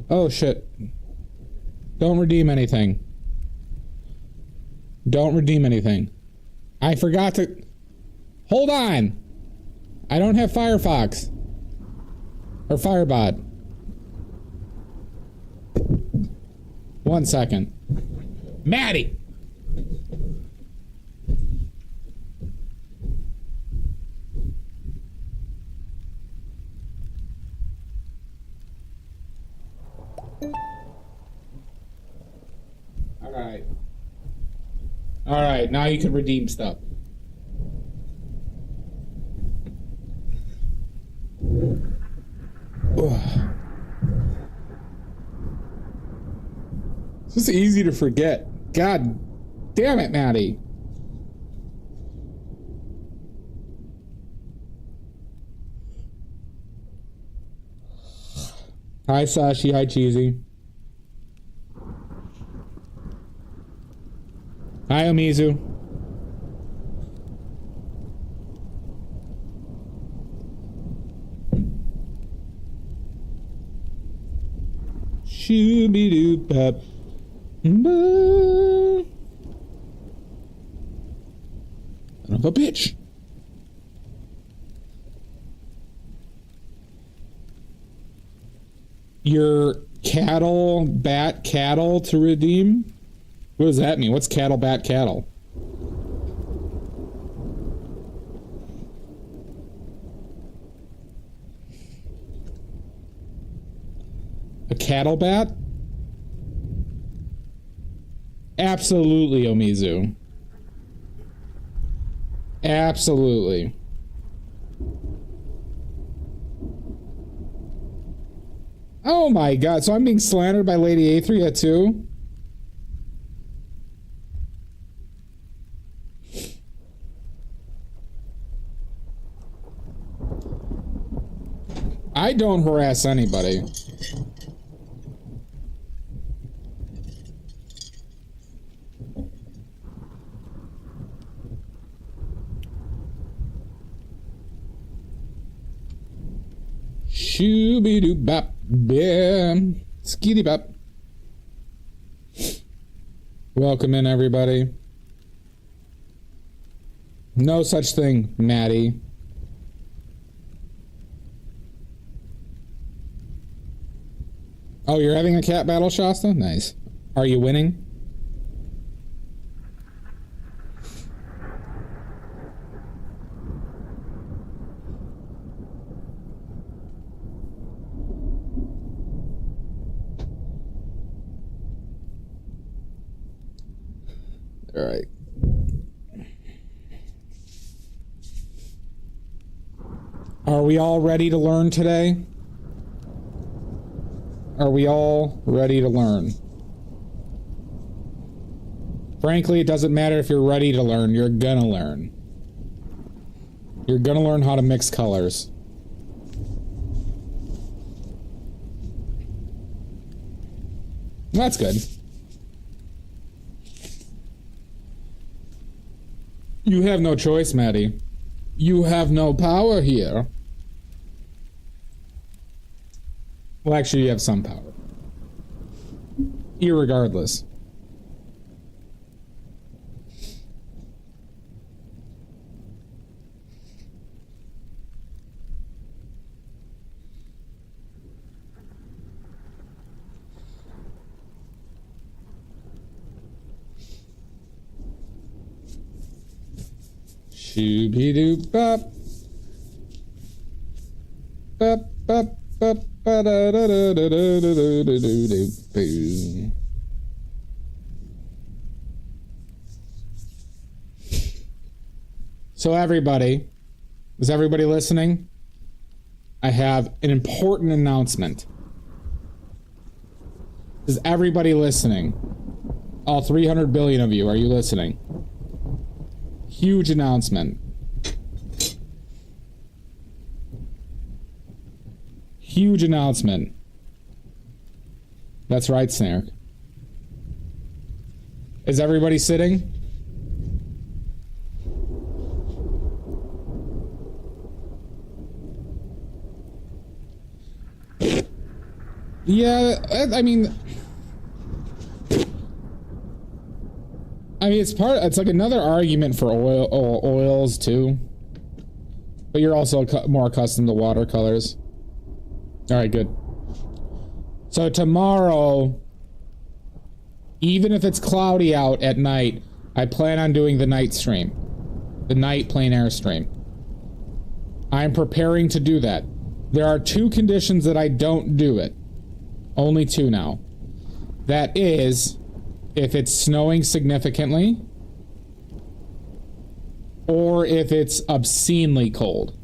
Oh, shit. Don't redeem anything. Don't redeem anything. I forgot to... Hold on! I don't have Firefox. Or Firebot. 1 second. Maddie! Alright. Alright, now you can redeem stuff. This is easy to forget. God damn it, Maddie. Hi, Sashi. Hi, Cheesy. Hi, Omizu. Shooby-doo-pop. Son of a bitch. Your cattle, bat, cattle to redeem? What does that mean? What's cattle, bat, cattle? A cattle bat? Absolutely, Omizu. Absolutely. Oh my god, so I'm being slandered by Lady A3 too? I don't harass anybody. Shooby-doo-bop, bam, skiddy-bop. Welcome in, everybody. No such thing, Maddie. Oh, you're having a cat battle, Shasta? Nice. Are you winning? All right. Are we all ready to learn today? Are we all ready to learn? Frankly, it doesn't matter if you're ready to learn, you're gonna learn. You're gonna learn how to mix colors. That's good. You have no choice, Maddie. You have no power here. Well, actually, you have some power. Irregardless. Shooby-doo-bop. Bop, bop, bop, ba-da-da-da-da-da-da-da-da-da-da-da-da. So everybody, is everybody listening? I have an important announcement. Is everybody listening? All 300 billion of you, are you listening? Huge announcement. Huge announcement. That's right, Snark. Is everybody sitting? Yeah, I mean, it's like another argument for oils too. But you're also more accustomed to watercolors. All right, good. So tomorrow, even if it's cloudy out at night, I plan on doing the night stream. The night plein air stream. I'm preparing to do that. There are 2 conditions that I don't do it. Only 2 now. That is, if it's snowing significantly, or if it's obscenely cold.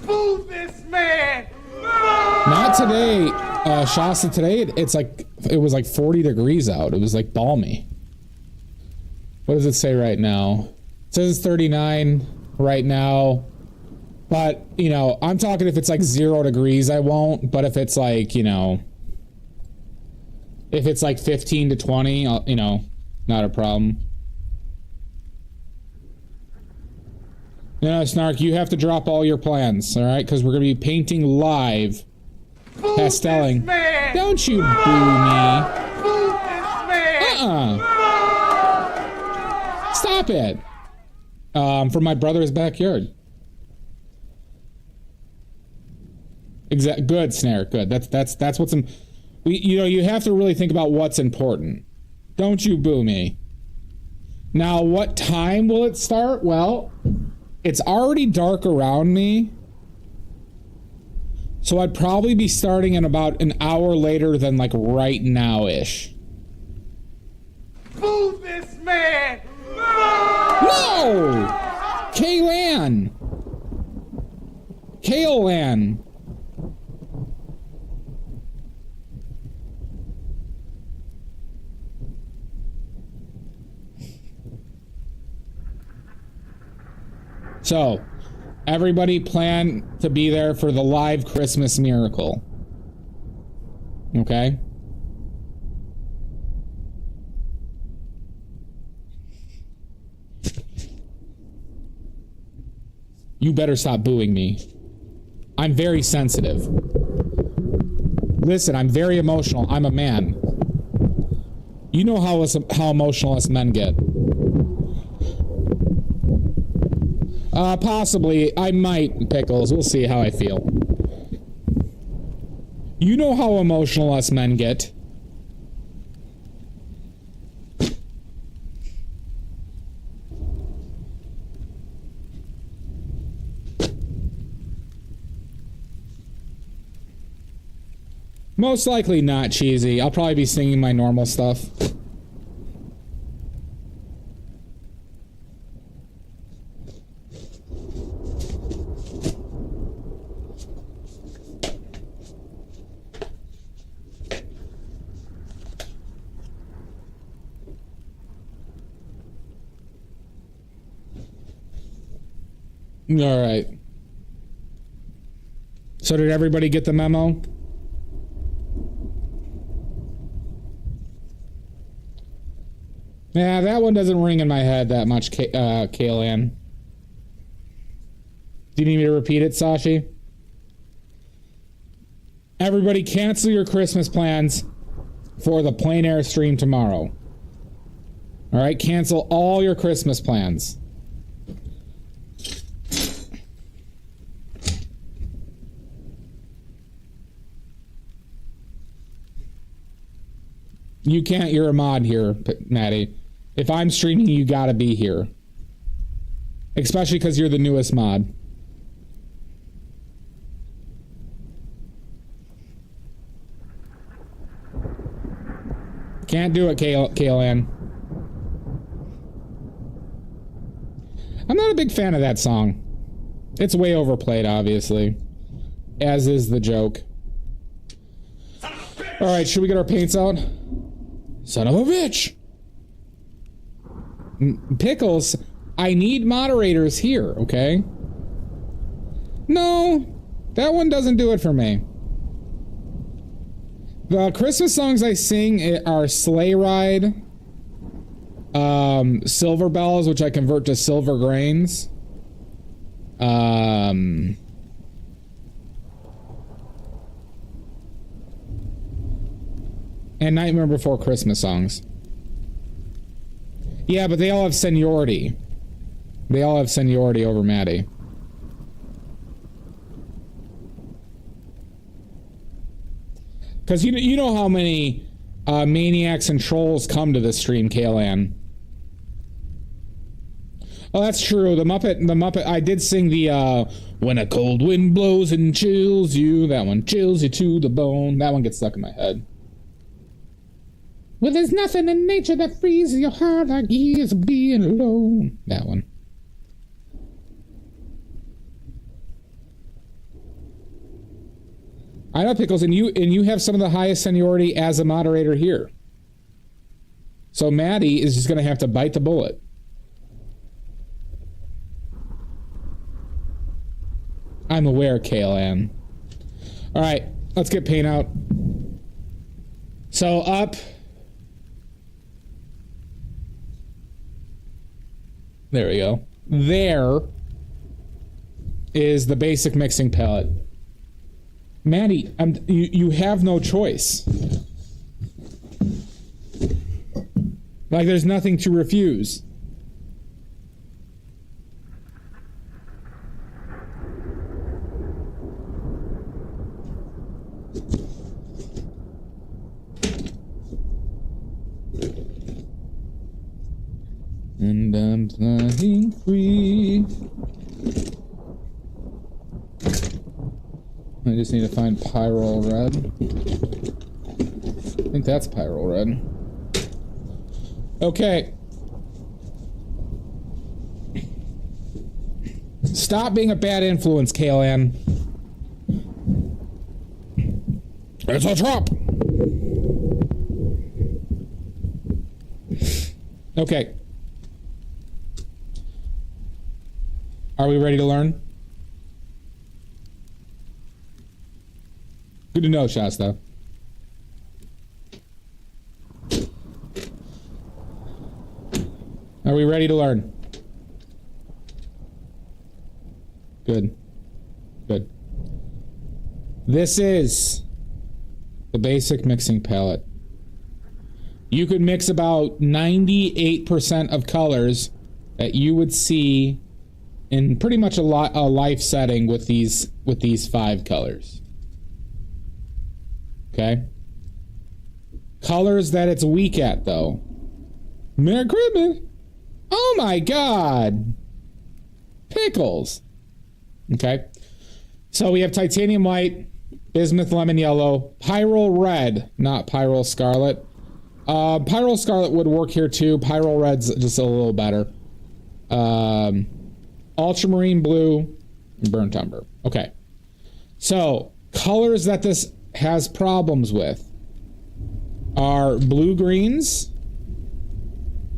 Boo this man! Not today, Shasta. Today it was like 40 degrees out. It was like balmy. What does it say right now? It says it's 39 right now. But, you know, I'm talking if it's like 0 degrees, I won't. But if it's like, you know, if it's like 15 to 20, you know, not a problem. No, Snark, you have to drop all your plans, all right? Because we're going to be painting live. Boo Pastelling. this man! Don't you boo me. Boo this man! Stop it. From my brother's backyard. Good, Snare. Good. That's what's you know, you have to really think about what's important. Don't you boo me. Now, what time will it start? Well, it's already dark around me. So I'd probably be starting in about an hour later than like right now-ish. Boo this man! No! Kaylan! Kaylan! So, everybody plan to be there for the live Christmas miracle. Okay? You better stop booing me. I'm very sensitive. Listen, I'm very emotional. I'm a man. You know how emotional us men get. Possibly. I might, Pickles. We'll see how I feel. You know how emotional us men get. Most likely not, Cheesy. I'll probably be singing my normal stuff. All right. So did everybody get the memo? Yeah, that one doesn't ring in my head that much, Kaylan. Do you need me to repeat it, Sashi? Everybody cancel your Christmas plans for the plein air stream tomorrow. All right, cancel all your Christmas plans. You can't, you're a mod here, Maddie. If I'm streaming, you gotta be here. Especially because you're the newest mod. Can't do it, Kaylan. I'm not a big fan of that song. It's way overplayed, obviously. As is the joke. Alright, should we get our paints out? Son of a bitch! Pickles, I need moderators here, okay? No, that one doesn't do it for me. The Christmas songs I sing are Sleigh Ride, Silver Bells, which I convert to Silver Grains, And Nightmare Before Christmas songs. Yeah, but they all have seniority. They all have seniority over Maddie. Because you know how many maniacs and trolls come to this stream, Kaylan. Oh, that's true. The Muppet, I did sing the, when a cold wind blows and chills you. That one, chills you to the bone. That one gets stuck in my head. Well, there's nothing in nature that freezes your heart like years of being alone. That one. I know, Pickles, and you have some of the highest seniority as a moderator here. So Maddie is just going to have to bite the bullet. I'm aware, Kaylan. All right, let's get paint out. So up. There we go. There is the basic mixing palette. Maddie, you have no choice. Like, there's nothing to refuse. And I'm flying free. I just need to find Pyrrole Red. I think that's Pyrrole Red. Okay. Stop being a bad influence, Kaylan. It's a trap! Okay. Are we ready to learn? Good to know, Shasta. Are we ready to learn? Good. Good. This is the basic mixing palette. You could mix about 98% of colors that you would see in pretty much a life setting with these 5 colors. Okay? Colors that it's weak at, though. Merry Christmas! Oh my god! Pickles! Okay? So we have titanium white, bismuth lemon yellow, pyrrole red, not pyrrole scarlet. Pyrrole scarlet would work here too. Pyrrole red's just a little better. Ultramarine blue, and burnt umber. Okay. So, colors that this has problems with are blue greens,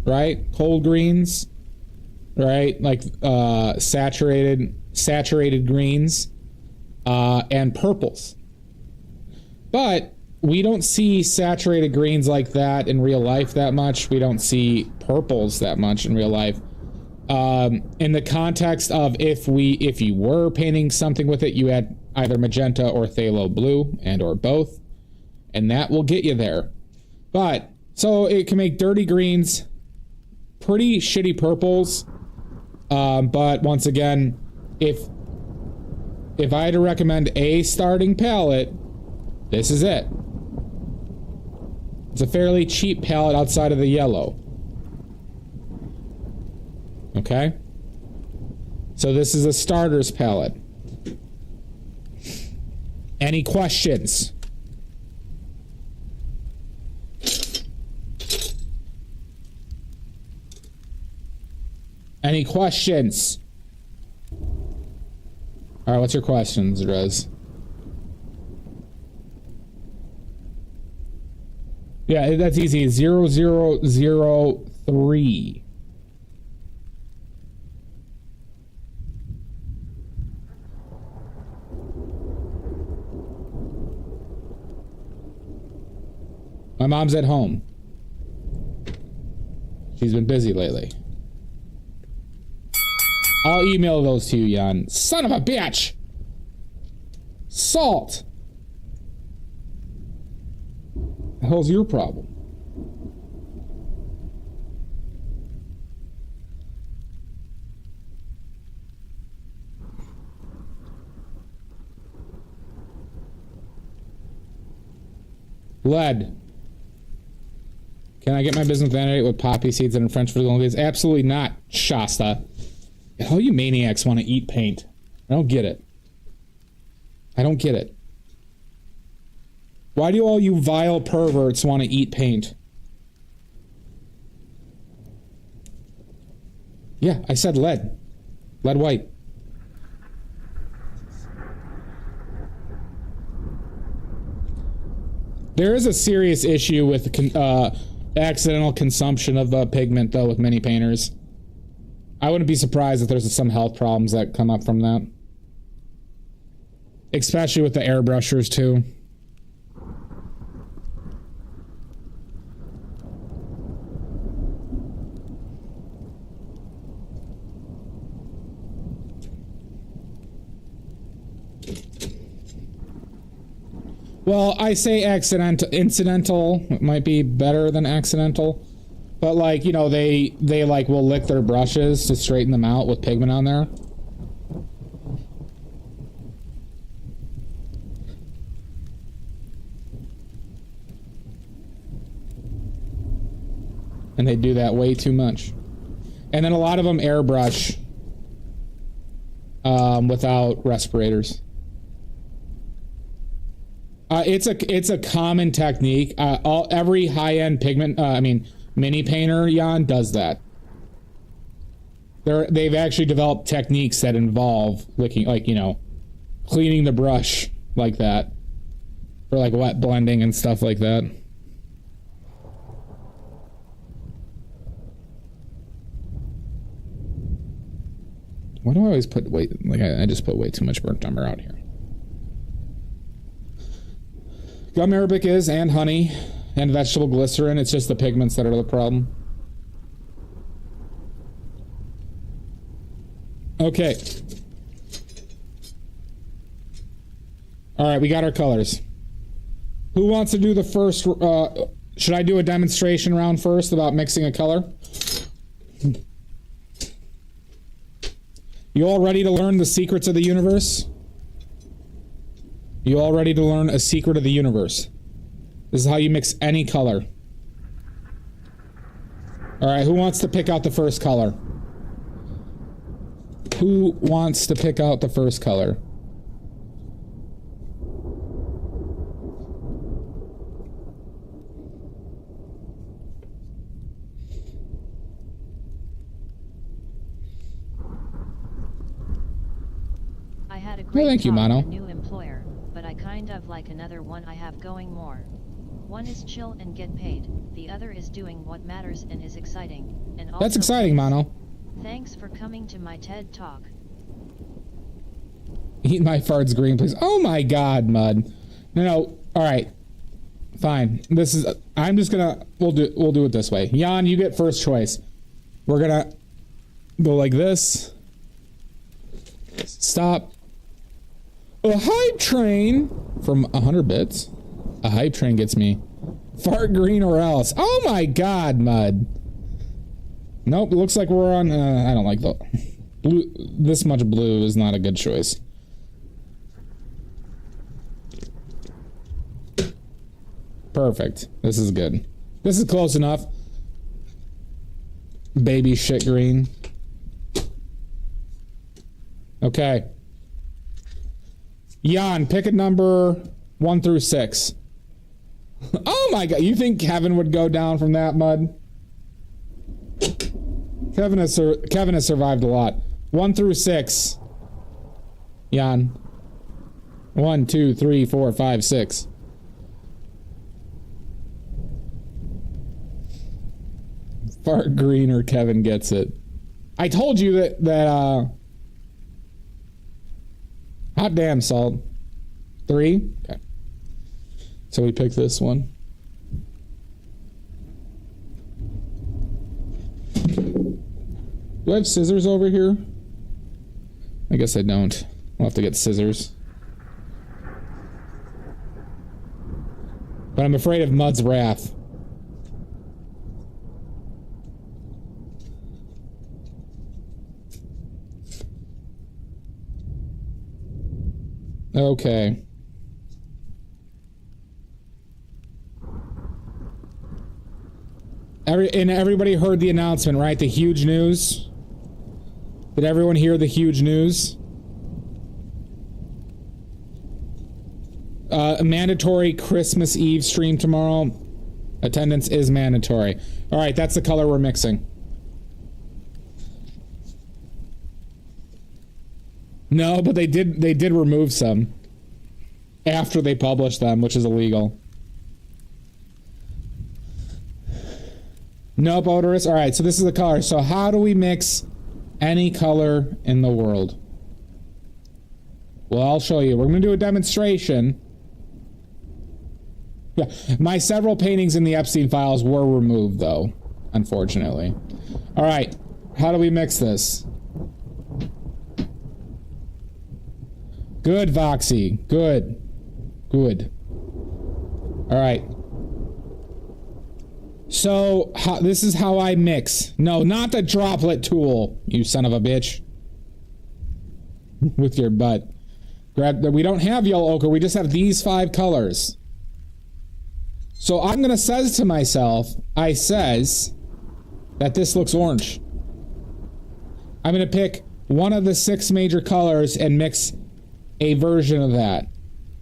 right? Cold greens, right? Like saturated greens, and purples. But we don't see saturated greens like that in real life that much. We don't see purples that much in real life. In the context of if you were painting something with it, you had either magenta or phthalo blue and or both, and that will get you there. But so it can make dirty greens, pretty shitty purples. But once again, if I had to recommend a starting palette, this is it. It's a fairly cheap palette outside of the yellow. Okay? So this is a starter's palette. Any questions? Any questions? Alright, what's your questions, Rez? Yeah, that's easy. 0003. My mom's at home. She's been busy lately. I'll email those to you, Jan. Son of a bitch! Salt! The hell's your problem? Lead. Can I get my business vanity with poppy seeds and French for the golden days? Absolutely not, Shasta. How you maniacs want to eat paint? I don't get it. I don't get it. Why do all you vile perverts want to eat paint? Yeah, I said lead. Lead white. There is a serious issue with accidental consumption of pigment, though, with many painters. I wouldn't be surprised if there's some health problems that come up from that. Especially with the airbrushers, too. Well, I say incidental might be better than accidental, but like, you know, they like will lick their brushes to straighten them out with pigment on there. And they do that way too much. And then a lot of them airbrush without respirators. It's a common technique. Every high-end pigment, mini painter, Jan, does that. They've actually developed techniques that involve licking, like, you know, cleaning the brush like that. For like wet blending and stuff like that. Why do I always put I just put way too much burnt umber out here. Gum arabic is, and honey, and vegetable glycerin. It's just the pigments that are the problem. Okay. Alright, we got our colors. Who wants to do the first, should I do a demonstration round first about mixing a color? You all ready to learn the secrets of the universe? You all ready to learn a secret of the universe? This is how you mix any color. Alright, who wants to pick out the first color? Who wants to pick out the first color? I had a great thank you, Mono. new employer, but I kind of like another one I have going more. One is chill and get paid, the other is doing what matters and is exciting. And also, That's exciting, Mono. Thanks for coming to my TED Talk. Eat my farts green, please. Oh my god, Mud. No, alright. Fine. This is, I'm just gonna, we'll do it this way. Jan, you get first choice. We're gonna go like this. Stop. A hype train from 100 bits. A hype train gets me. Fart green or else. Oh my god, Mud. Nope, looks like we're on, I don't like the blue. This much blue is not a good choice. Perfect. This is good. This is close enough. Baby shit green. Okay. Jan, pick a number 1 through 6. Oh my god, you think Kevin would go down from that, Mud? Kevin has survived a lot. 1 through 6. Jan. 1, 2, 3, 4, 5, 6. Fart green or Kevin gets it. I told you that hot damn salt. 3? Okay. So we pick this one. Do I have scissors over here? I guess I don't. I'll have to get scissors. But I'm afraid of Mud's wrath. Okay. Everybody heard the announcement, right? The huge news? Did everyone hear the huge news? A mandatory Christmas Eve stream tomorrow. Attendance is mandatory. Alright, that's the color we're mixing. No, but they did remove some after they published them, which is illegal. Nope, odorous. Alright, so this is the color. So how do we mix any color in the world? Well, I'll show you. We're going to do a demonstration. Yeah, my several paintings in the Epstein files were removed, though, unfortunately. Alright, how do we mix this? Good, Voxy. Good. Good. Alright. So, this is how I mix. No, not the droplet tool, you son of a bitch. With your butt. We don't have yellow ochre, we just have these 5 colors. So I'm gonna says to myself, I says that this looks orange. I'm gonna pick one of the 6 major colors and mix a version of that.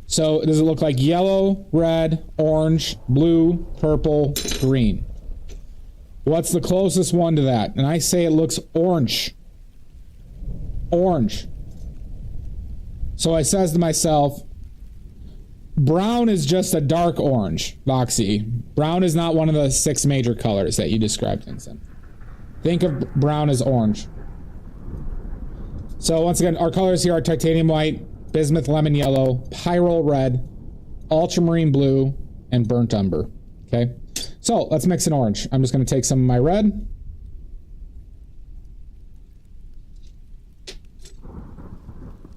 So does it look like yellow, red, orange, blue, purple, green? What's the closest one to that? And I say it looks orange. Orange. So I says to myself, brown is just a dark orange, Voxy. Brown is not one of the 6 major colors that you describe things in. Think of brown as orange. So once again, our colors here are titanium white, bismuth lemon yellow, pyrrole red, ultramarine blue, and burnt umber. Okay? So let's mix an orange. I'm just going to take some of my red.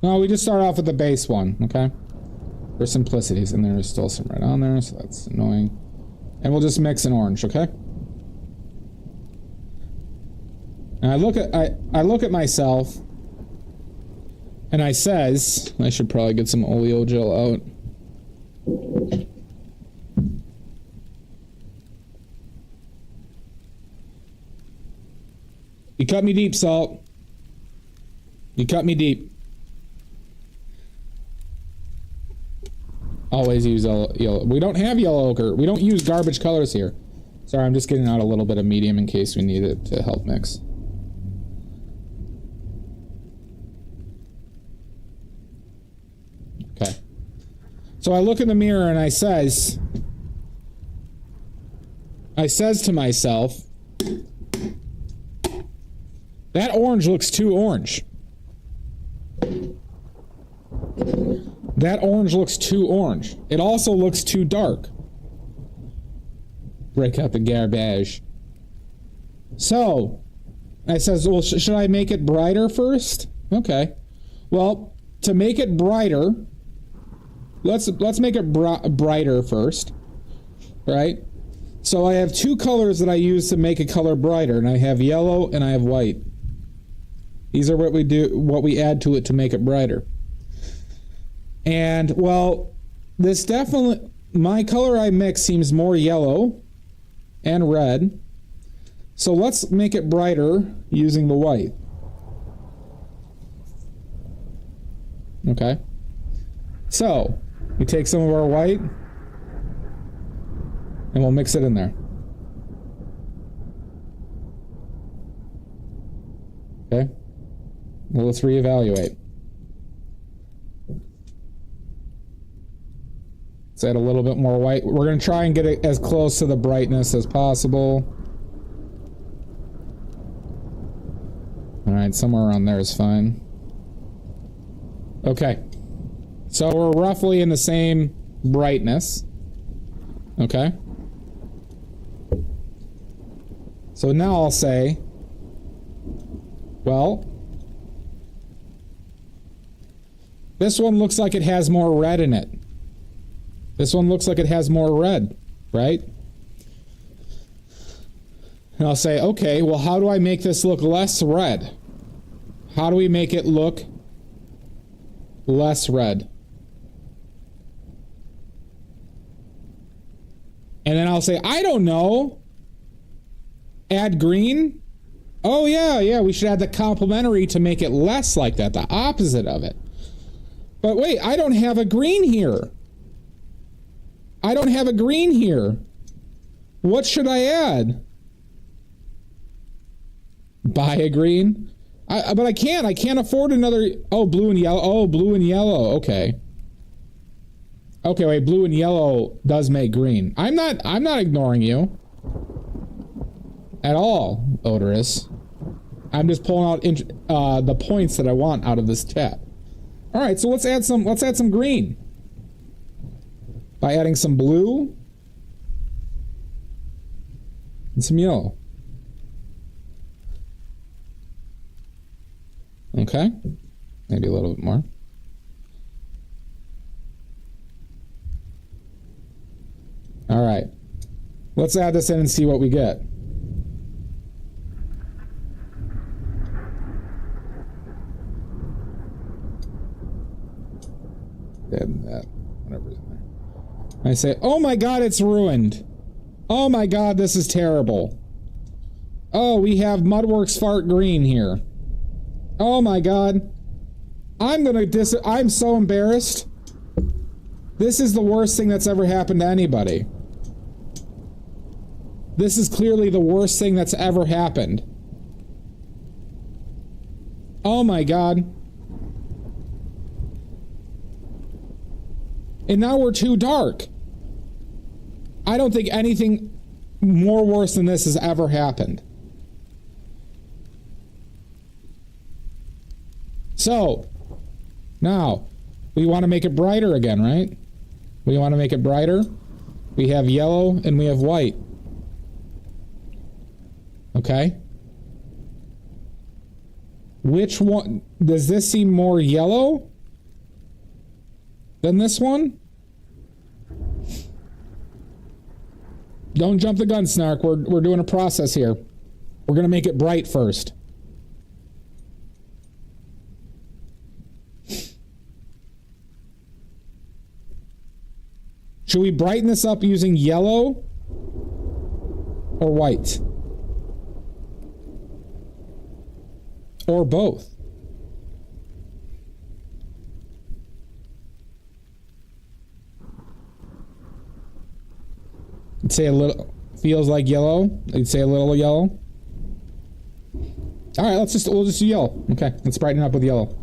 No, we just start off with the base one, okay? For simplicities, and there's still some red on there, so that's annoying. And we'll just mix an orange, okay? And I look at myself, and I says, I should probably get some oleo gel out. You cut me deep, Salt. You cut me deep. Always use yellow. We don't have yellow ochre. We don't use garbage colors here. Sorry, I'm just getting out a little bit of medium in case we need it to help mix. Okay. So I look in the mirror and I says to myself, that orange looks too orange. That orange looks too orange. It also looks too dark. Break up the garbage. So, I says, well, should I make it brighter first? Okay. Well, to make it brighter, let's make it brighter first, right? So I have 2 colors that I use to make a color brighter, and I have yellow and I have white. These are what we add to it to make it brighter. And, well, this definitely, my color I mix seems more yellow and red. So let's make it brighter using the white. Okay. So, we take some of our white and we'll mix it in there. Okay. Well, let's reevaluate. Let's add a little bit more white. We're going to try and get it as close to the brightness as possible. Alright, somewhere around there is fine. Okay. So we're roughly in the same brightness. Okay. So now I'll say, well, this one looks like it has more red in it. This one looks like it has more red, right? And I'll say, okay, well, how do I make this look less red? How do we make it look less red? And then I'll say, I don't know. Add green? Oh, yeah, we should add the complementary to make it less like that, the opposite of it. But wait, I don't have a green here. I don't have a green here. What should I add? Buy a green? But I can't afford another. Oh, blue and yellow. Oh, blue and yellow. Okay. Okay, wait, blue and yellow does make green. I'm not ignoring you at all, Odorous. I'm just pulling out the points that I want out of this chat. All right, so let's add some green by adding some blue and some yellow. Okay, maybe a little bit more. All right, let's add this in and see what we get. Add that, whatever's in there. I say, oh my god, it's ruined. Oh my god, this is terrible. Oh, we have Mudworks Fart Green here. Oh my god. I'm so embarrassed. This is the worst thing that's ever happened to anybody. This is clearly the worst thing that's ever happened. Oh my god. And now we're too dark. I don't think anything more worse than this has ever happened. So, now, we want to make it brighter again, right? We want to make it brighter. We have yellow and we have white. Okay? Which one? Does this seem more yellow than this one? Don't jump the gun, Snark. We're doing a process here. We're going to make it bright first. Should we brighten this up using yellow or white? Or both? I'd say a little, feels like yellow. I'd say a little yellow. All right, we'll just do yellow. Okay, let's brighten it up with yellow.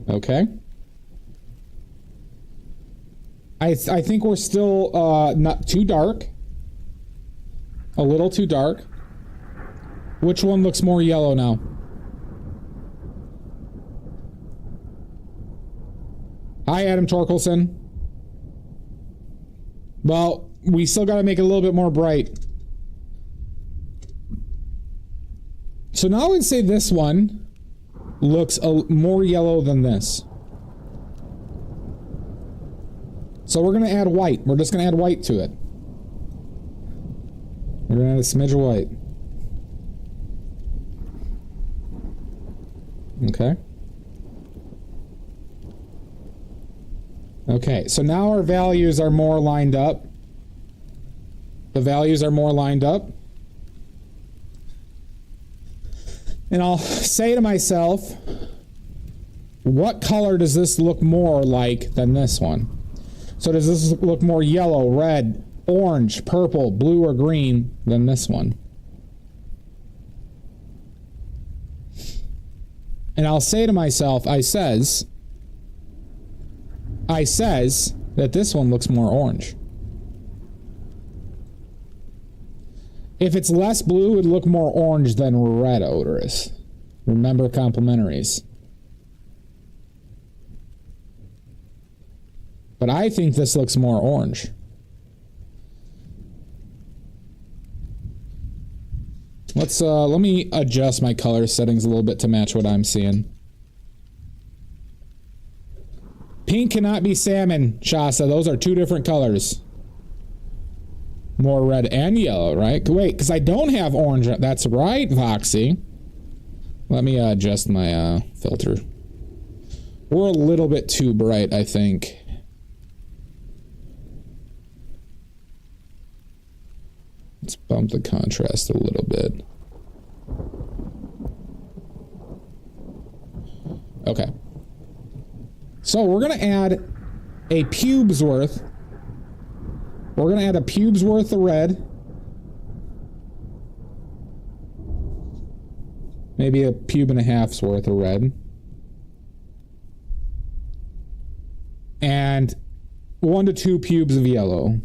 Okay. I think we're still not too dark. A little too dark. Which one looks more yellow now? Hi, Adam Torkelson. Well, we still got to make it a little bit more bright. So now I would say this one looks more yellow than this. So we're going to add white. We're just going to add white to it. We're going to add a smidge of white. Okay. Okay, so now our values are more lined up. The values are more lined up. And I'll say to myself, what color does this look more like than this one? So does this look more yellow, red, orange, purple, blue, or green than this one? And I'll say to myself, I says that this one looks more orange. If it's less blue, it would look more orange than red, Odorous. Remember complementaries. But I think this looks more orange. Let's let me adjust my color settings a little bit to match what I'm seeing. Pink cannot be salmon, Shasta. Those are two different colors. More red and yellow, right? Wait, because I don't have orange. That's right, Voxy. Let me adjust my filter. We're a little bit too bright, I think. Let's bump the contrast a little bit. Okay. So we're going to add a pube's worth. We're going to add a pube's worth of red. Maybe a pube and a half's worth of red. And 1 to 2 pubes of yellow.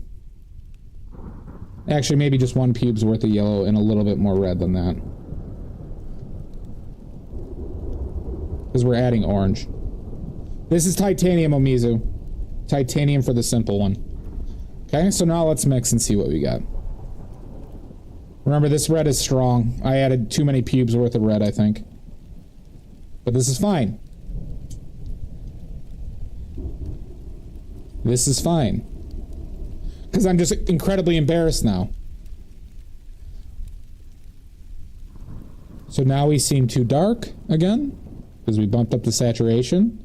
Actually, maybe just 1 pube's worth of yellow and a little bit more red than that. Because we're adding orange. This is titanium, Omizu. Titanium for the simple one. Okay, so now let's mix and see what we got. Remember, this red is strong. I added too many pubes worth of red, I think. But this is fine. This is fine. Because I'm just incredibly embarrassed now. So now we seem too dark again. Because we bumped up the saturation.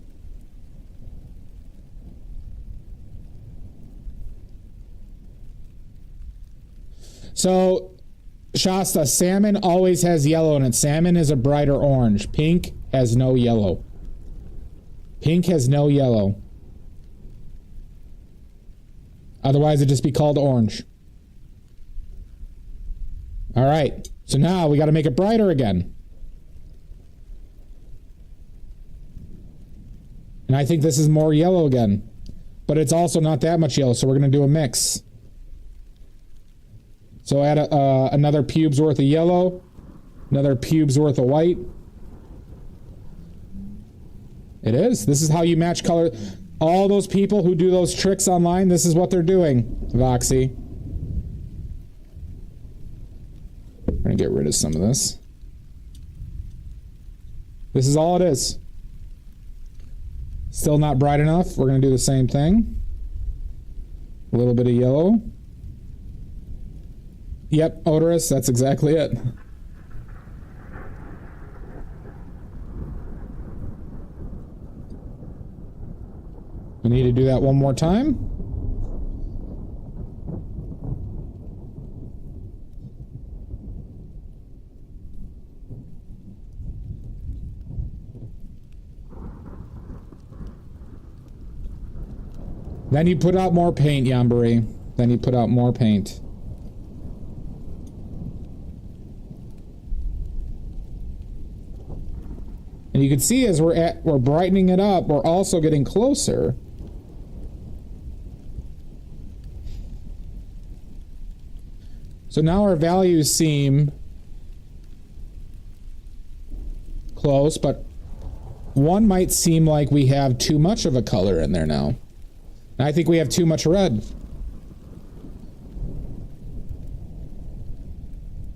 So, Shasta, salmon always has yellow in it. Salmon is a brighter orange. Pink has no yellow. Pink has no yellow. Otherwise, it'd just be called orange. All right. So now we got to make it brighter again. And I think this is more yellow again. But it's also not that much yellow, so we're going to do a mix. So add another pube's worth of yellow, another pube's worth of white. It is. This is how you match color. All those people who do those tricks online, this is what they're doing, Voxy. We're going to get rid of some of this. This is all it is. Still not bright enough. We're going to do the same thing. A little bit of yellow. Yep, odorous, that's exactly it. We need to do that one more time. Then you put out more paint, Yambari. Then you put out more paint. And you can see as we're brightening it up, we're also getting closer. So now our values seem close, but one might seem like we have too much of a color in there now. And I think we have too much red.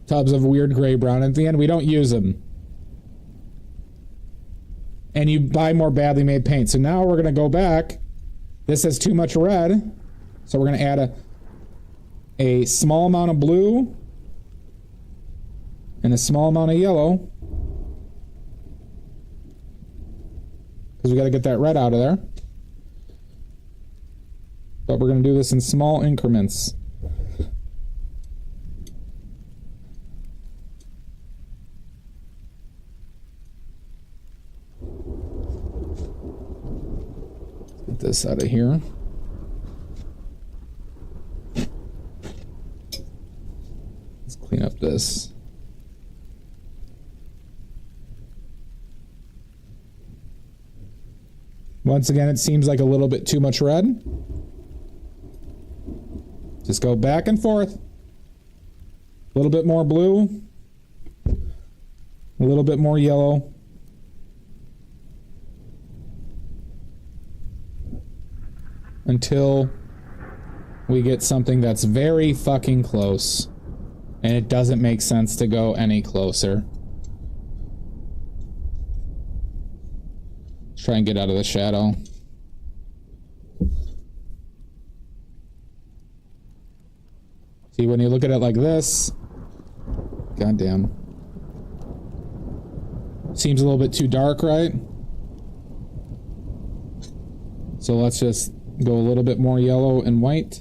Tubs of weird gray brown. At the end, we don't use them. And you buy more badly made paint. So now we're going to go back. This has too much red. So we're going to add a small amount of blue and a small amount of yellow. Because we got to get that red out of there. But we're going to do this in small increments. Get this out of here. Let's clean up this. Once again, it seems like a little bit too much red. Just go back and forth. A little bit more blue. A little bit more yellow. Until we get something that's very fucking close. And it doesn't make sense to go any closer. Let's try and get out of the shadow. See, when you look at it like this, goddamn. Seems a little bit too dark, right? So let's just go a little bit more yellow and white.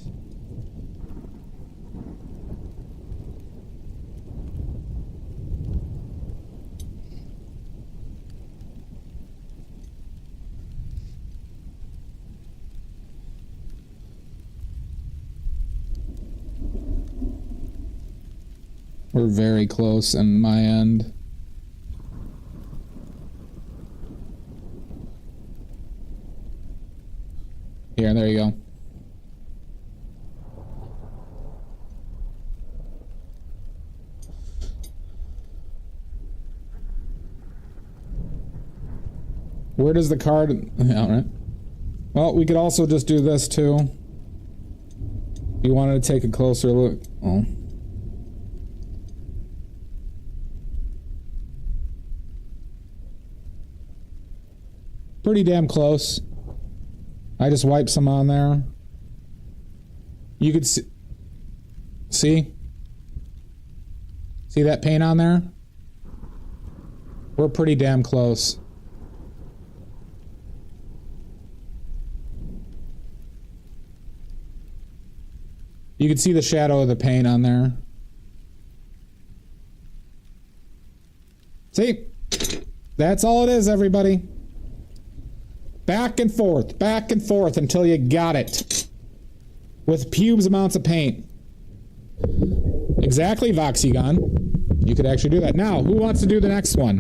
We're very close on my end. Here, there you go. Where does the card... Yeah, all right. Well, we could also just do this too. You wanted to take a closer look. Oh. Pretty damn close. I just wiped some on there. You could see... See? See that paint on there? We're pretty damn close. You can see the shadow of the paint on there. See? That's all it is, everybody. Back and forth until you got it. With pubes amounts of paint. Exactly, Voxygon. You could actually do that. Now, who wants to do the next one?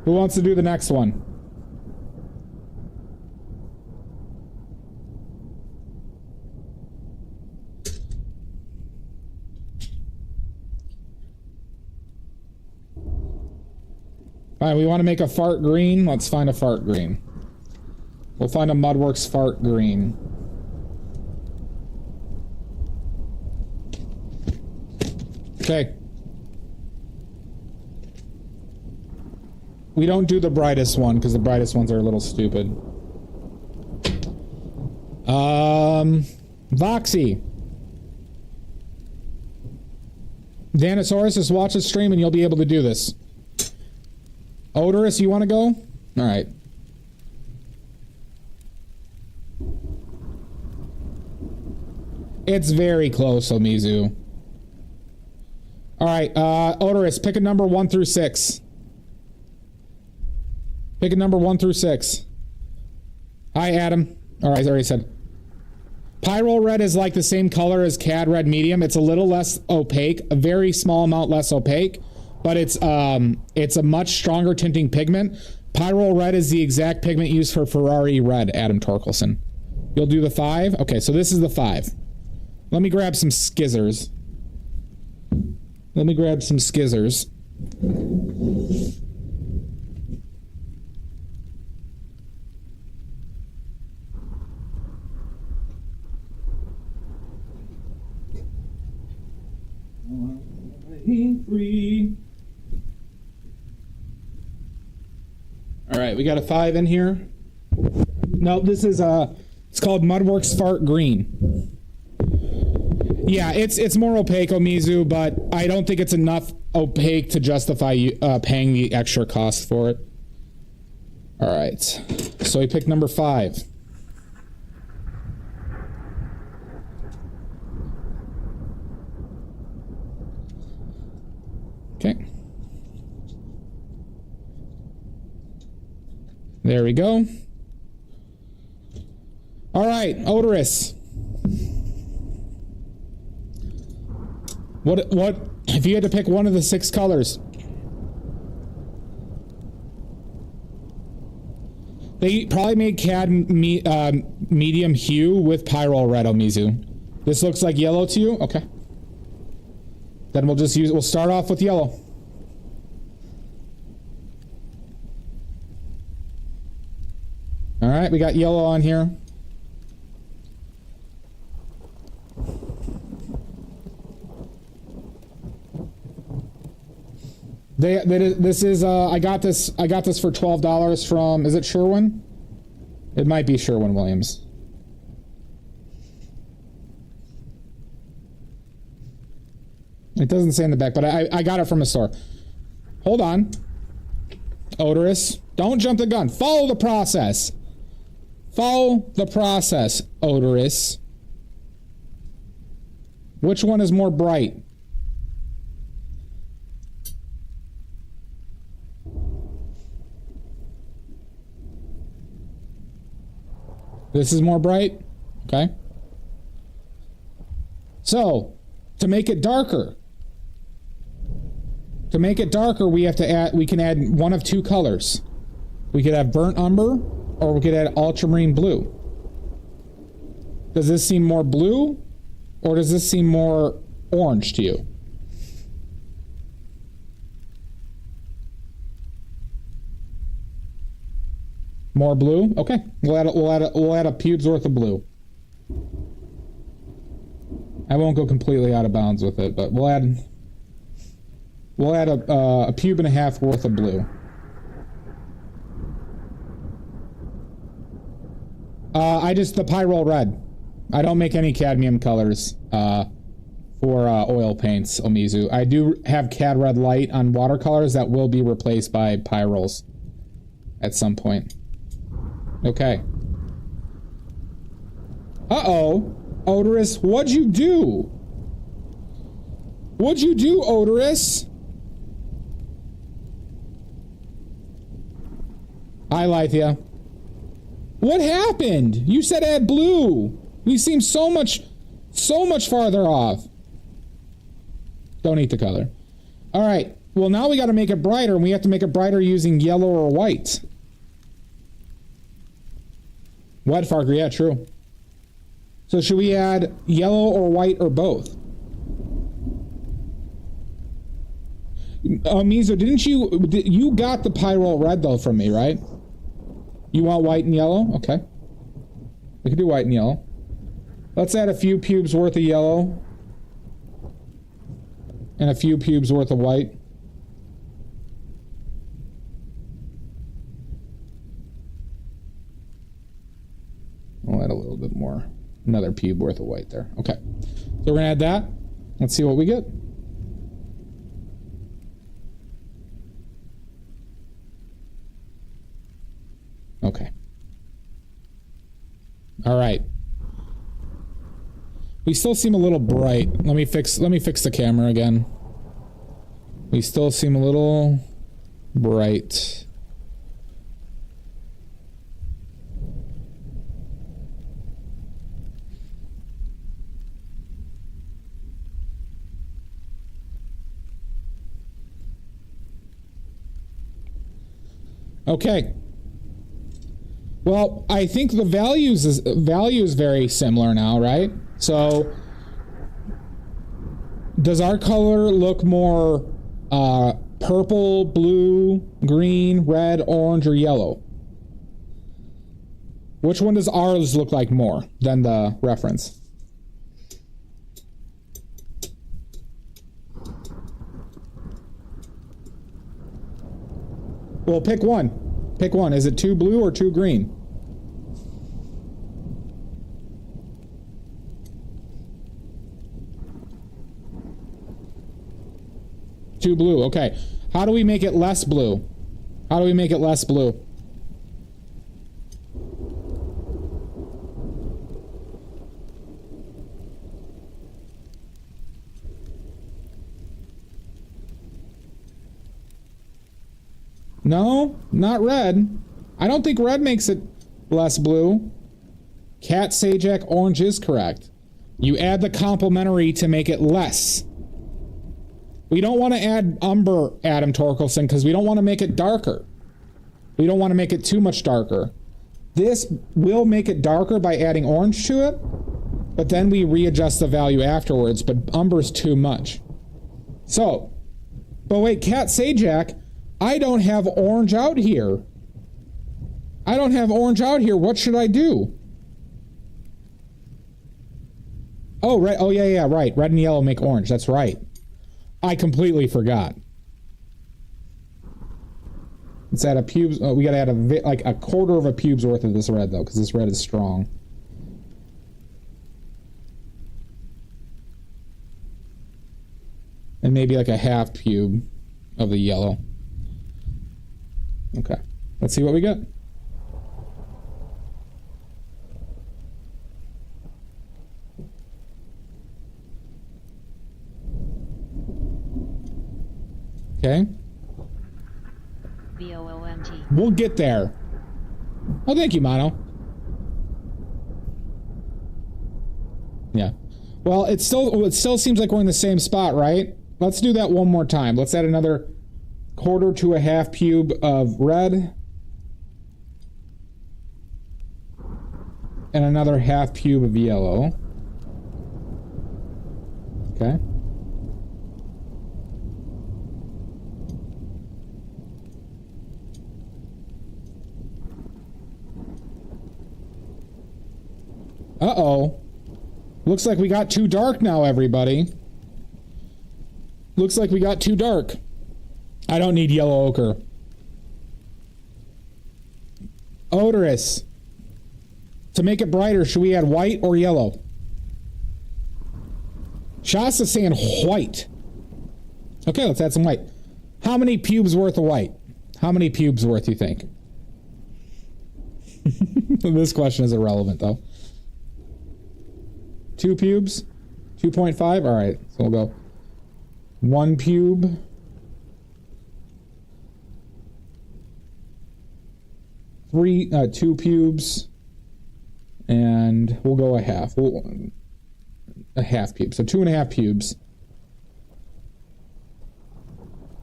Who wants to do the next one? Alright, we want to make a fart green. Let's find a fart green. We'll find a Mudworks fart green. Okay. We don't do the brightest one, because the brightest ones are a little stupid. Voxy. Danosaurus, just watch the stream and you'll be able to do this. Odorous, you want to go? Alright. It's very close, Omizu. Alright, Odorous, pick a number 1 through 6. Pick a number 1 through 6. Hi, Adam. Alright, I already said. Pyrrole Red is like the same color as Cad Red Medium. It's a little less opaque, a very small amount less opaque. But it's a much stronger tinting pigment. Pyrrole Red is the exact pigment used for Ferrari Red, Adam Torkelson. You'll do the 5? Okay, so this is the 5. Let me grab some skizzers. Let me grab some skizzers. Free. All right, we got a 5 in here. No, this is it's called Mudworks Fart Green. Yeah, it's more opaque, Omizu, but I don't think it's enough opaque to justify paying the extra cost for it. All right, so we picked number 5. Okay. There we go. All right, Odorous. What if you had to pick one of the 6 colors? They probably made Cad medium hue with Pyrrole Red, Omizu. This looks like yellow to you? Okay. Then we'll start off with yellow. All right, we got yellow on here. This is I got this for $12 from, is it Sherwin? It might be Sherwin-Williams. It doesn't say in the back, but I got it from a store. Hold on. Odorous. Don't jump the gun. Follow the process. Follow the process, Odorous. Which one is more bright? This is more bright? Okay. So, to make it darker, we have to add, we can add one of two colors. We could have burnt umber, or we could add ultramarine blue. Does this seem more blue, or does this seem more orange to you? More blue? Okay. We'll add a pube's worth of blue. I won't go completely out of bounds with it, but we'll add a pube and a half worth of blue. The Pyrrole red. I don't make any cadmium colors for oil paints, Omizu. I do have cad red light on watercolors that will be replaced by Pyrroles at some point. Okay. Uh-oh. Odorous, what'd you do? What'd you do, Odorous? Hi, Lythia. What happened? You said add blue. We seem so much farther off. Don't eat the color. All right. Well, now we got to make it brighter, and we have to make it brighter using yellow or white. What, Farker? Yeah, true. So should we add yellow or white or both? Mizo, you got the Pyrrole red though from me, right? You want white and yellow? Okay. We can do white and yellow. Let's add a few pubes worth of yellow. And a few pubes worth of white. We'll add a little bit more. Another pube worth of white there. Okay. So we're going to add that. Let's see what we get. Okay. All right. We still seem a little bright. Let me fix the camera again. We still seem a little bright. Okay. Well, I think the value is very similar now, right? So, does our color look more purple, blue, green, red, orange, or yellow? Which one does ours look like more than the reference? Well, pick one. Pick one. Is it too blue or too green? Too blue. Okay. How do we make it less blue? How do we make it less blue? No, not red. I don't think red makes it less blue. Cat Sajak orange is correct. You add the complementary to make it less. We don't want to add umber, Adam Torkelson, because we don't want to make it darker. We don't want to make it too much darker. This will make it darker by adding orange to it, but then we readjust the value afterwards, but umber's too much. So, but wait, Cat Sajak, I don't have orange out here. I don't have orange out here. What should I do? Oh, right. Oh, yeah, right. Red and yellow make orange. That's right. I completely forgot. Let's add a pubes. We gotta add like a quarter of a pube's worth of this red though, because this red is strong. And maybe like a half pube of the yellow. Okay, let's see what we get. Okay. VOOMT. We'll get there. Oh, thank you, Mono. Yeah. Well, it still seems like we're in the same spot, right? Let's do that one more time. Let's add another quarter to a half pube of red. And another half pube of yellow. Okay. Uh-oh. Looks like we got too dark now, everybody. Looks like we got too dark. I don't need yellow ochre. Odorous. To make it brighter, should we add white or yellow? Shasta's saying white. Okay, let's add some white. How many pubes worth of white? How many pubes worth, you think? This question is irrelevant, though. 2 pubes? 2.5? Alright, so we'll go 1 pube. Two pubes. And we'll go a half. A half pube. So 2.5 pubes.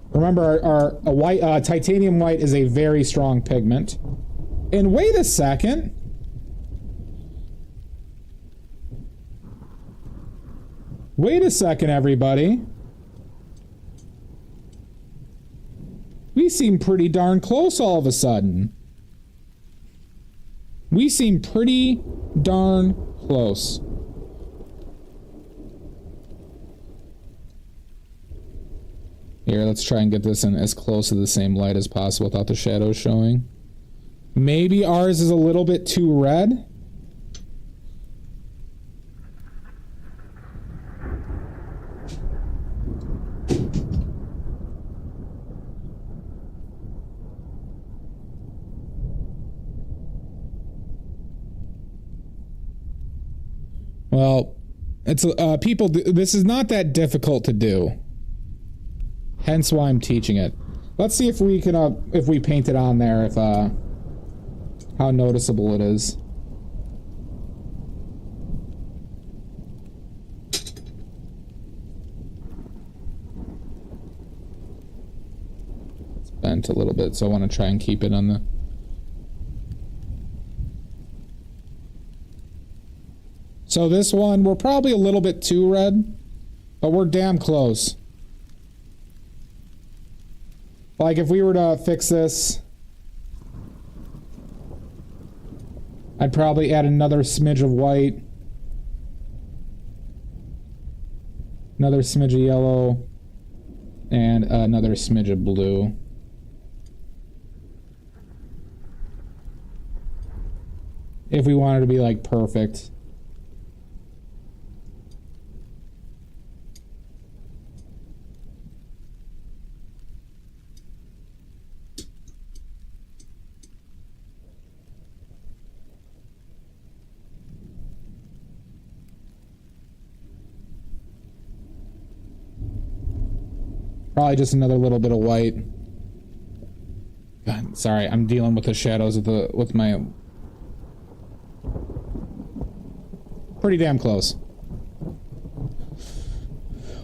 Remember, our white, titanium white is a very strong pigment. And wait a second. Wait a second, everybody. We seem pretty darn close all of a sudden. We seem pretty darn close. Here, let's try and get this in as close to the same light as possible without the shadows showing. Maybe ours is a little bit too red. Well, it's people. This is not that difficult to do. Hence why I'm teaching it. Let's see if we can, if we paint it on there, if how noticeable it is. It's bent a little bit, so I want to try and keep it on the. So this one, we're probably a little bit too red, but we're damn close. Like if we were to fix this, I'd probably add another smidge of white, another smidge of yellow, and another smidge of blue. If we wanted to be like perfect. Probably just another little bit of white. God, sorry, I'm dealing with the shadows with my. Pretty damn close.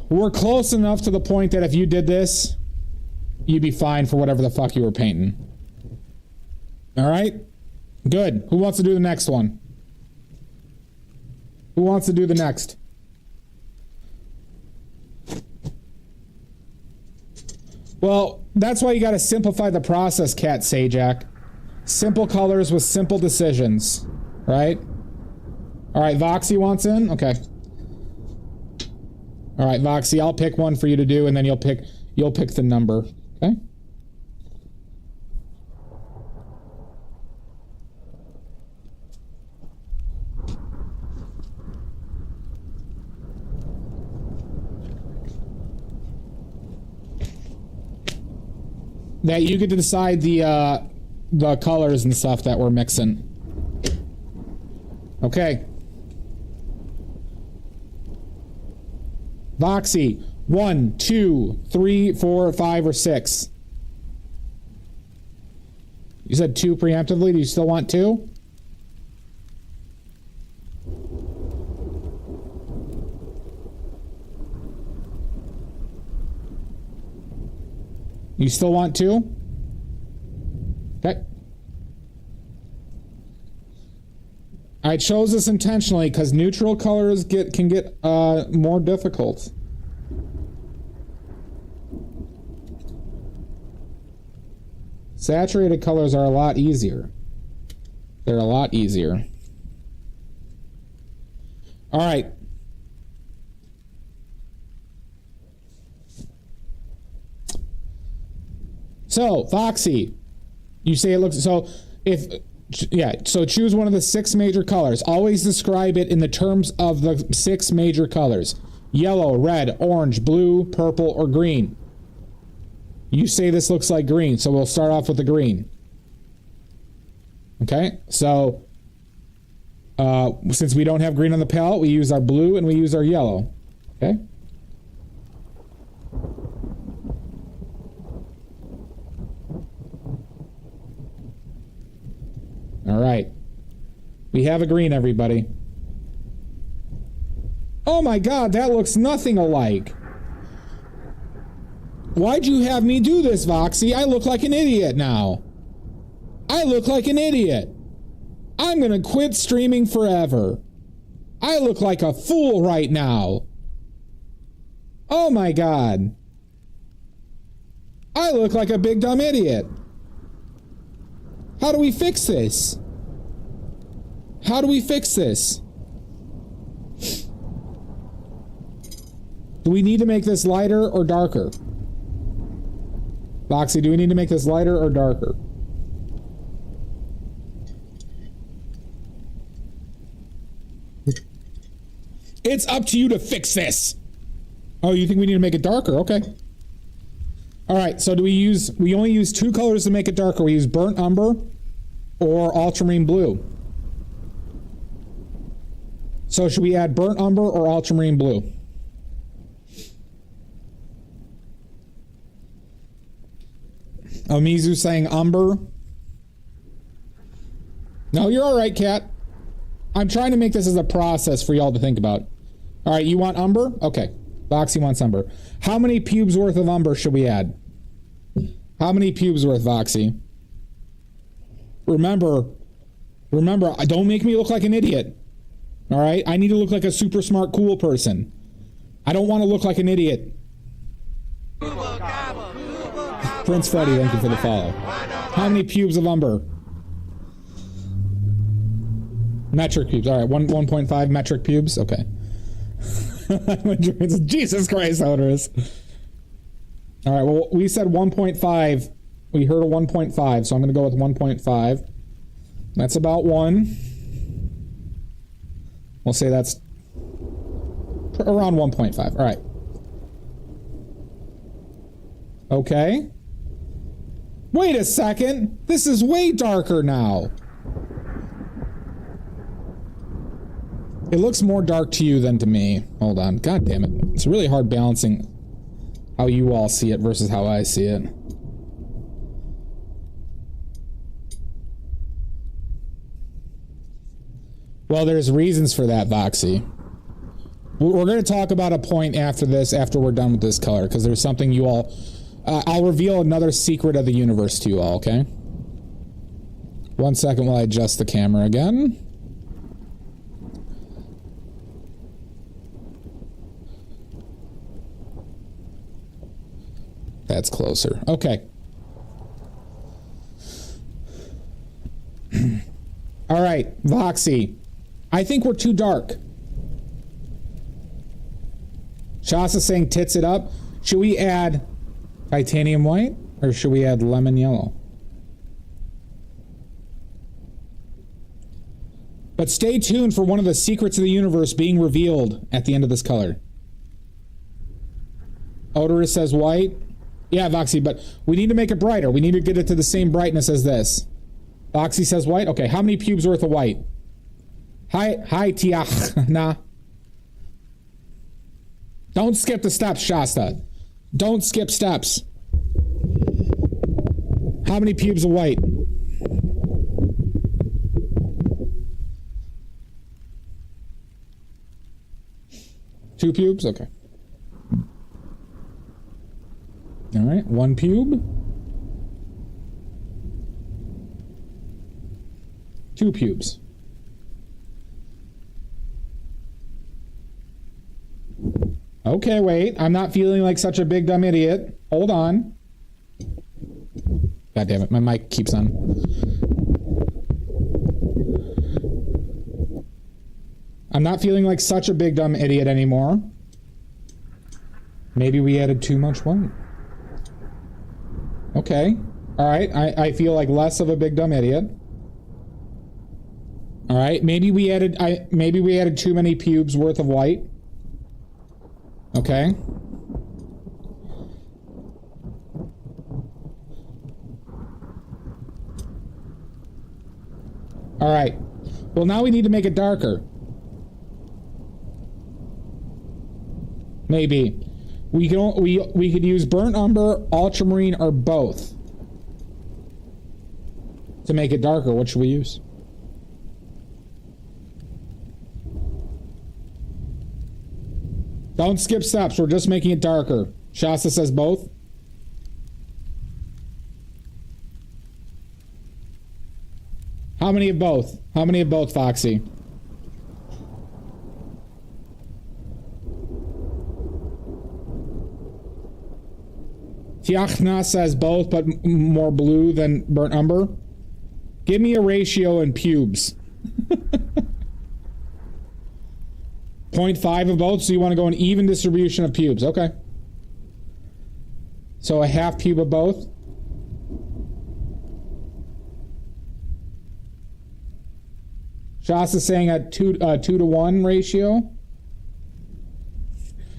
We're close enough to the point that if you did this, you'd be fine for whatever the fuck you were painting. All right? Good. Who wants to do the next one? Who wants to do the next? Well, that's why you got to simplify the process, Cat Sajak. Simple colors with simple decisions, right? All right, Voxy wants in? Okay. All right, Voxy, I'll pick one for you to do, and then you'll pick the number, okay? that you get to decide the colors and stuff that we're mixing. Okay. Voxy, 1, 2, 3, 4, 5, or 6. You said 2 preemptively. Do you still want 2? You still want 2? Okay. I chose this intentionally because neutral colors can get more difficult. Saturated colors are a lot easier. They're a lot easier. All right. So, Foxy, you say it looks, so choose one of the 6 major colors. Always describe it in the terms of the 6 major colors. Yellow, red, orange, blue, purple, or green. You say this looks like green, so we'll start off with the green. Okay, so since we don't have green on the palette, we use our blue and we use our yellow. Okay. All right. We have a green, everybody. Oh my God, that looks nothing alike. Why'd you have me do this, Voxy? I look like an idiot now. I look like an idiot. I'm gonna quit streaming forever. I look like a fool right now. Oh my God. I look like a big dumb idiot. How do we fix this? How do we fix this? Do we need to make this lighter or darker? Voxy, do we need to make this lighter or darker? It's up to you to fix this. Oh, you think we need to make it darker? Okay. All right, so we only use 2 colors to make it darker. We use burnt umber or ultramarine blue. So should we add burnt umber or ultramarine blue? Omizu saying umber. No, you're all right, Kat. I'm trying to make this as a process for y'all to think about. All right, you want umber? Okay. Voxy wants umber. How many pubes worth of umber should we add? How many pubes worth, Voxy? Remember, don't make me look like an idiot. All right? I need to look like a super smart, cool person. I don't want to look like an idiot. Prince Freddy, thank you for the follow. How many pubes of umber? Metric pubes. All right, 1.5 metric pubes. Okay. Jesus Christ, Odorous. All right, well, we said 1.5. We heard a 1.5, so I'm going to go with 1.5. That's about 1. We'll say that's around 1.5. All right. Okay. Wait a second. This is way darker now. It looks more dark to you than to me. Hold on. God damn it. It's really hard balancing how you all see it versus how I see it. Well, there's reasons for that, Voxy. We're going to talk about a point after this, after we're done with this color, because there's something you all... I'll reveal another secret of the universe to you all, okay? 1 second while I adjust the camera again. That's closer. Okay. All right, Voxy. I think we're too dark. Shasa's saying tits it up. Should we add titanium white or should we add lemon yellow? But stay tuned for one of the secrets of the universe being revealed at the end of this color. Odorous says white. Yeah, Voxy, but we need to make it brighter. We need to get it to the same brightness as this. Voxy says white. Okay, how many pubes worth of white? Hi, Tiach. Nah. Don't skip the steps, Shasta. Don't skip steps. How many pubes of white? Two pubes? Okay. All right, one pube. Two pubes. Okay, wait. I'm not feeling like such a big dumb idiot. Hold on. God damn it, my mic keeps on. I'm not feeling like such a big dumb idiot anymore. Maybe we added too much white. Okay. Alright, I feel like less of a big dumb idiot. Alright, maybe we added too many pubes worth of white. Okay. Alright. Well, now we need to make it darker. Maybe. We could use burnt umber, ultramarine, or both. To make it darker, what should we use? Don't skip steps, we're just making it darker. Shasta says both. How many of both? How many of both, Foxy? Tiachna says both, but more blue than burnt umber. Give me a ratio in pubes. 0.5 of both, so you want to go an even distribution of pubes. Okay. So a half pube of both. Shasta's saying a 2 to 1 ratio.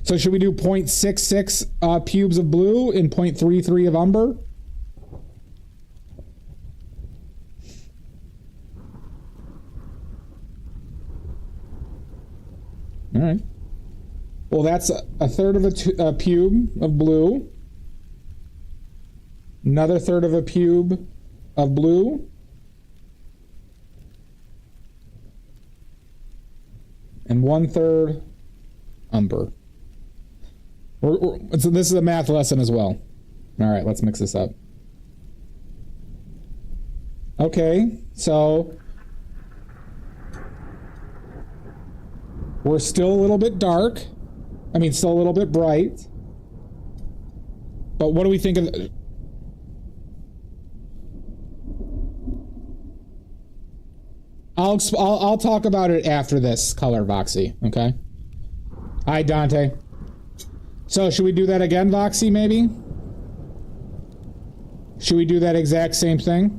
So should we do 0.66 pubes of blue and 0.33 of umber? All right. Well, that's a third of a pube of blue. Another third of a pube of blue. And 1/3 umber. So this is a math lesson as well. All right, let's mix this up. Okay, so we're still a little bit dark. I mean, still a little bit bright. But what do we think of... I'll talk about it after this color, Voxy, okay? Hi, Dante. So, should we do that again, Voxy, maybe? Should we do that exact same thing?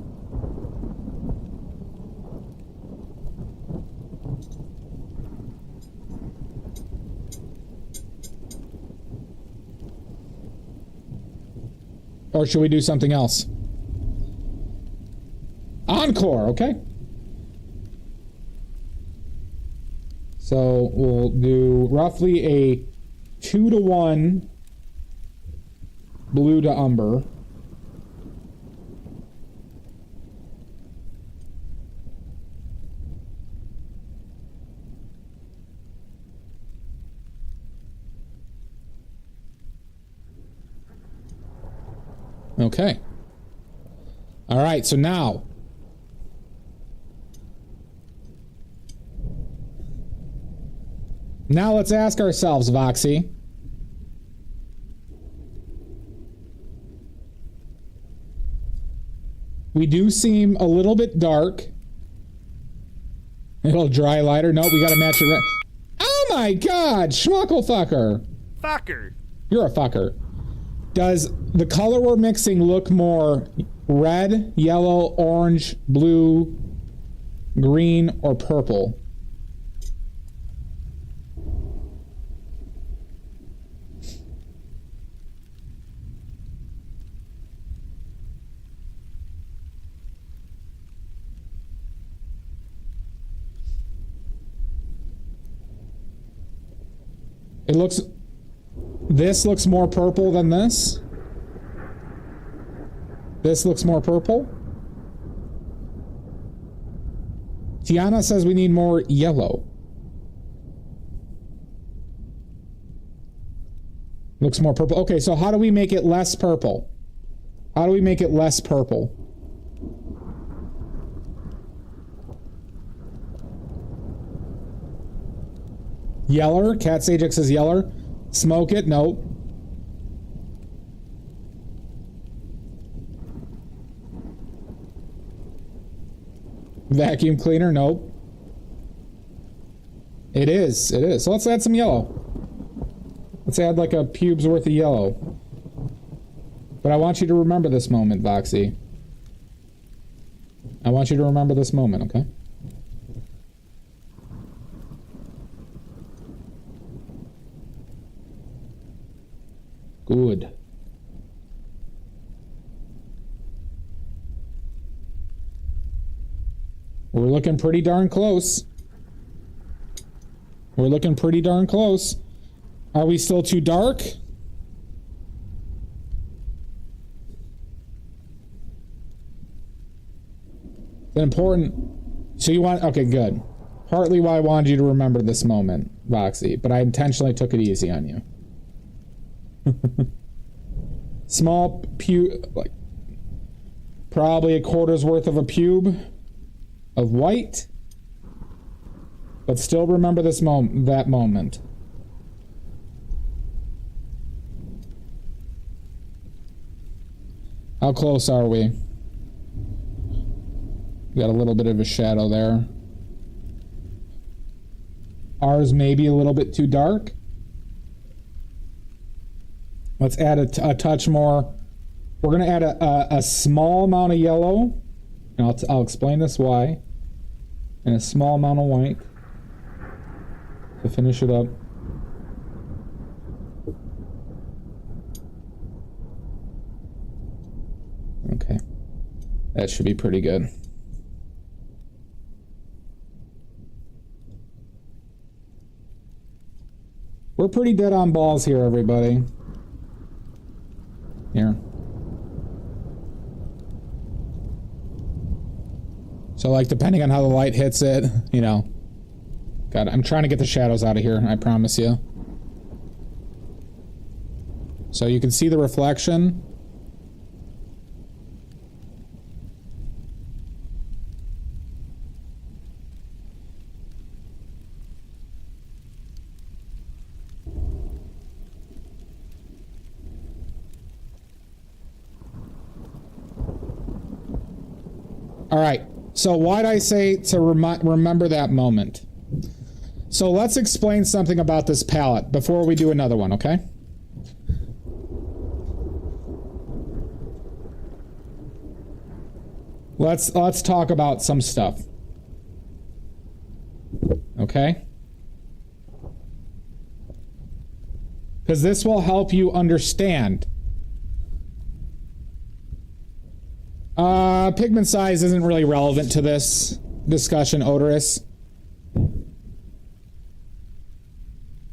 Or should we do something else? Encore, okay. So we'll do roughly a 2 to 1 blue to umber. Okay. All right, so now let's ask ourselves, Voxy. We do seem a little bit dark. It'll dry lighter. Nope, we gotta match it right. Oh my god, schmucklefucker. Fucker. You're a fucker. Does the color we're mixing look more red, yellow, orange, blue, green, or purple? It looks... This looks more purple than this. This looks more purple. Tiana says we need more yellow. Looks more purple. Okay, so how do we make it less purple? How do we make it less purple? Yeller. Cat Sajak says yeller. Smoke it. Nope. Vacuum cleaner. Nope. It is. It is. So let's add some yellow. Let's add like a pube's worth of yellow. But I want you to remember this moment, Voxy. I want you to remember this moment, okay? Good. We're looking pretty darn close. We're looking pretty darn close. Are we still too dark? Is that important? So you want... Okay, good. Partly why I wanted you to remember this moment, Voxy, but I intentionally took it easy on you. Small pube... Like, probably a quarter's worth of a pube of white. But still remember this that moment. How close are we? Got a little bit of a shadow there. Ours may be a little bit too dark. Let's add a touch more. We're going to add a small amount of yellow. And I'll explain this why. And a small amount of white. To finish it up. Okay. That should be pretty good. We're pretty dead on balls here, everybody. Here. So, like, depending on how the light hits it, you know. God, I'm trying to get the shadows out of here, I promise you. So you can see the reflection. All right, so why'd I say to remember that moment? So let's explain something about this palette before we do another one, okay? Let's talk about some stuff. Okay? Because this will help you understand. Pigment size isn't really relevant to this discussion, Odorous.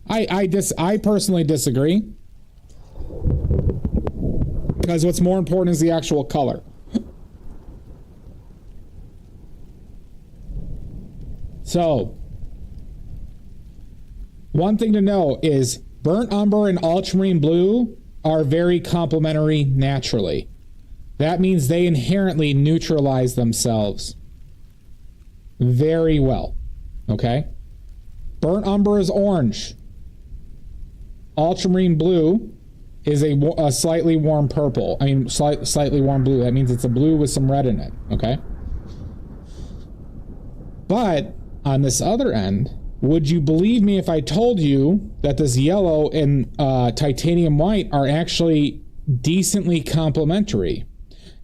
I personally disagree. Because what's more important is the actual color. So, one thing to know is burnt umber and ultramarine blue are very complementary naturally. That means they inherently neutralize themselves very well. Okay? Burnt umber is orange. Ultramarine blue is a slightly warm purple. I mean, slightly warm blue. That means it's a blue with some red in it. Okay? But on this other end, would you believe me if I told you that this yellow and titanium white are actually decently complementary?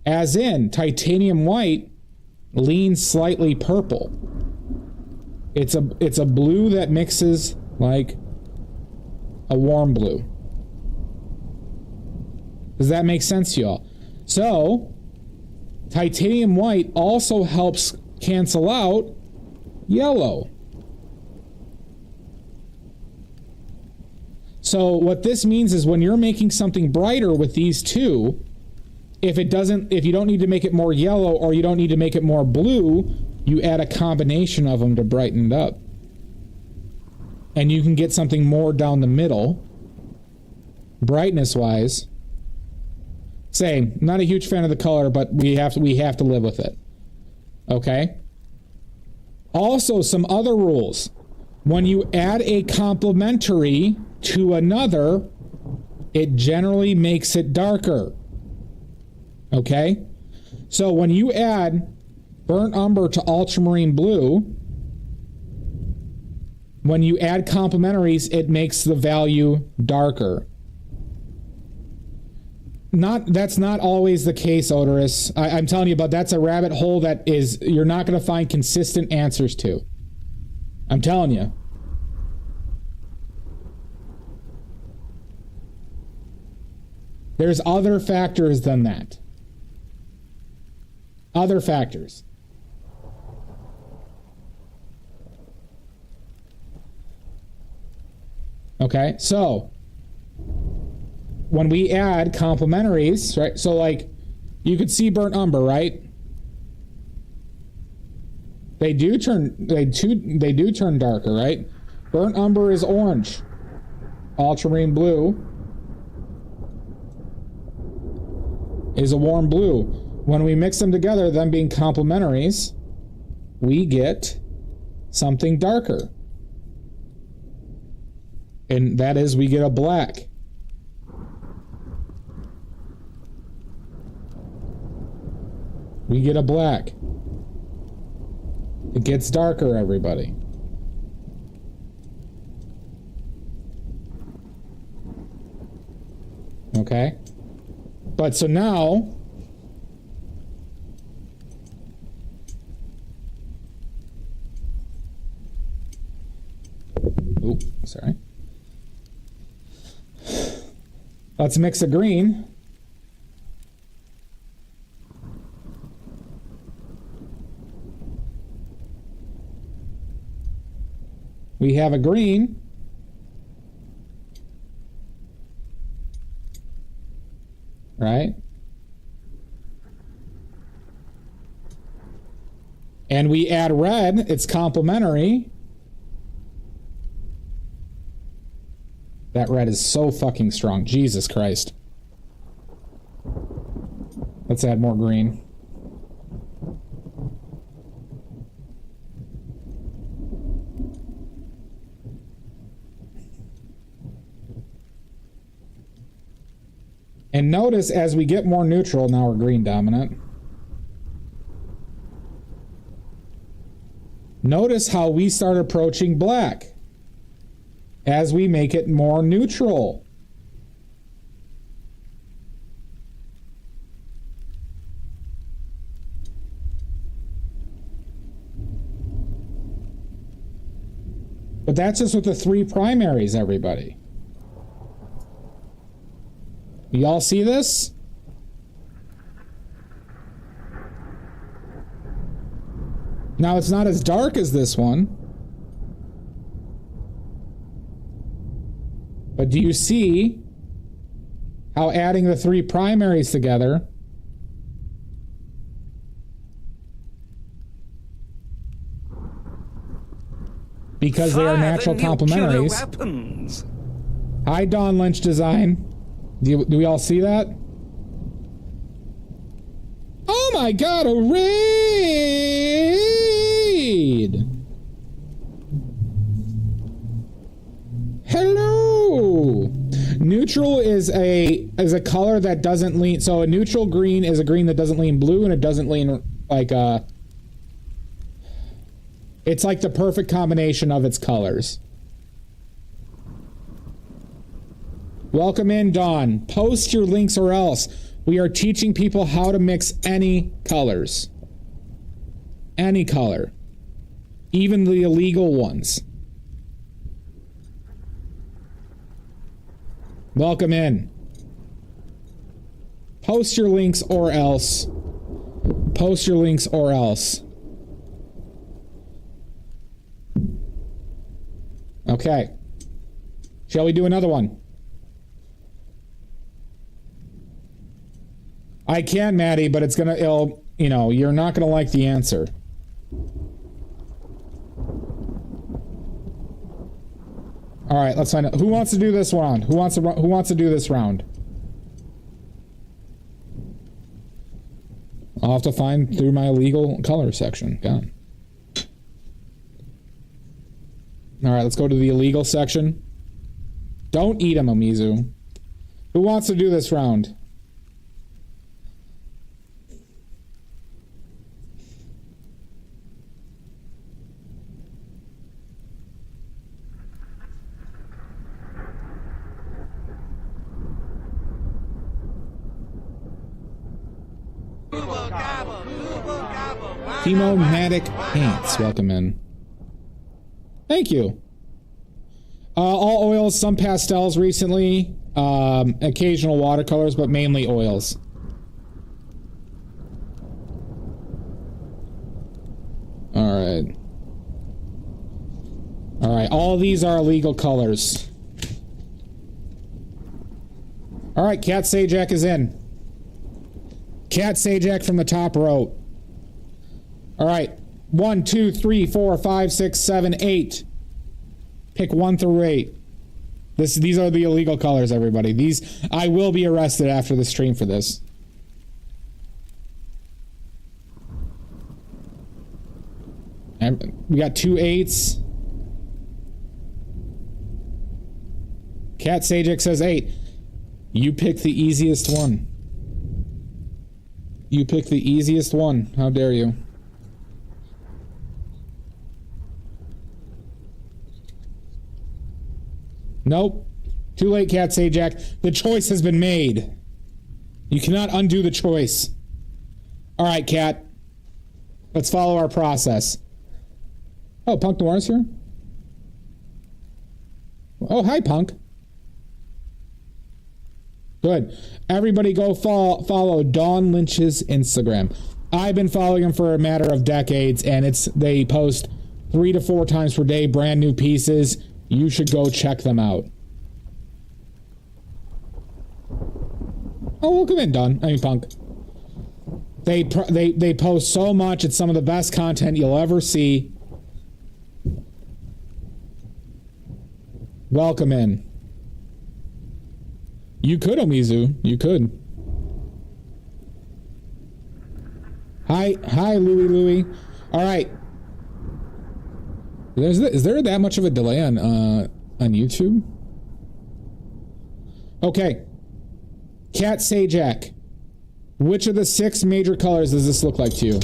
As in, titanium white leans slightly purple. It's a blue that mixes like a warm blue. Does that make sense to y'all? So, titanium white also helps cancel out yellow. So what this means is when you're making something brighter with these two, if you don't need to make it more yellow or you don't need to make it more blue, you add a combination of them to brighten it up. And you can get something more down the middle, brightness-wise. Same, not a huge fan of the color, but we have to live with it. Okay? Also, some other rules. When you add a complementary to another, it generally makes it darker. Okay? So when you add burnt umber to ultramarine blue, when you add complementaries, it makes the value darker. That's not always the case, Odorous. I'm telling you, but that's a rabbit hole that you're not going to find consistent answers to. I'm telling you. There's other factors than that. Other factors. Okay, so when we add complementaries, right? So like you could see burnt umber, right? They do turn darker, right? Burnt umber is orange. Ultramarine blue is a warm blue. When we mix them together, them being complementaries, we get something darker. And that is, we get a black. We get a black. It gets darker, everybody. Okay? But so now, ooh, sorry. Let's mix a green. We have a green. Right? And we add red, it's complementary. That red is so fucking strong. Jesus Christ. Let's add more green. And notice as we get more neutral, now we're green dominant. Notice how we start approaching black as we make it more neutral. But that's just with the three primaries, everybody. You all see this? Now it's not as dark as this one. But do you see how adding the three primaries together because they are natural complementaries. Hi, Dawn Lynch Design. Do we all see that? Oh my god, a raid! Hello! Neutral is a color that doesn't lean, so a neutral green is a green that doesn't lean blue and it doesn't lean like it's like the perfect combination of its colors. Welcome in, Dawn. Post your links or else. We are teaching people how to mix any colors. Any color. Even the illegal ones. Welcome in. Post your links or else. Post your links or else. Okay. Shall we do another one? I can, Maddie, but it'll, you know, you're not gonna like the answer. All right, let's find out. Who wants to do this round? Who wants to do this round? I'll have to find through my illegal color section. God. All right, let's go to the illegal section. Don't eat him, Omizu. Who wants to do this round? Thematic Paints, welcome in. Thank you. All oils, some pastels recently, occasional watercolors, but mainly oils. Alright. Alright, all these are illegal colors. Alright, Cat Sajak is in. Cat Sajak from the top row. Alright. 1, 2, 3, 4, 5, 6, 7, 8. Pick 1 through 8. These are the illegal colors, everybody. These, I will be arrested after the stream for this. And we got 2 8s. Cat Sajak says 8. You pick the easiest one. You pick the easiest one. How dare you? Nope. Too late, Cat Sajak. The choice has been made. You cannot undo the choice. Alright, Cat. Let's follow our process. Oh, Punk Noir's here? Oh, hi, Punk. Good. Everybody go follow Dawn Lynch's Instagram. I've been following him for a matter of decades, and they post 3 to 4 times per day, brand new pieces. You should go check them out. Oh, welcome in, Dawn. I mean, Punk. They post so much. It's some of the best content you'll ever see. Welcome in. You could, Omizu. You could. Hi, Louie. All right. Is there that much of a delay on YouTube? Okay. Cat Sajak. Which of the 6 major colors does this look like to you?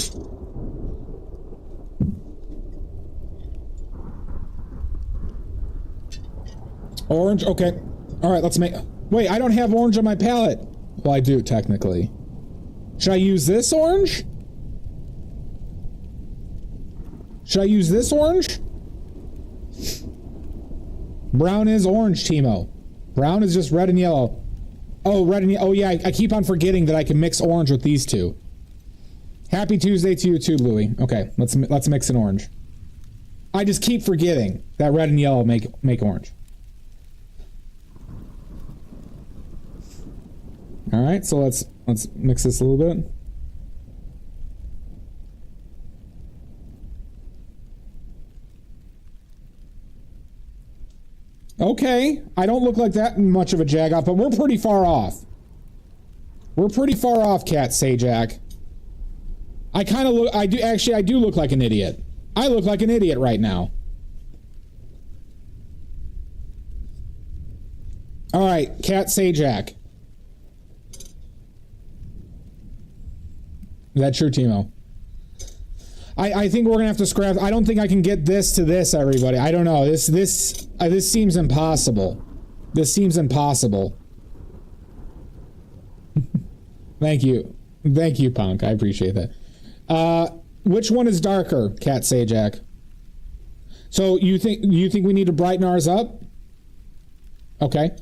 Orange? Okay. All right, let's make... Wait, I don't have orange on my palette. Well, I do, technically. Should I use this orange? Should I use this orange? Brown is orange, Timo. Brown is just red and yellow. Oh, red and yellow. Oh, yeah, I keep on forgetting that I can mix orange with these two. Happy Tuesday to you too, Louie. Okay, let's mix an orange. I just keep forgetting that red and yellow make orange. All right, so let's mix this a little bit. Okay, I don't look like that much of a jag-off, but we're pretty far off. We're pretty far off, Cat Sajak. I kind of look, I do look like an idiot. I look like an idiot right now. All right, Cat Sajak. Is that true, Timo? I think we're gonna have to scrap. I don't think I can get this to this, everybody. I don't know. This seems impossible. This seems impossible. Thank you, Punk. I appreciate that. Which one is darker, Cat Sajak? So you think we need to brighten ours up? Okay.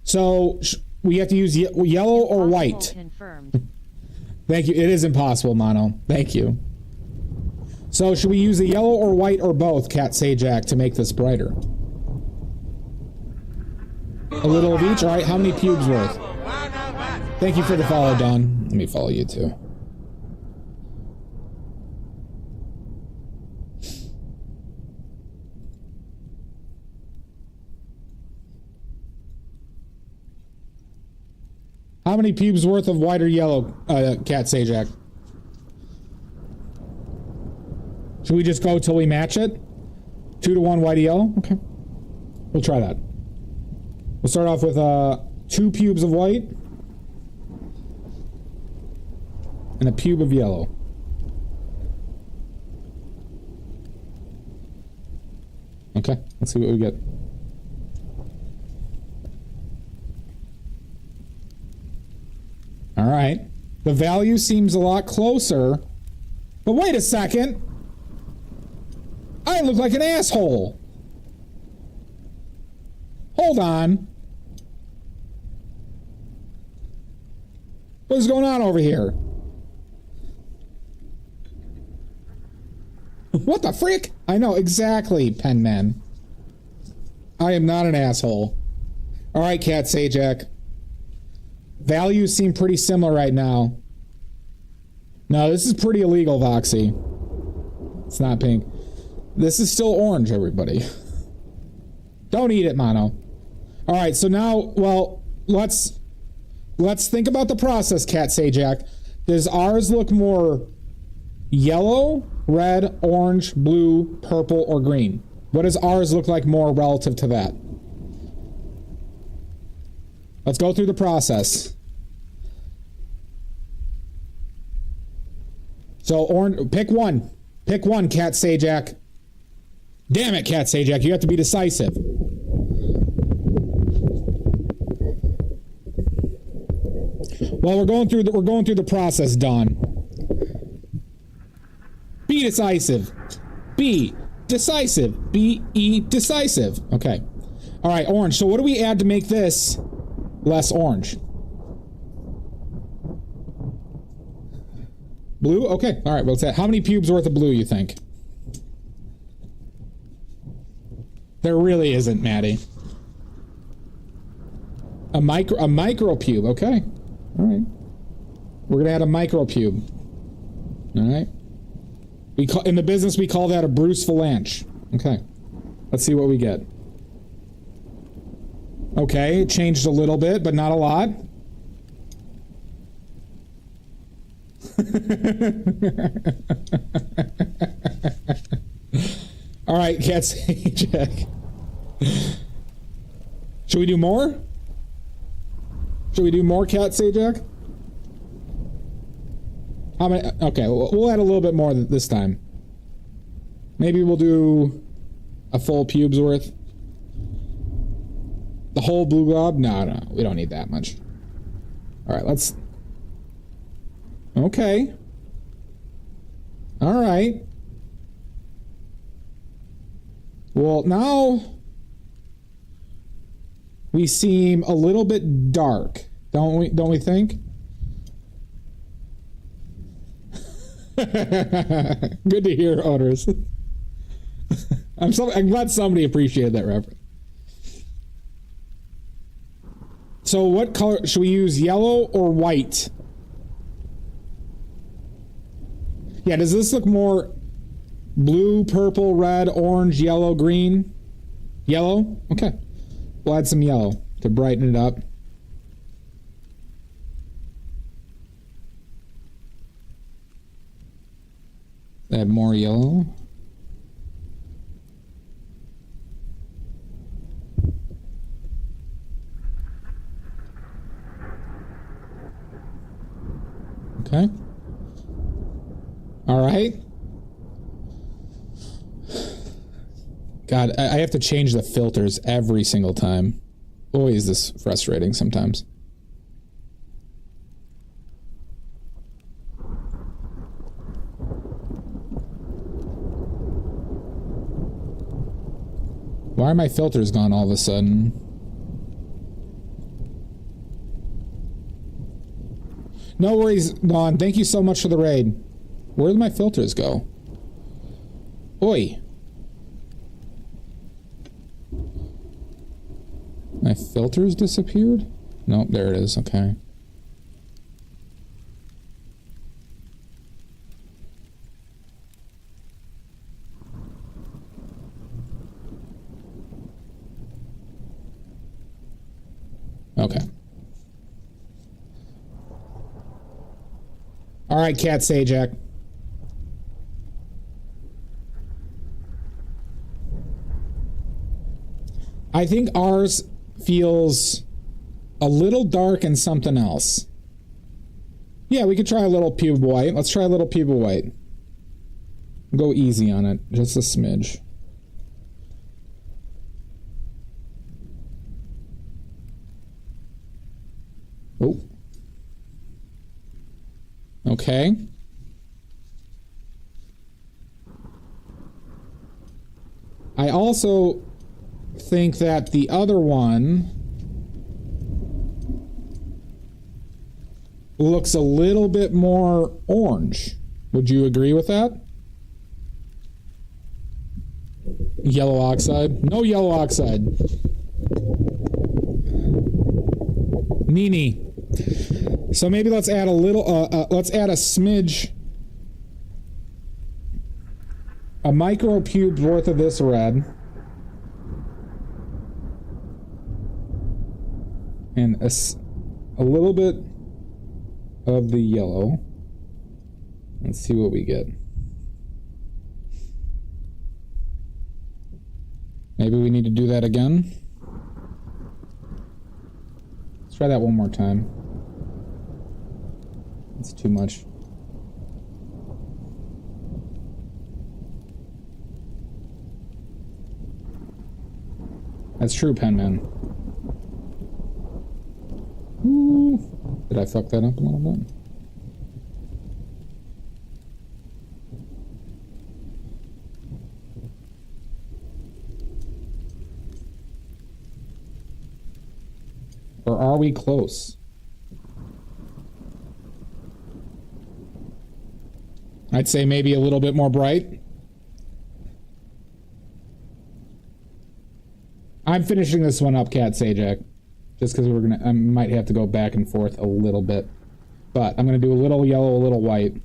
So we have to use yellow or white. Confirmed. Thank you. It is impossible, Mono. Thank you. So should we use the yellow or white or both, Cat Sajak, to make this brighter? A little of each? Alright, how many pubes worth? Thank you for the follow, Don. Let me follow you too. How many pubes worth of white or yellow, Cat Sajak? Should we just go till we match it? 2 to 1 white or yellow? Okay. We'll try that. We'll start off with 2 pubes of white and a pube of yellow. Okay, let's see what we get. All right. The value seems a lot closer. But wait a second. I look like an asshole. Hold on. What is going on over here? What the frick? I know, exactly, Penman. I am not an asshole. All right, Cat Sajak. Values seem pretty similar right now. No, this is pretty illegal, Voxy. It's not pink. This is still orange, everybody. Don't eat it, Mono. All right, so now, well, let's think about the process, Cat Sajak. Does ours look more yellow, red, orange, blue, purple, or green? What does ours look like more relative to that? Let's go through the process. So, orange, pick one. Pick one, Cat Sajak. Damn it, Cat Sajak, you have to be decisive. Well, we're going through the process, Don. Be decisive. Be decisive. Be decisive. Okay. All right, orange. So what do we add to make this less orange? Blue? Okay. All right. What's that? How many pubes worth of blue, you think? There really isn't, Maddie. A micro pube. Okay. All right. We're gonna add a micro pube. All right. In the business we call that a Bruce Valanche. Okay. Let's see what we get. Okay, it changed a little bit, but not a lot. All right, Cat Sajak. Should we do more? Should we do more, Cat Sajak? How many? Okay, we'll add a little bit more this time. Maybe we'll do a full pubes worth. The whole blue glob? No, we don't need that much. All right, let's... Okay. All right. Well, now we seem a little bit dark, don't we think? Good to hear, Otis. I'm glad somebody appreciated that reference. So what color should we use, yellow or white? Yeah, does this look more blue, purple, red, orange, yellow, green? Yellow? Okay. We'll add some yellow to brighten it up. Add more yellow. Okay. All right. God, I have to change the filters every single time. Boy, is this frustrating sometimes. Why are my filters gone all of a sudden? No worries, Dawn. Thank you so much for the raid. Where did my filters go? Oi. My filters disappeared? Nope, there it is. Okay. Okay. All right, Cat Sajak. I think ours feels a little dark and something else. Yeah, we could try a little pube white. Let's try a little pube white. Go easy on it, just a smidge. Oh. Okay. I also think that the other one looks a little bit more orange. Would you agree with that? Yellow oxide? No yellow oxide. Nini. So maybe let's add a little, let's add a smidge, a micro cube worth of this red. And a little bit of the yellow. Let's see what we get. Maybe we need to do that again. Let's try that one more time. It's too much. That's true, Penman. Ooh. Did I fuck that up a little bit? Or are we close? I'd say maybe a little bit more bright. I'm finishing this one up, Cat Sajak. Just because I might have to go back and forth a little bit. But I'm going to do a little yellow, a little white.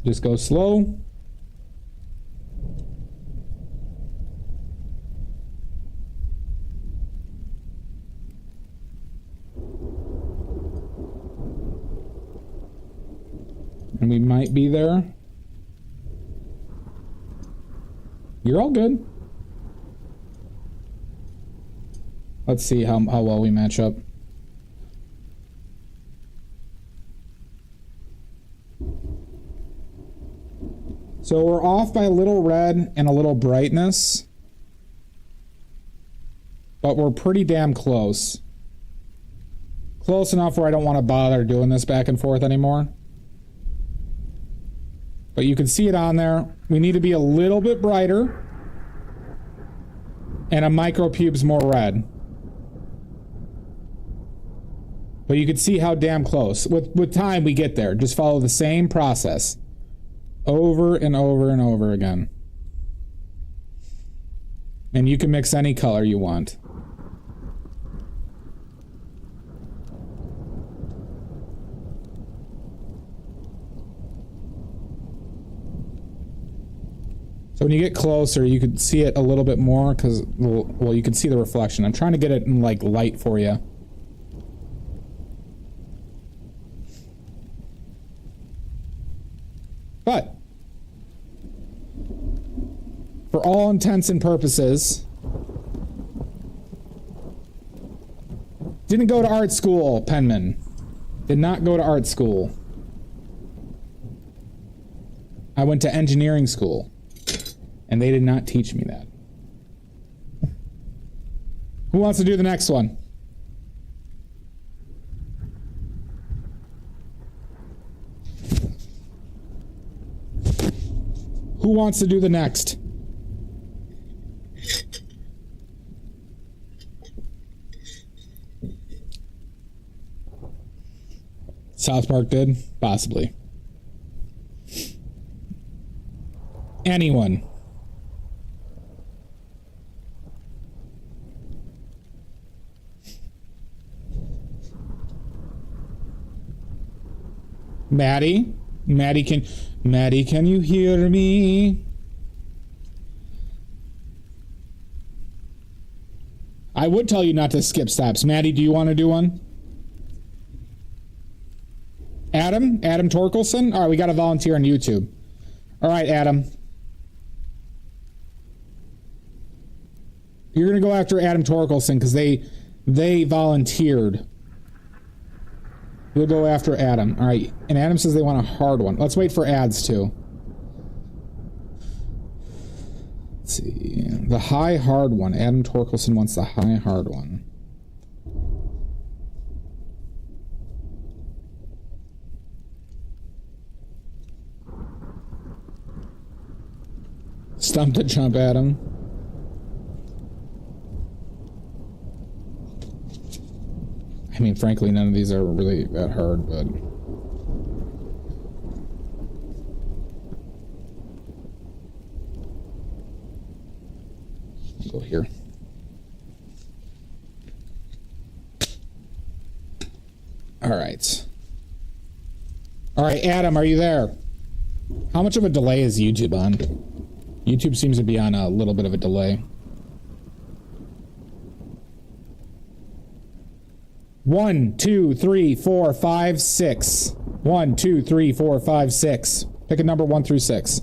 Just go slow. And we might be there. You're all good. Let's see how well we match up. So we're off by a little red and a little brightness. But we're pretty damn close. Close enough where I don't want to bother doing this back and forth anymore. But you can see it on there. We need to be a little bit brighter. And a micro pube's more red. But you can see how damn close. With time, we get there. Just follow the same process. Over and over and over again. And you can mix any color you want. So when you get closer, you can see it a little bit more because, well, you can see the reflection. I'm trying to get it in, like, light for you. But, for all intents and purposes, didn't go to art school, Penman. Did not go to art school. I went to engineering school. And they did not teach me that. Who wants to do the next one? Who wants to do the next? South Park did? Possibly. Anyone. Maddie? Maddie, can you hear me? I would tell you not to skip steps. Maddie, do you want to do one? Adam Torkelson? All right, we got a volunteer on YouTube. All right, Adam. You're going to go after Adam Torkelson because they volunteered. We'll go after Adam. All right. And Adam says they want a hard one. Let's wait for ads, too. Let's see. The high hard one. Adam Torkelson wants the high hard one. Stump to jump, Adam. I mean, frankly, none of these are really that hard, but... I'll go here. All right. All right, Adam, are you there? How much of a delay is YouTube on? YouTube seems to be on a little bit of a delay. 1, 2, 3, 4, 5, 6. 1, 2, 3, 4, 5, 6. Pick a number 1 through 6.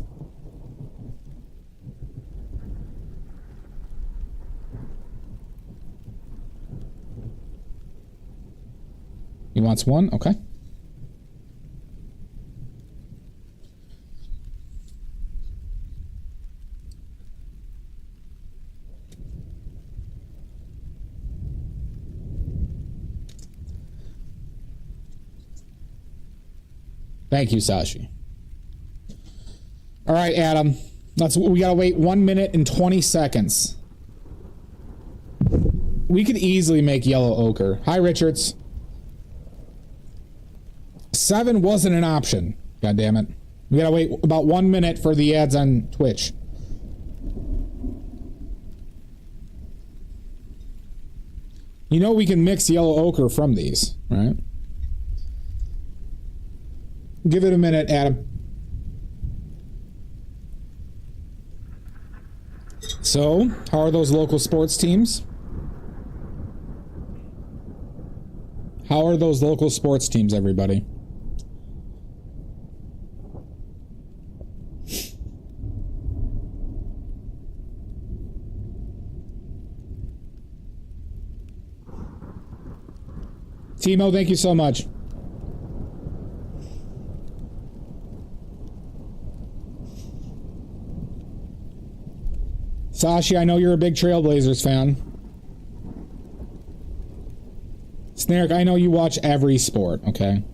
He wants 1? Okay. Thank you, Sashi. All right, Adam. We gotta wait 1 minute and 20 seconds. We could easily make yellow ochre. Hi, Richards. 7 wasn't an option. God damn it. We gotta wait about 1 minute for the ads on Twitch. You know we can mix yellow ochre from these, right? Give it a minute, Adam. So, how are those local sports teams? How are those local sports teams, everybody? Timo, thank you so much. Sashi, I know you're a big Trailblazers fan. Snark, I know you watch every sport, okay?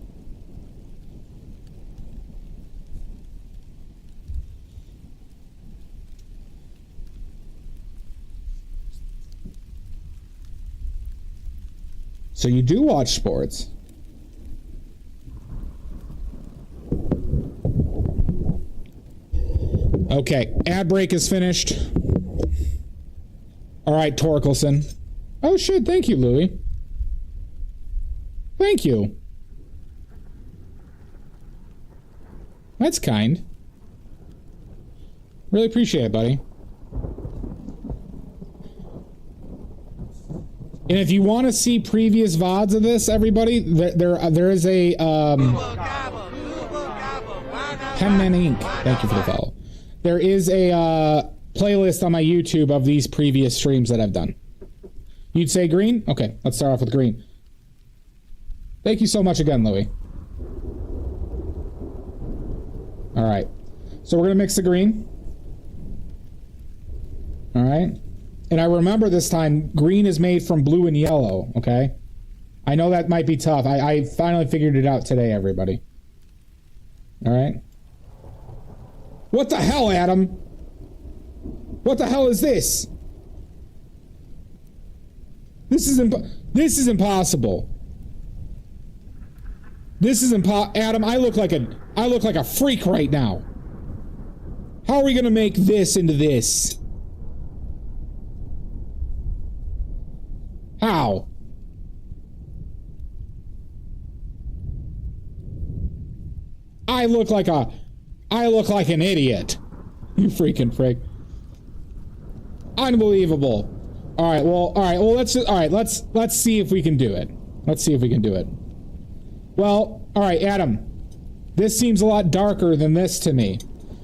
So you do watch sports. Okay, ad break is finished. All right, Torkelson. Oh shit, thank you, Louie. Thank you. That's kind. Really appreciate it, buddy. And if you want to see previous VODs of this, everybody, there is a Penman Inc. Thank you for the follow. There is a playlist on my YouTube of these previous streams that I've done. You'd say green? Okay, let's start off with green. Thank you so much again, Louie. All right, so we're gonna mix the green. All right. And I remember this time, green is made from blue and yellow, okay? I know that might be tough. I finally figured it out today, everybody. All right? What the hell, Adam? What the hell is this? This is impossible. This is Adam, I look like a freak right now. How are we gonna make this into this? How? I look like an idiot. You freaking prick. Unbelievable. Alright, well, let's see if we can do it. Let's see if we can do it. Well, alright, Adam. This seems a lot darker than this to me.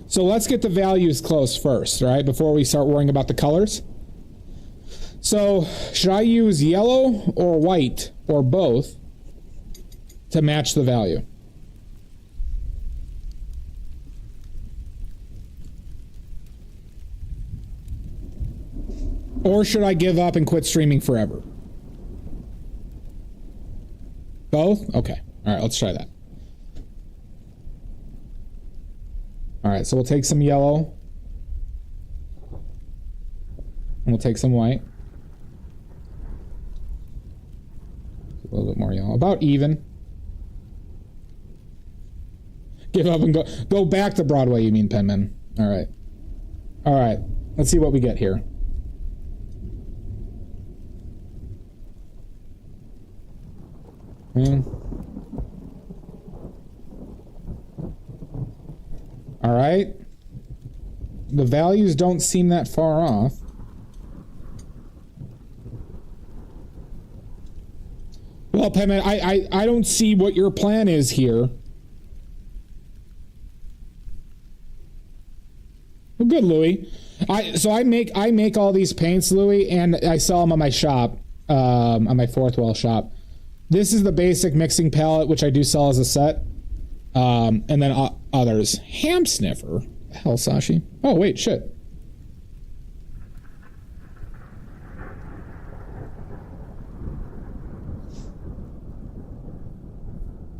So let's get the values close first, right? Before we start worrying about the colors. So, should I use yellow or white or both to match the value? Or should I give up and quit streaming forever? Both? Okay. Alright, let's try that. Alright, so we'll take some yellow. And we'll take some white. A little bit more yellow. About even. Give up and go back to Broadway, you mean, Penman. Alright. Alright. Let's see what we get here. Alright. The values don't seem that far off. Well, Penman, I don't see what your plan is here. Well, good, Louis. I make all these paints, Louis, and I sell them on my shop, on my Fourth Wall shop. This is the basic mixing palette, which I do sell as a set. And then others. Ham sniffer? The hell, Sashi? Oh, wait, shit.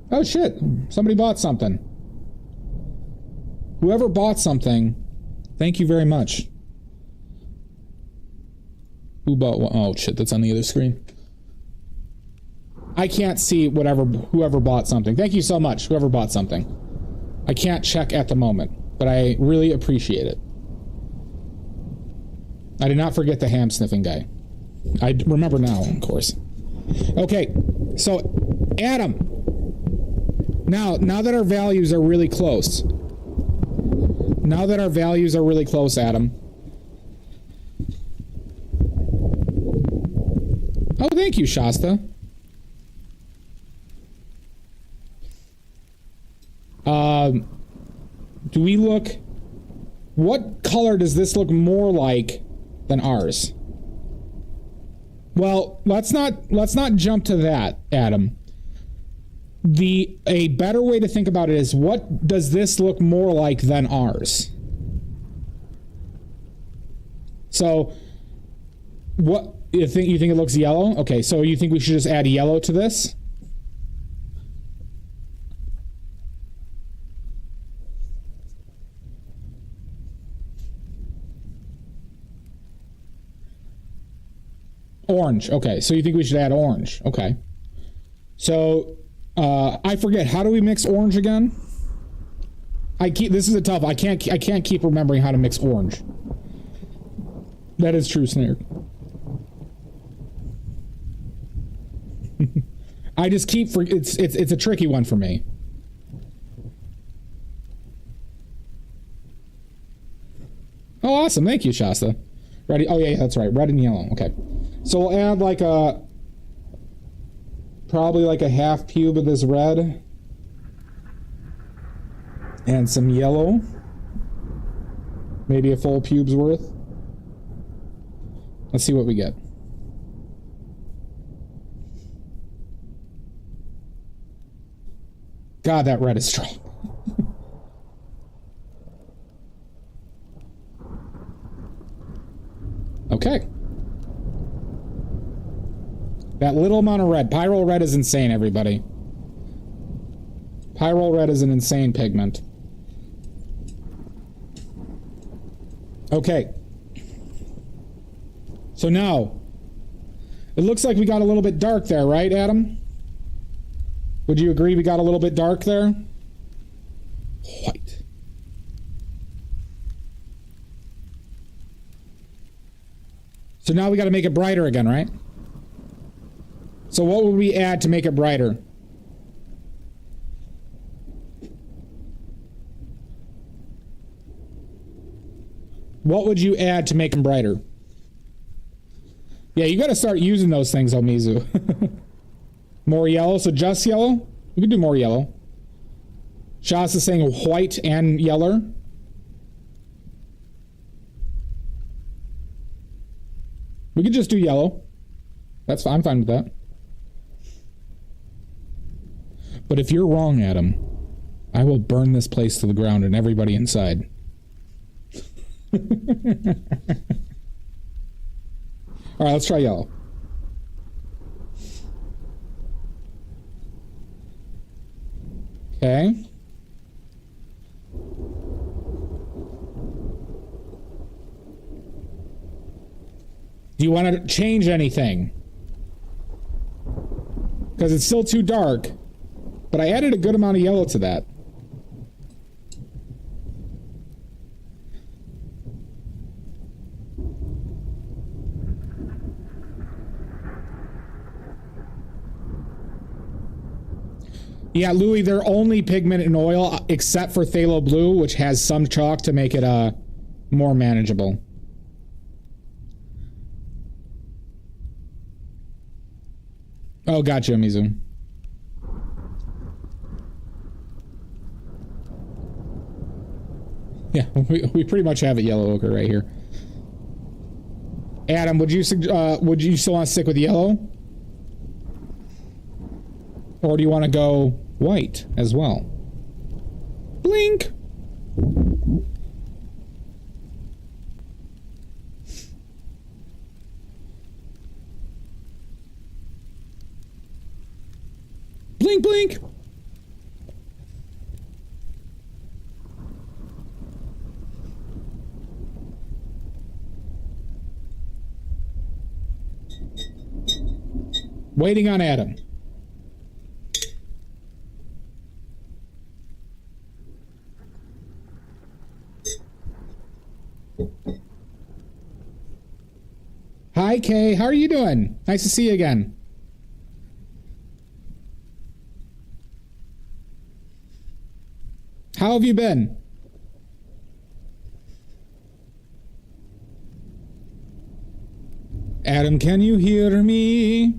Oh, shit. Somebody bought something. Whoever bought something, thank you very much. Who bought what? Oh, shit, that's on the other screen. I can't see whoever bought something. Thank you so much, whoever bought something. I can't check at the moment, but I really appreciate it. I did not forget the ham sniffing guy. I remember now, of course. Okay, so Adam. Now that our values are really close. Adam. Oh, thank you, Shasta. Do we look... What color does this look more like than ours? Well, let's not jump to that, Adam. A better way to think about it is, what does this look more like than ours? So, what you think it looks yellow? Okay, so you think we should just add yellow to this? Orange. Okay, so you think we should add orange? Okay. So, I forget, how do we mix orange again? This is a tough. I can't keep remembering how to mix orange. That is true, Snare. I just keep it's a tricky one for me. Oh, awesome. Thank you, Shasta. Ready? Oh, yeah, that's right. Red and yellow. Okay. So we'll add like probably like a half pube of this red. And some yellow. Maybe a full pube's worth. Let's see what we get. God, that red is strong. Okay. That little amount of red. Pyrrole red is insane, everybody. Pyrrole red is an insane pigment. Okay. So now, it looks like we got a little bit dark there, right, Adam? Would you agree we got a little bit dark there? White. So now we got to make it brighter again, right? So what would we add to make it brighter? What would you add to make them brighter? Yeah, you got to start using those things, Omizu. More yellow, so just yellow? We could do more yellow. Shasta's saying white and yellow. We could just do yellow. That's fine. I'm fine with that. But if you're wrong, Adam, I will burn this place to the ground and everybody inside. All right, let's try yellow. Okay. Do you want to change anything? Because it's still too dark. But I added a good amount of yellow to that. Yeah, Louis, they're only pigment in oil except for phthalo blue, which has some chalk to make it more manageable. Oh, gotcha, Mizu. Yeah, we pretty much have a yellow ochre right here. Adam, would you still want to stick with yellow? Or do you want to go white as well? Blink! Blink, blink! Waiting on Adam. Hi, Kay. How are you doing? Nice to see you again. How have you been? Adam, can you hear me?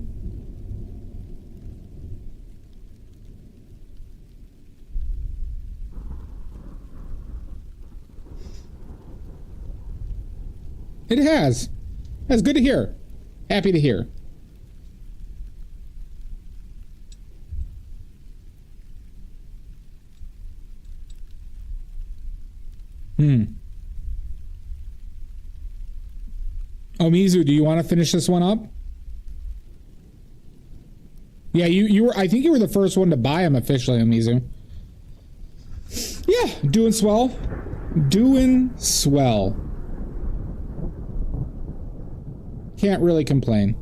It has. That's good to hear. Happy to hear. Oh, Mizu, do you want to finish this one up? Yeah, you were. I think you were the first one to buy them officially, Mizu. Yeah, doing swell. Doing swell. Can't really complain.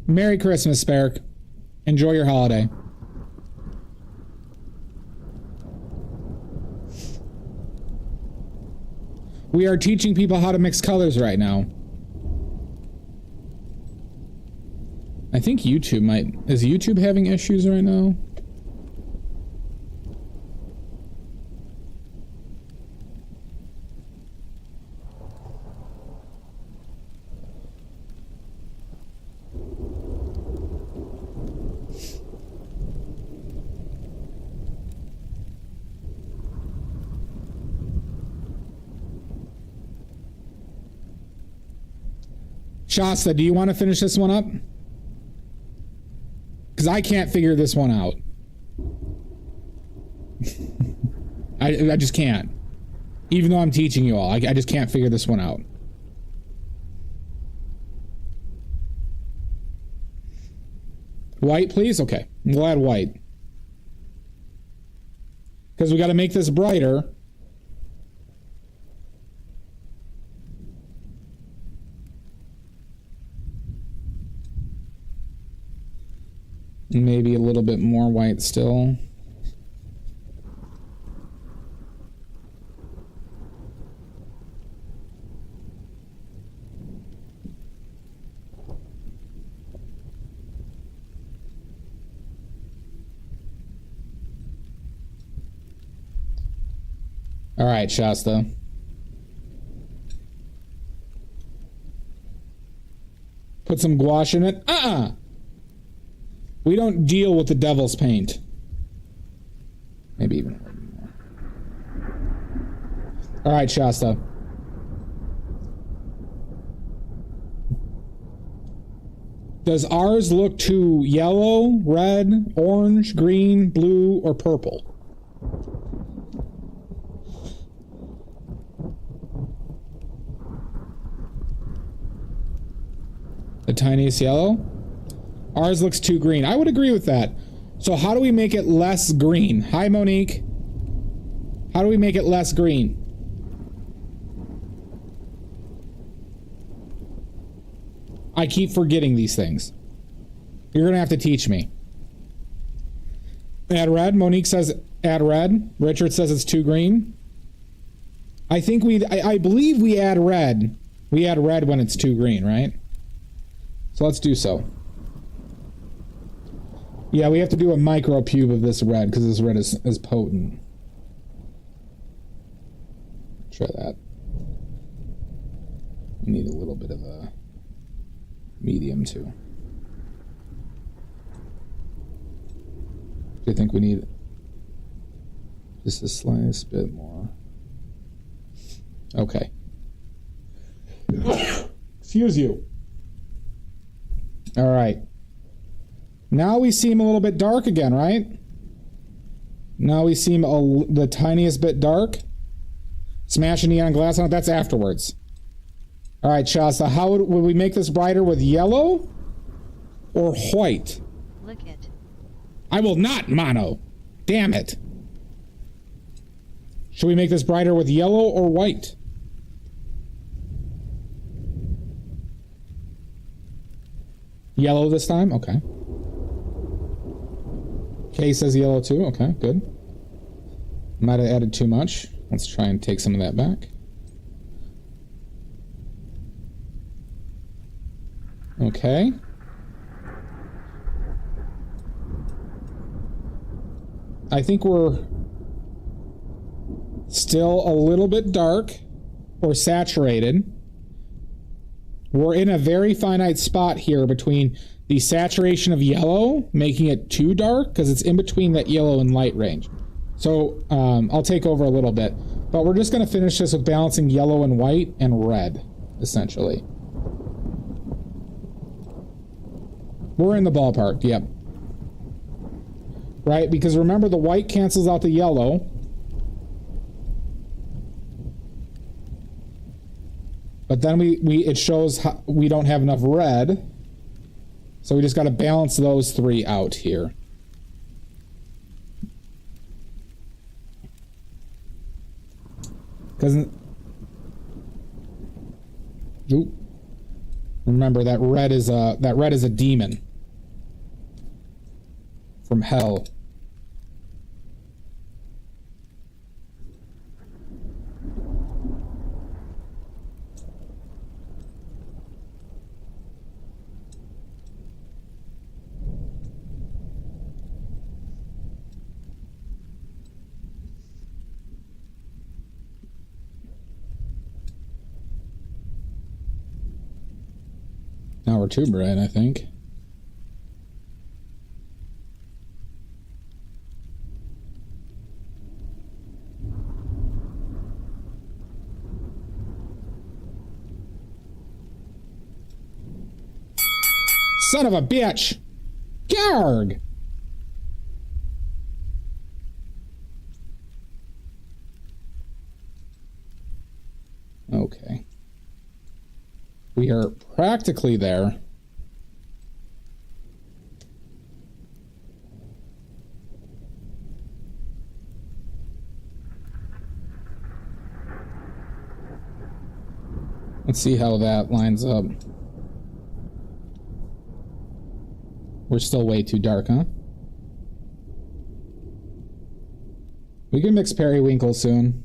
Merry Christmas, Spark. Enjoy your holiday. We are teaching people how to mix colors right now. I think YouTube might... Is YouTube having issues right now? Shasta, do you want to finish this one up? Because I can't figure this one out. I just can't. Even though I'm teaching you all, I just can't figure this one out. White, please? Okay. We'll add white. Because we got to make this brighter. Maybe a little bit more white still. All right, Shasta. Put some gouache in it. We don't deal with the devil's paint. Maybe even a little more. All right, Shasta. Does ours look too yellow, red, orange, green, blue, or purple? The tiniest yellow? Ours looks too green. I would agree with that. So how do we make it less green? Hi, Monique. How do we make it less green? I keep forgetting these things. You're going to have to teach me. Add red. Monique says add red. Richard says it's too green. I think I believe we add red. We add red when it's too green, right? So let's do so. Yeah, we have to do a micro pube of this red because this red is potent. Try that. We need a little bit of a medium too. Do you think we need just a slice bit more? Okay. Excuse you. All right. Now we seem a little bit dark again, right? Now we seem the tiniest bit dark. Smash a neon glass on it. That's afterwards. All right, Shasta. How would we make this brighter with yellow or white? Lick it. I will not, Mono. Damn it. Should we make this brighter with yellow or white? Yellow this time? Okay. Kay says yellow too. Okay, good. Might have added too much. Let's try and take some of that back. Okay. I think we're still a little bit dark or saturated. We're in a very finite spot here between the saturation of yellow, making it too dark, because it's in between that yellow and light range. So I'll take over a little bit. But we're just going to finish this with balancing yellow and white and red, essentially. We're in the ballpark, yep. Right, because remember the white cancels out the yellow. But then it shows how we don't have enough red. So we just got to balance those three out here. Because remember that red is a demon from hell. Now we're too bright, I think. Son of a bitch! Garg! Okay. We are practically there. Let's see how that lines up We're still way too dark, huh? We can mix periwinkle soon.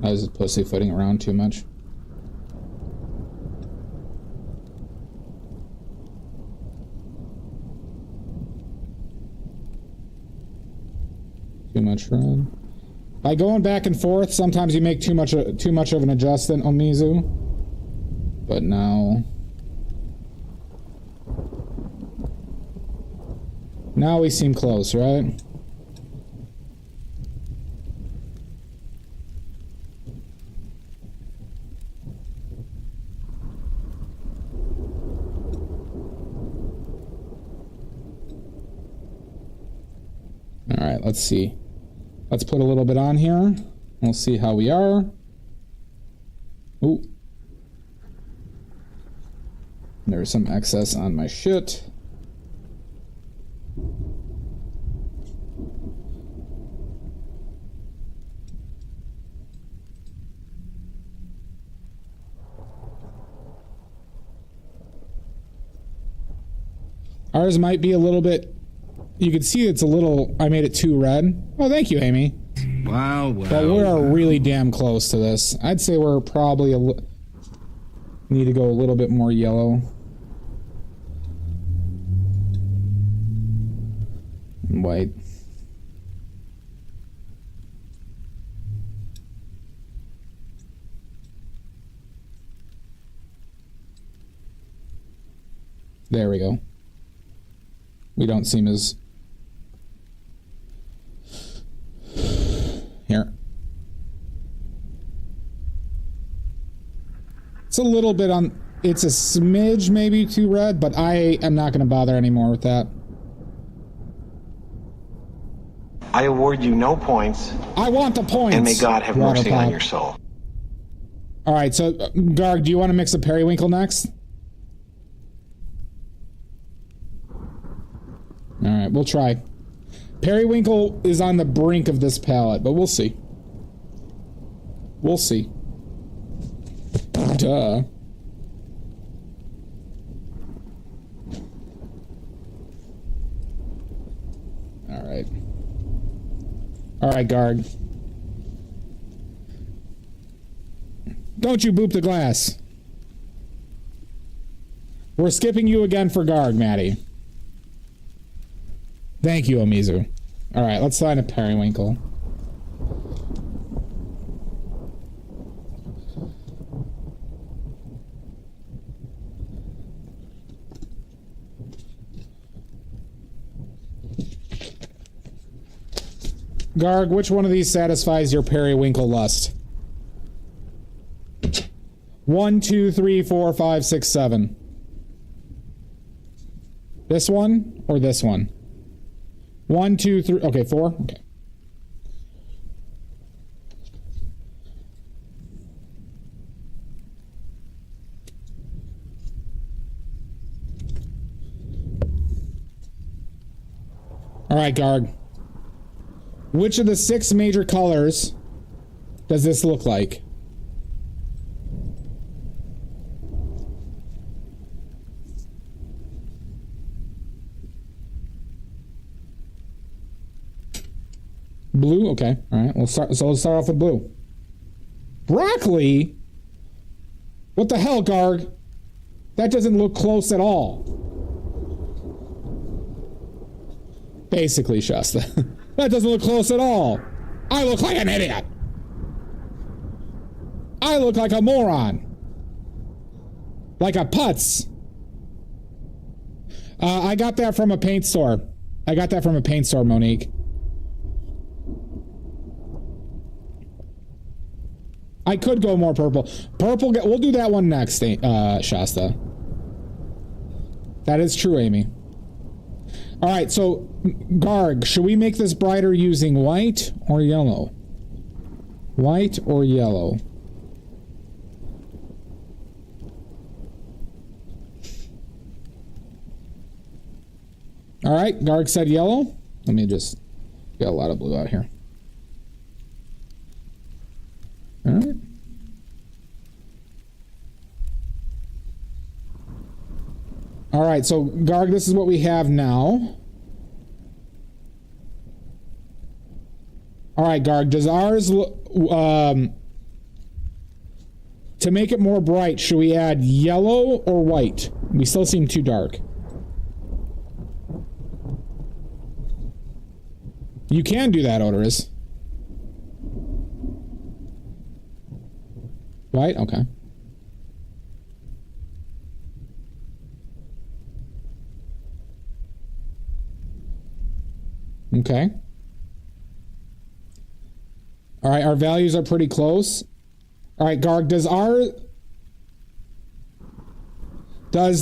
I was pussyfooting around too much. Too much red. By going back and forth, sometimes you make too much of an adjustment, Omizu. But now we seem close, right? All right, let's see. Let's put a little bit on here. We'll see how we are. Ooh. There's some excess on my shit. Ours might be a little bit... You can see it's a little... I made it too red. Oh, thank you, Amy. Wow, wow. But we're really damn close to this. I'd say we're probably need to go a little bit more yellow. And white. There we go. We don't seem as... Here. It's a little bit on... It's a smidge maybe too red, but I am not going to bother anymore with that. I award you no points. I want the points! And may God have mercy Waterpop. on your soul. Alright, so, Garg, do you want to mix a periwinkle next? Alright, we'll try. Periwinkle is on the brink of this palette, but we'll see. We'll see. Duh. Alright. Alright, Garg. Don't you boop the glass. We're skipping you again for Garg, Maddie. Thank you, Omizu. Alright, let's find a periwinkle. Garg, which one of these satisfies your periwinkle lust? 1, 2, 3, 4, 5, 6, 7. This one or this one? 1, 2, 3. Okay, 4. Okay. All right, Garg. Which of the 6 major colors does this look like? Blue? Okay. All right. Let's start off with blue. Broccoli? What the hell, Garg? That doesn't look close at all. Basically, Shasta. That doesn't look close at all. I look like an idiot. I look like a moron. Like a putz. I got that from a paint store. Monique. I could go more purple. Purple, we'll do that one next, Shasta. That is true, Amy. All right, so, Garg, should we make this brighter using white or yellow? White or yellow? All right, Garg said yellow. Let me just get a lot of blue out here. All right. All right, so Garg, this is what we have now. All right, Garg, does ours, to make it more bright, should we add yellow or white? We still seem too dark. You can do that, Odorous. White? Okay. Okay. All right, our values are pretty close. All right, Garg, does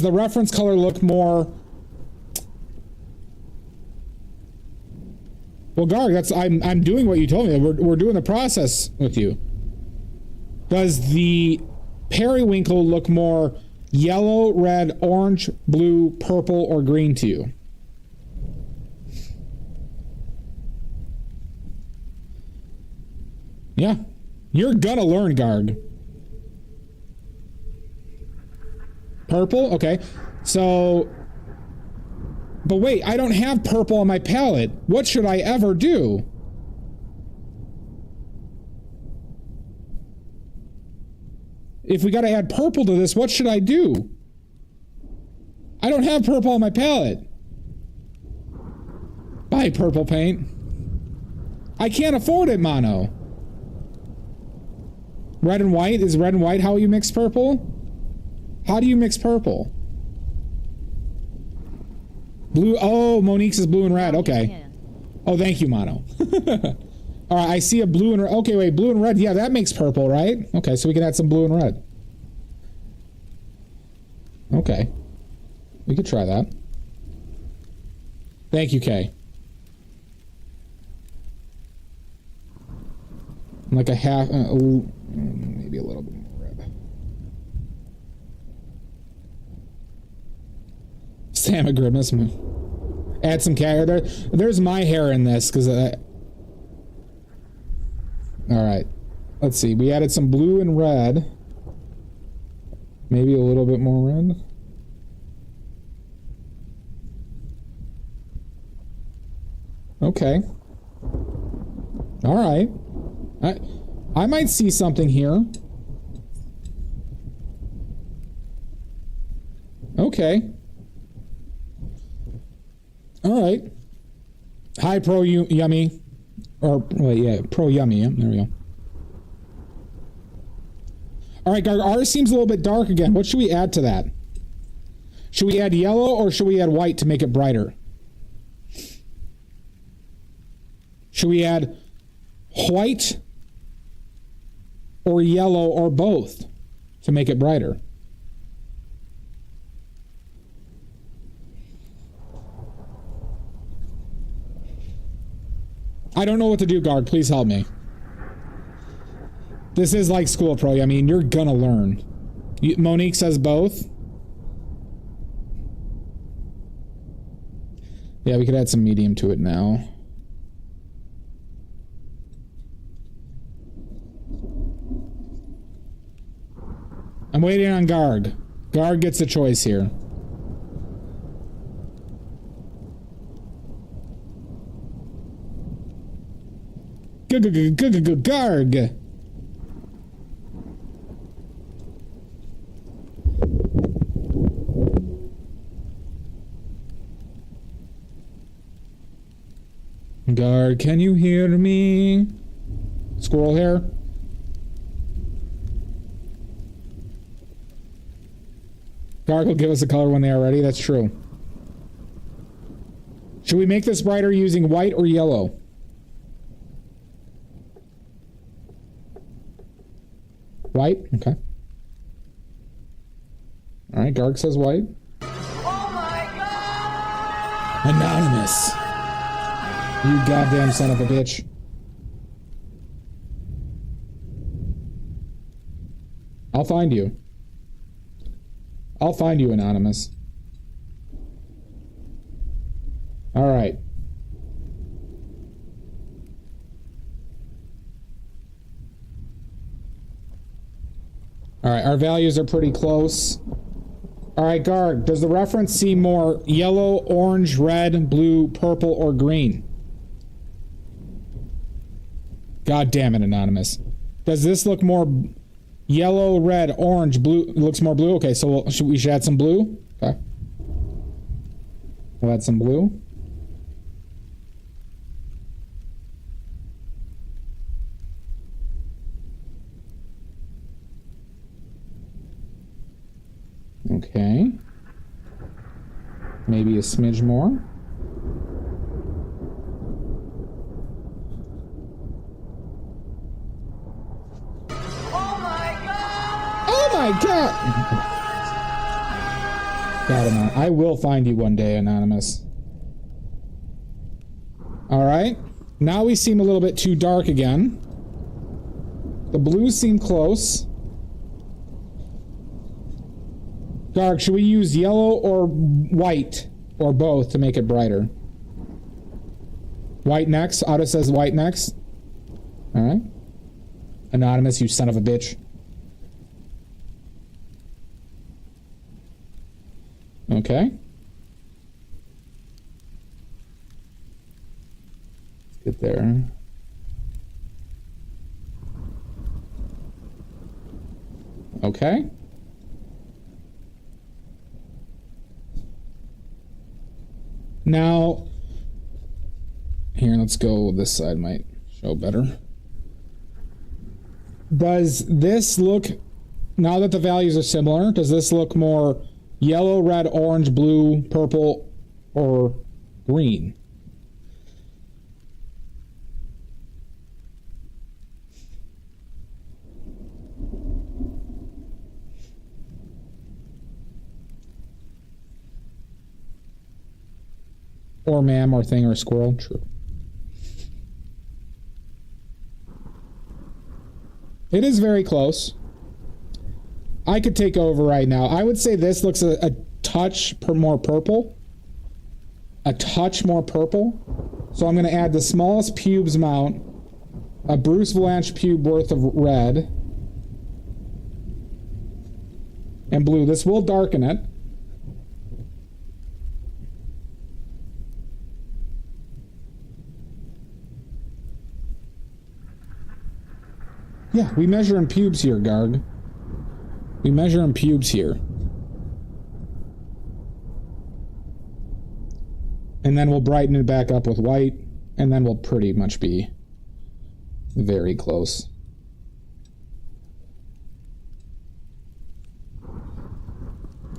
the reference color look more... Well, Garg, I'm doing what you told me. We're doing the process with you. Does the periwinkle look more yellow, red, orange, blue, purple, or green to you? Yeah. You're gonna learn, Garg. Purple? Okay. So... But wait, I don't have purple on my palette. What should I ever do? If we gotta add purple to this, what should I do? I don't have purple on my palette. Buy purple paint. I can't afford it, Mono. Red and white? Is red and white how you mix purple? How do you mix purple? Blue. Oh, Monique's is blue and red. Okay. Oh, thank you, Mono. All right, I see a blue and red. Okay, wait, blue and red. Yeah, that makes purple, right? Okay, so we can add some blue and red. Okay. We could try that. Thank you, Kay. Like a half, maybe a little bit more red. Sam of Grimace. Add some cat there. There's my hair in this because all right, let's see. We added some blue and red. Maybe a little bit more red. Okay. All right. I might see something here. Okay. All right. Hi, Pro Yummy. Or, wait, yeah, Pro Yummy. Yeah, there we go. All right, Garg, ours seems a little bit dark again. What should we add to that? Should we add yellow or should we add white to make it brighter? Should we add white or yellow or both to make it brighter? I don't know what to do, Garg. Please help me. This is like school, Pro. I mean, you're gonna learn. Monique says both. Yeah, we could add some medium to it now. I'm waiting on Garg. Garg gets a choice here. Garg! Garg, can you hear me? Squirrel hair? Garg will give us a color when they are ready. That's true. Should we make this brighter using white or yellow? White? Okay. Alright, Garg says white. Oh my God! Anonymous! You goddamn son of a bitch. I'll find you. I'll find you, Anonymous. Alright. Alright, our values are pretty close. Alright, Garg, does the reference seem more yellow, orange, red, blue, purple, or green? God damn it, Anonymous. Does this look more yellow, red, orange, blue? It looks more blue? Okay, so we should add some blue? Okay. We'll add some blue. Okay. Maybe a smidge more. Oh my god! Oh my god! Got him. I will find you one day, Anonymous. Alright. Now we seem a little bit too dark again. The blues seem close. Garg, should we use yellow or white? Or both to make it brighter? White next. Otto says white next. Alright. Anonymous, you son of a bitch. Okay. Let's get there. Okay. Now, here, let's go this side, might show better. Does this look, now that the values are similar, does this look more yellow, red, orange, blue, purple, or green? Or ma'am, or thing, or squirrel. True. It is very close. I could take over right now. I would say this looks a touch more purple. A touch more purple. So I'm going to add the smallest pubes amount. A Bruce Valanche pube worth of red. And blue. This will darken it. Yeah, we measure in pubes here, Garg. We measure in pubes here. And then we'll brighten it back up with white, and then we'll pretty much be very close.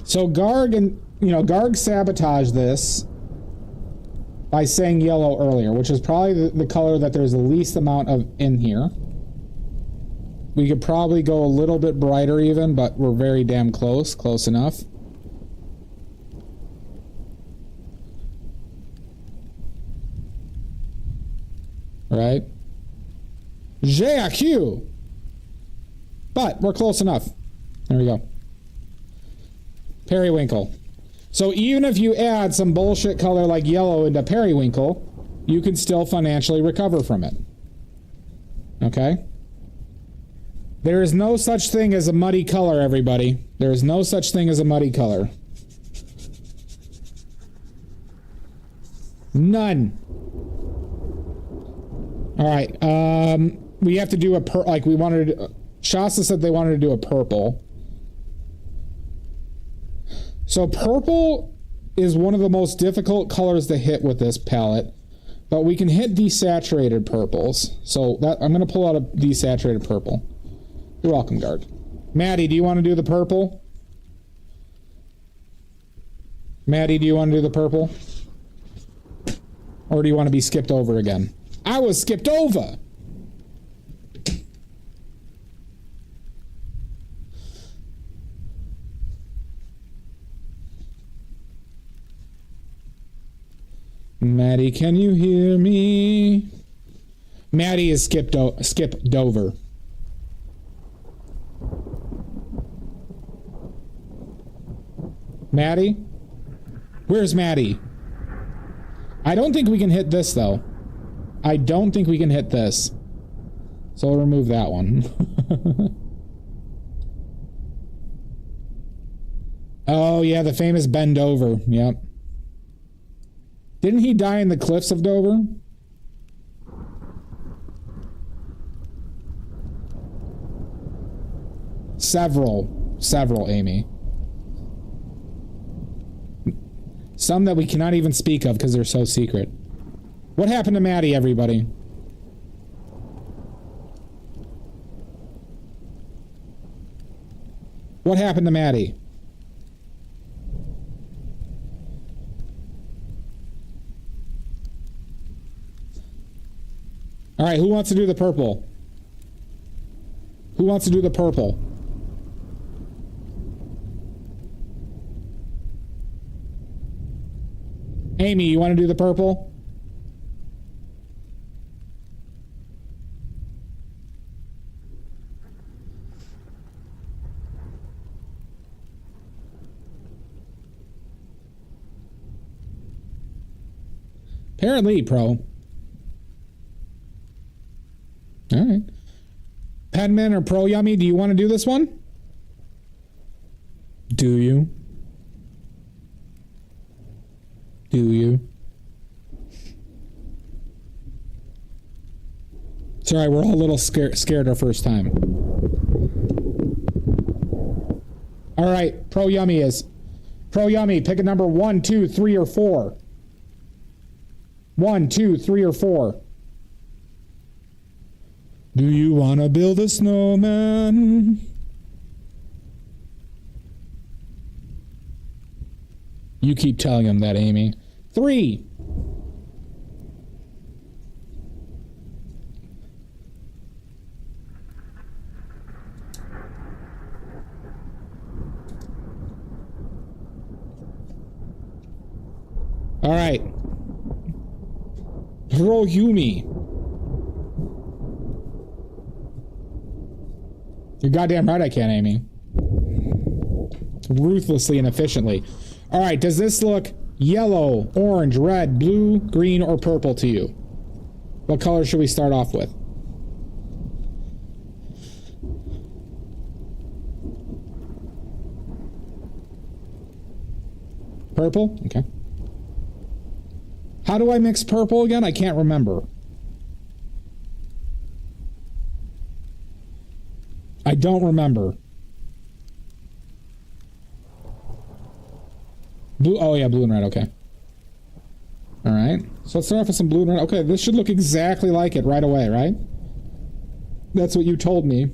So Garg Garg sabotaged this by saying yellow earlier, which is probably the color that there's the least amount of in here. We could probably go a little bit brighter even, but we're very damn close. Close enough. Right? JQ! But we're close enough. There we go. Periwinkle. So even if you add some bullshit color like yellow into periwinkle, you can still financially recover from it. Okay? There is no such thing as a muddy color, everybody. There is no such thing as a muddy color. None. Alright, we have to do like we wanted to, Shasta said they wanted to do a purple. So purple is one of the most difficult colors to hit with this palette, but we can hit desaturated purples. So that I'm going to pull out a desaturated purple. You're welcome, Garg. Maddie, do you want to do the purple? Maddie, do you want to do the purple? Or do you want to be skipped over again? I was skipped over! Maddie, can you hear me? Maddie is skipped over. Maddie? Where's Maddie? I don't think we can hit this, though. I don't think we can hit this. So we'll remove that one. Oh, yeah, the famous Ben Dover. Yep. Didn't he die in the cliffs of Dover? Several, Amy. Some that we cannot even speak of because they're so secret. What happened to Maddie, everybody? What happened to Maddie? All right, who wants to do the purple? Who wants to do the purple? Amy, you want to do the purple? Apparently, pro. All right. Penman or Pro Yummy, do you want to do this one? Do you? Do you? Sorry, we're all a little scared our first time. All right, Pro Yummy is. Pro Yummy, pick a number 1, 2, 3, or 4. 1, 2, 3, or 4. Do you want to build a snowman? You keep telling him that, Amy. 3. All right. Pro-Yumi. You're goddamn right I can, Amy. Ruthlessly and efficiently. All right, does this look yellow, orange, red, blue, green, or purple to you? What color should we start off with? Purple? Okay. How do I mix purple again? I can't remember. I don't remember. Blue, oh yeah, blue and red, okay. All right, so let's start off with some blue and red. Okay, this should look exactly like it right away, right? That's what you told me.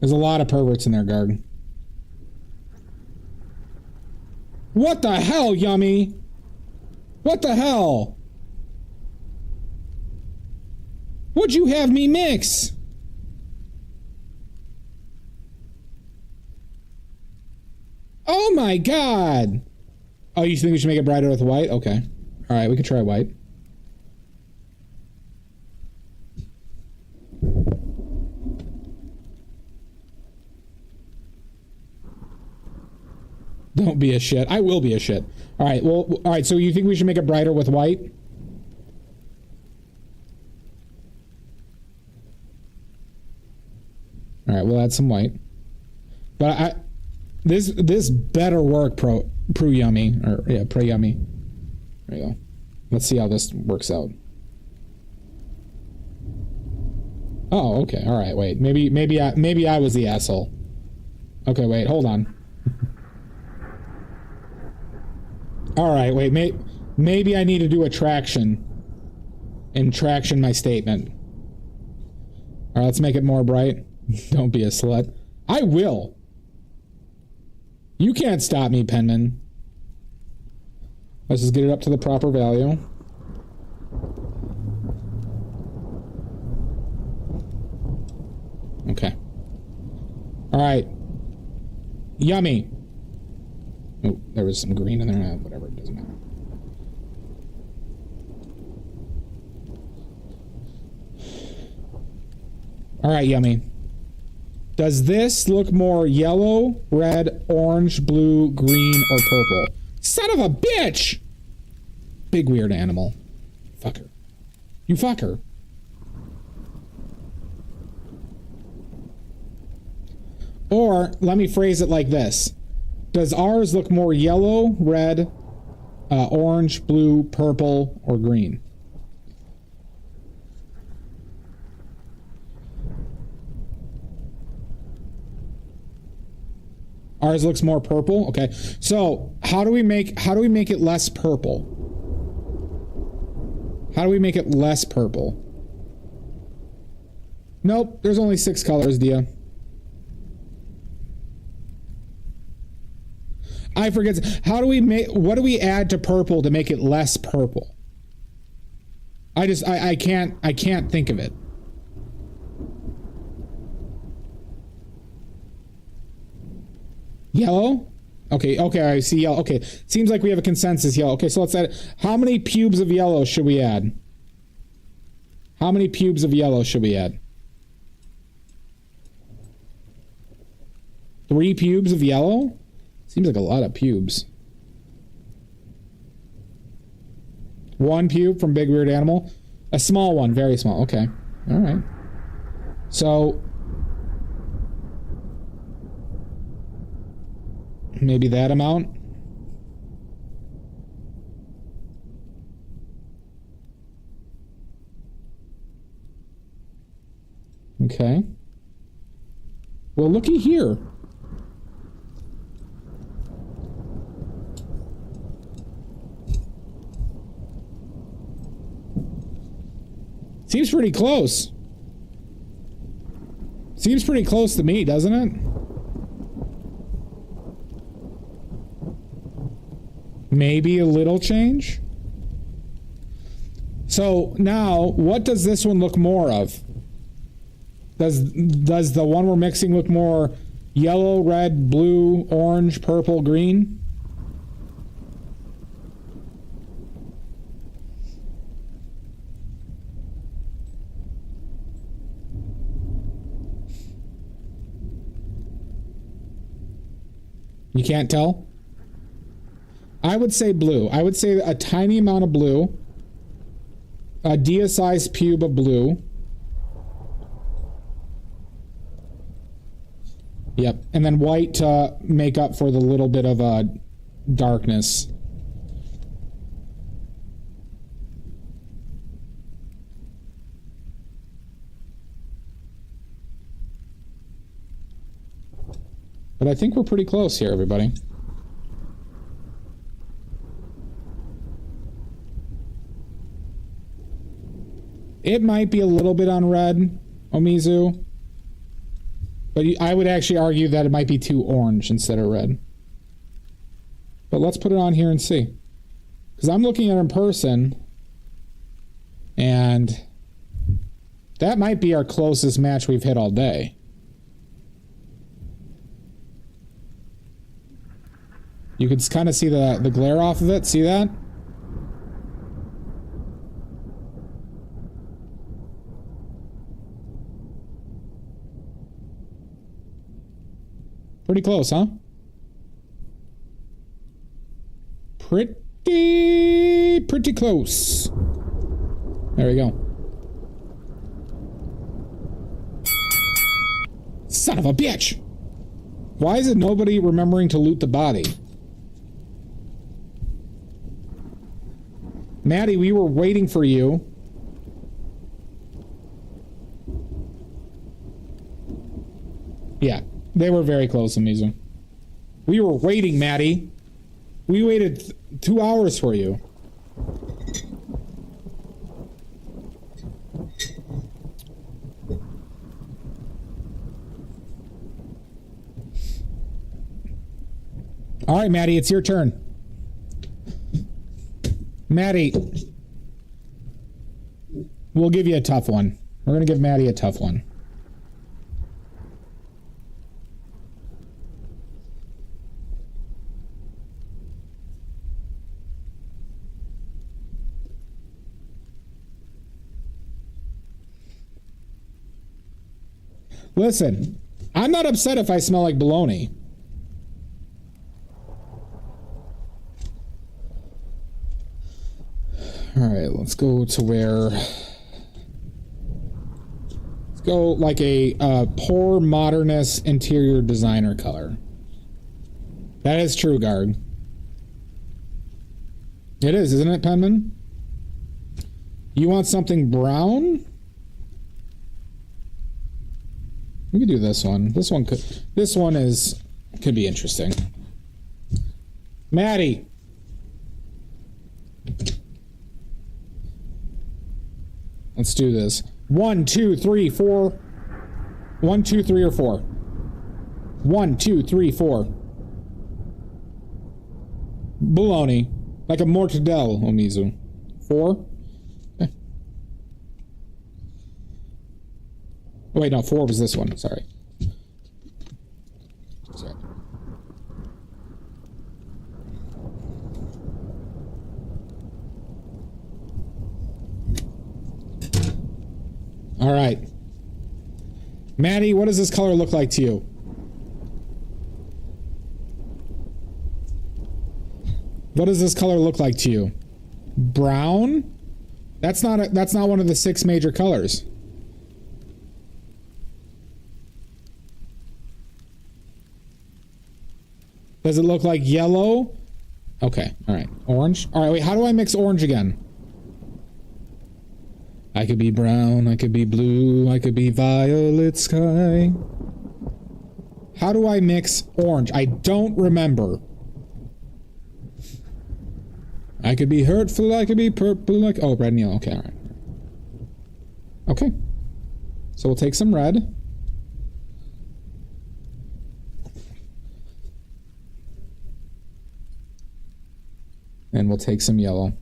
There's a lot of perverts in their garden. What the hell, Yummy? What the hell? What'd you have me mix? Oh my god! Oh, you think we should make it brighter with white? Okay. Alright, we can try white. Don't be a shit. I will be a shit. Alright, well, alright, so you think we should make it brighter with white? Alright, we'll add some white. But this better work, Pro Yummy. Or yeah, Pro Yummy. There you go. Let's see how this works out. Oh, okay. Alright, wait. Maybe I was the asshole. Okay, wait, hold on. Alright, wait, maybe I need to do a traction. And traction my statement. Alright, let's make it more bright. Don't be a slut. I will. You can't stop me, Penman. Let's just get it up to the proper value. Okay. Alright. Yummy. Oh, there was some green in there. Whatever, it doesn't matter. Alright, Yummy. Does this look more yellow, red, orange, blue, green, or purple? Son of a bitch! Big weird animal. Fucker. You fucker. Or let me phrase it like this. Does ours look more yellow, red, orange, blue, purple, or green? Ours looks more purple. Okay. So how do we make it less purple? How do we make it less purple? Nope, there's only 6 colors, Dia. I forget. How do we make? What do we add to purple to make it less purple? I can't think of it. Yellow? Okay, I see yellow. Okay, seems like we have a consensus yellow. Okay, so let's add. How many pubes of yellow should we add? How many pubes of yellow should we add? 3 pubes of yellow? Seems like a lot of pubes. 1 pube from Big Weird Animal. A small one, very small. Okay. All right. So maybe that amount. Okay. Well, looky here. Seems pretty close. Seems pretty close to me, doesn't it? Maybe a little change? So now, what does this one look more of? Does the one we're mixing look more yellow, red, blue, orange, purple, green? You can't tell? I would say blue. I would say a tiny amount of blue. A Dia-sized pube of blue. Yep. And then white to make up for the little bit of darkness. But I think we're pretty close here, everybody. It might be a little bit on red, Omizu. But I would actually argue that it might be too orange instead of red. But let's put it on here and see. Because I'm looking at it in person. And that might be our closest match we've hit all day. You could kind of see the glare off of it. See that? Pretty close, huh? Pretty close. There we go. Son of a bitch! Why is it nobody remembering to loot the body? Maddie, we were waiting for you. Yeah, they were very close, Amizu. We were waiting, Maddie. We waited 2 hours for you. All right, Maddie, it's your turn. Maddie, we'll give you a tough one. We're going to give Maddie a tough one. Listen, I'm not upset if I smell like bologna. All right, let's go go like a poor modernist interior designer color. That is true, Guard. It is, isn't it, Penman? You want something brown? We could do this one. This one could be interesting. Maddie. Let's do this. 1, 2, 3, 4. 1, 2, 3, or 4. 1, 2, 3, 4. Baloney. Like a mortadelle, Omizu. 4? Okay. Oh, wait, no, 4 was this one. Sorry. Sorry. All right. Maddie, what does this color look like to you? What does this color look like to you? Brown? That's not one of the 6 major colors. Does it look like yellow? Okay, all right. Orange? All right, wait, how do I mix orange again? I could be brown, I could be blue, I could be violet sky. How do I mix orange? I don't remember. I could be hurtful, I could be purple, like... Oh, red and yellow. Okay, all right. Okay. So we'll take some red. And we'll take some yellow.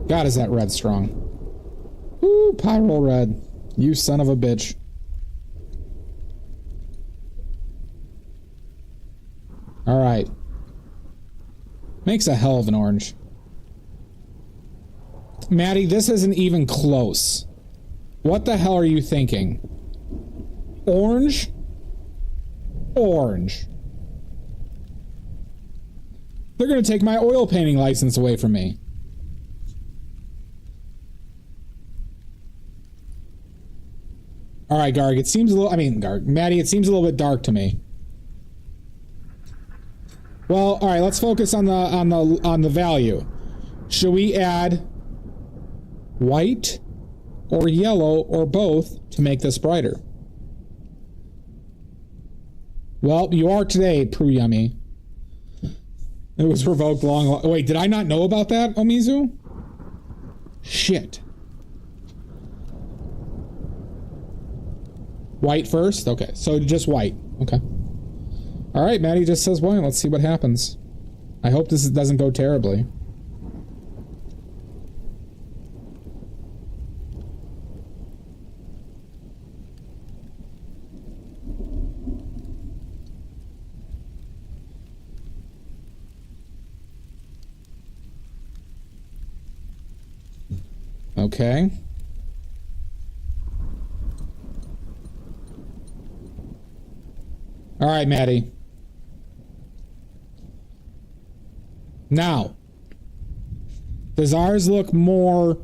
God, is that red strong. Ooh, pyro red. You son of a bitch. All right. Makes a hell of an orange. Maddie, this isn't even close. What the hell are you thinking? Orange? Orange. They're gonna take my oil painting license away from me. All right, Garg, it seems a little... I mean, Garg, Maddie, it seems a little bit dark to me. Well, all right, let's focus on the value. Should we add white or yellow or both to make this brighter? Well, you are today, Prue Yummy. It was revoked long... Wait, did I not know about that, Omizu? Shit. White first? Okay, so just white. Okay. All right, Maddie just says white. Let's see what happens. I hope this doesn't go terribly. Okay. All right, Maddie. Now, does ours look more...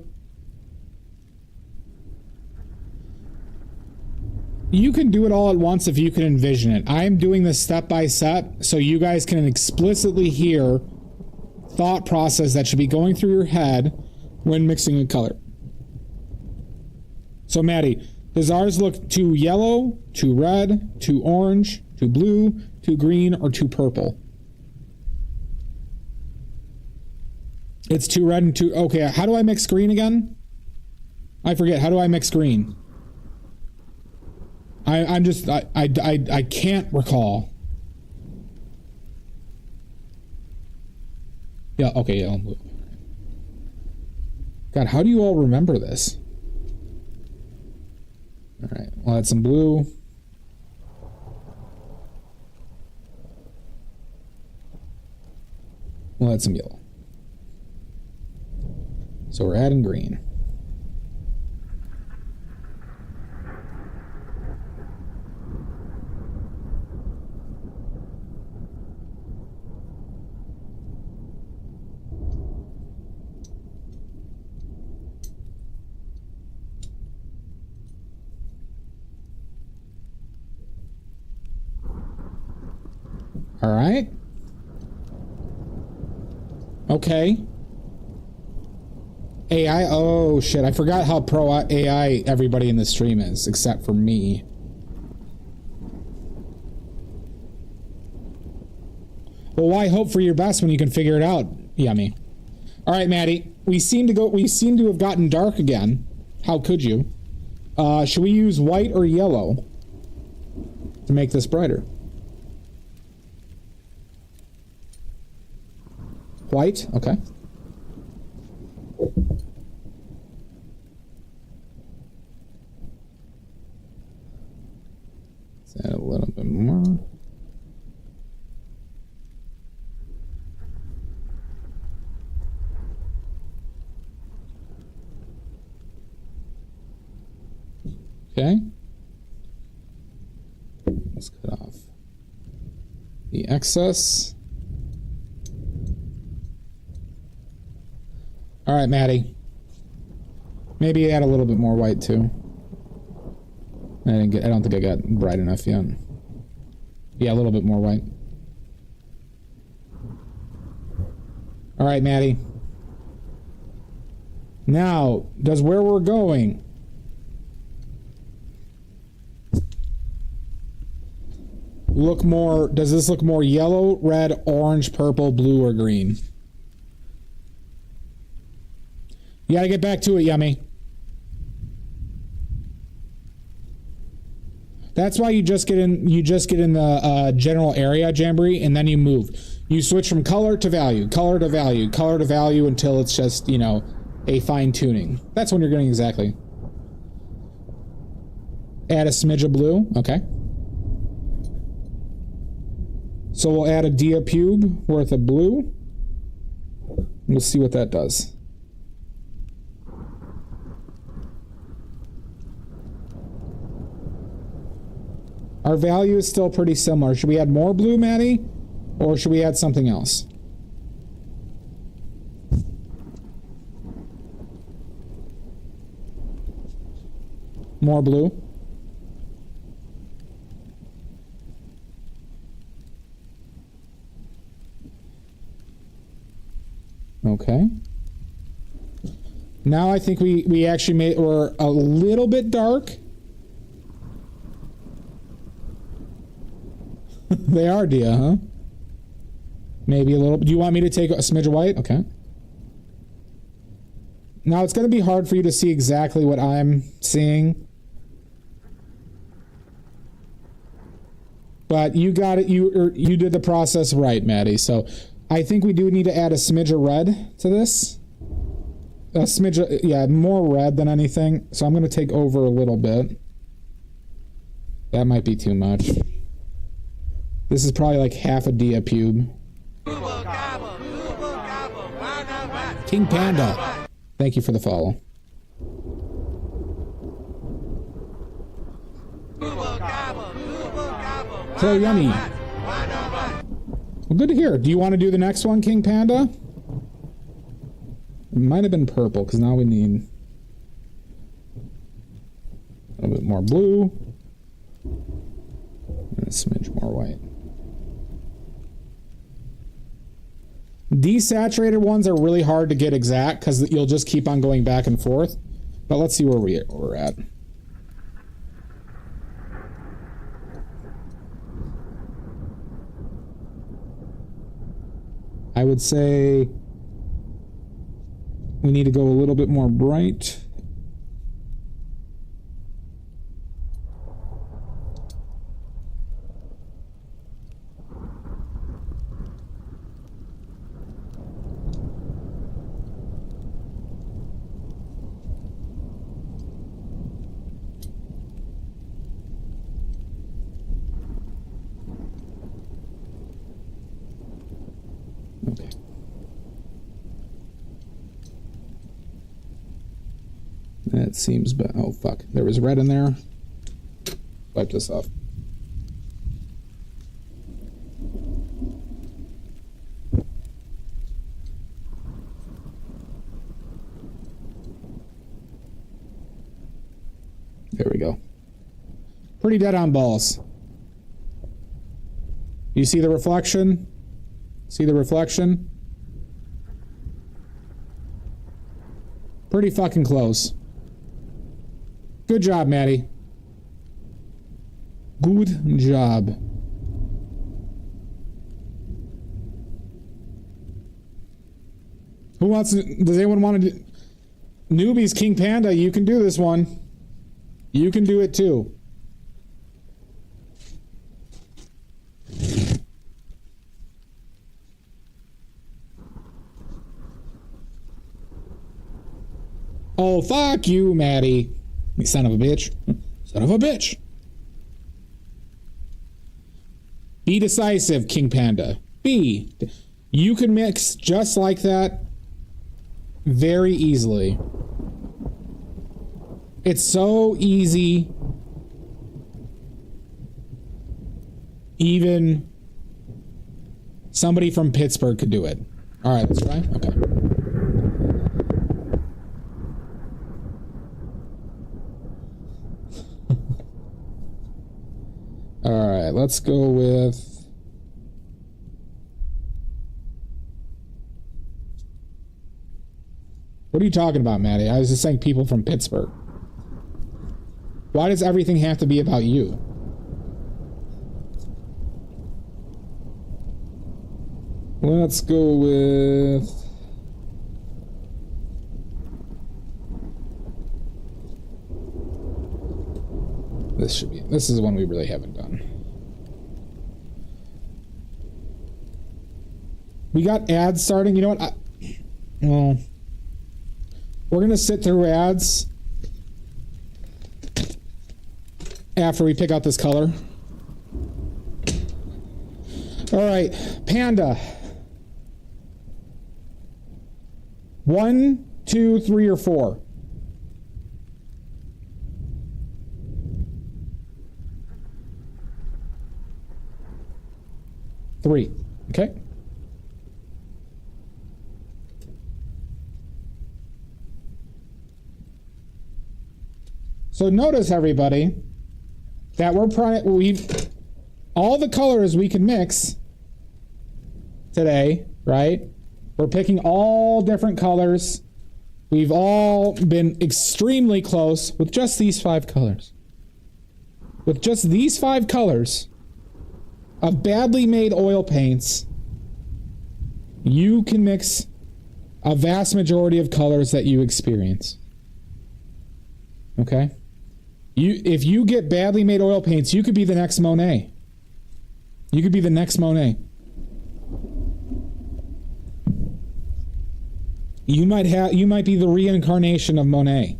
You can do it all at once if you can envision it. I am doing this step by step so you guys can explicitly hear thought process that should be going through your head when mixing a color. So, Maddie, does ours look too yellow, too red, too orange, too blue, too green, or too purple? It's too red and too... Okay, how do I mix green again? I forget. How do I mix green? I can't recall. Yeah, okay, yeah. God, how do you all remember this? All right, we'll add some blue. We'll add some yellow. So we're adding green. All right. Okay. AI. Oh, shit. I forgot how pro AI everybody in the stream is, except for me. Well, why hope for your best when you can figure it out? Yummy. All right, Maddie. We seem to have gotten dark again. How could you? Should we use white or yellow to make this brighter? White? Okay. Let's add a little bit more. Okay. Let's cut off the excess. All right, Maddie. Maybe add a little bit more white too. I don't think I got bright enough yet. Yeah, a little bit more white. All right, Maddie. Now, does where we're going look more, does this look more yellow, red, orange, purple, blue, or green? You gotta get back to it, Yummy. That's why you just get in the general area, Jamboree, and then you move. You switch from color to value, color to value, color to value until it's just, you know, a fine tuning. That's when you're getting exactly. Add a smidge of blue, okay. So we'll add a diapube worth of blue. We'll see what that does. Our value is still pretty similar. Should we add more blue, Maddie? Or should we add something else? More blue. Okay. Now I think we actually we're a little bit dark. They are, Dia, huh? Maybe a little. Do you want me to take a smidge of white? Okay. Now it's going to be hard for you to see exactly what I'm seeing. But you got it. You did the process right, Maddie. So I think we do need to add a smidge of red to this. A smidge of, yeah, more red than anything. So I'm going to take over a little bit. That might be too much. This is probably like half a diapube. King Panda, thank you for the follow. So yummy. Well, good to hear. Do you want to do the next one, King Panda? It might have been purple, because now we need a little bit more blue and a smidge more white. Desaturated ones are really hard to get exact because you'll just keep on going back and forth. But let's see where we're at. I would say we need to go a little bit more bright. Okay. That seems bad. Oh, fuck. There was red in there. Wipe this off. There we go. Pretty dead on balls. You see the reflection? See the reflection? Pretty fucking close. Good job, Maddie. Good job. Who wants to... Does anyone want to do... Newbies, King Panda, you can do this one. You can do it too. Oh, fuck you, Maddie. You son of a bitch. Son of a bitch. Be decisive, King Panda. Be. You can mix just like that very easily. It's so easy. Even somebody from Pittsburgh could do it. All right, let's try. Okay. All right, let's go with... What are you talking about, Maddie? I was just saying people from Pittsburgh. Why does everything have to be about you? Let's go with... This should be... This is one we really haven't done. We got ads starting. You know what? Well... We're going to sit through ads after we pick out this color. All right, Panda. 1, 2, 3, or 4? Three. Okay. So notice, everybody, that we've all the colors we can mix today, right? We're picking all different colors. We've all been extremely close with just these 5 colors. With just these 5 colors of badly made oil paints, you can mix a vast majority of colors that you experience. Okay? If you get badly made oil paints, you could be the next Monet. You could be the next Monet. You might be the reincarnation of Monet.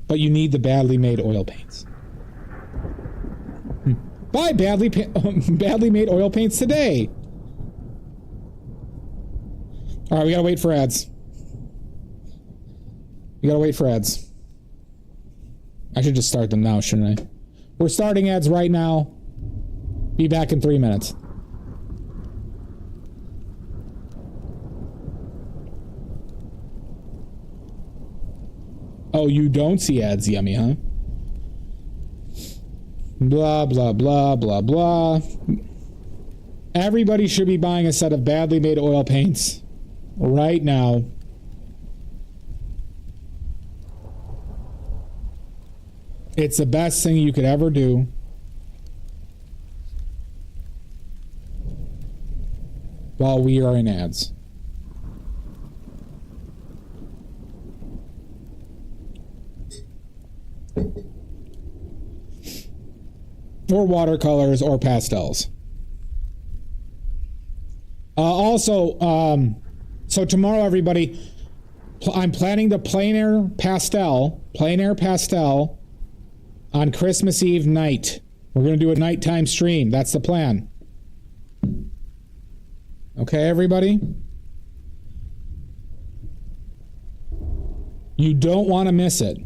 But you need the badly made oil paints. Buy badly made oil paints today. All right, we gotta wait for ads. We gotta wait for ads. I should just start them now, shouldn't I? We're starting ads right now. Be back in 3 minutes. Oh, you don't see ads, yummy, huh? Blah, blah, blah, blah, blah. Everybody should be buying a set of badly made oil paints right now. It's the best thing you could ever do. While we are in ads. Or watercolors or pastels. So tomorrow, everybody, I'm planning the plein air pastel on Christmas Eve night. We're going to do a nighttime stream. That's the plan. Okay, everybody? You don't want to miss it.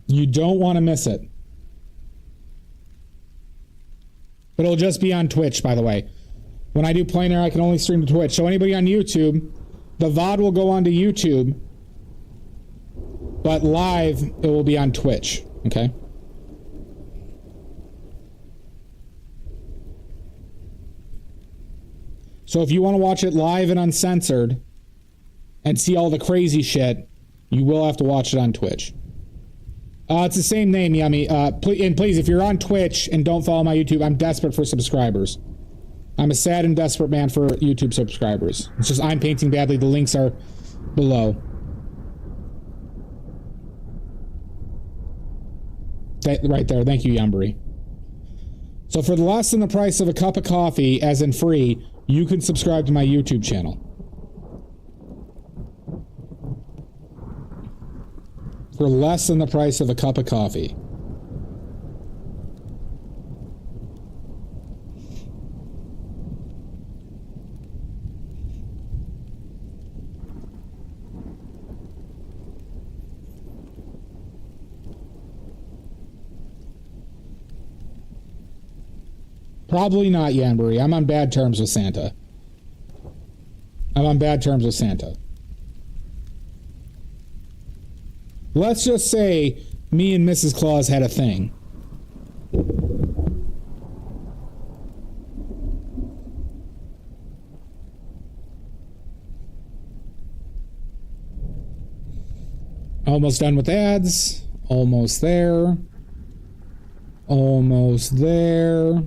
You don't want to miss it. But it'll just be on Twitch, by the way. When I do plein air, I can only stream to Twitch. So anybody on YouTube, the VOD will go onto YouTube. But live, it will be on Twitch. Okay? So if you want to watch it live and uncensored and see all the crazy shit, you will have to watch it on Twitch. It's the same name, Yummy. And please, if you're on Twitch and don't follow my YouTube, I'm desperate for subscribers. I'm a sad and desperate man for YouTube subscribers. It's just I'm painting badly. The links are below. Right there. Thank you, Yumbury. So for less than the price of a cup of coffee, as in free, you can subscribe to my YouTube channel. For less than the price of a cup of coffee. Probably not, Yanbury. I'm on bad terms with Santa. I'm on bad terms with Santa. Let's just say me and Mrs. Claus had a thing. Almost done with ads. Almost there. Almost there.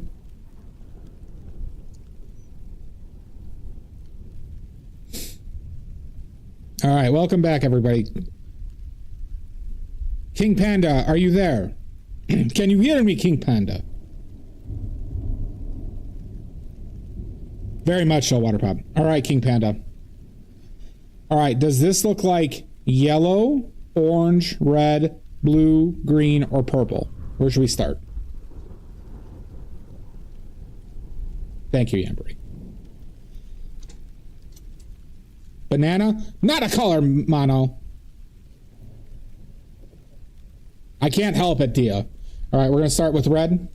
All right, welcome back, everybody. King Panda, are you there? Can you hear me, King Panda? Very much so, Waterpop. All right, King Panda. All right, does this look like yellow, orange, red, blue, green, or purple? Where should we start? Thank you, Yambury. Banana? Not a color, Mono. I can't help it, Dia. All right, we're going to start with red.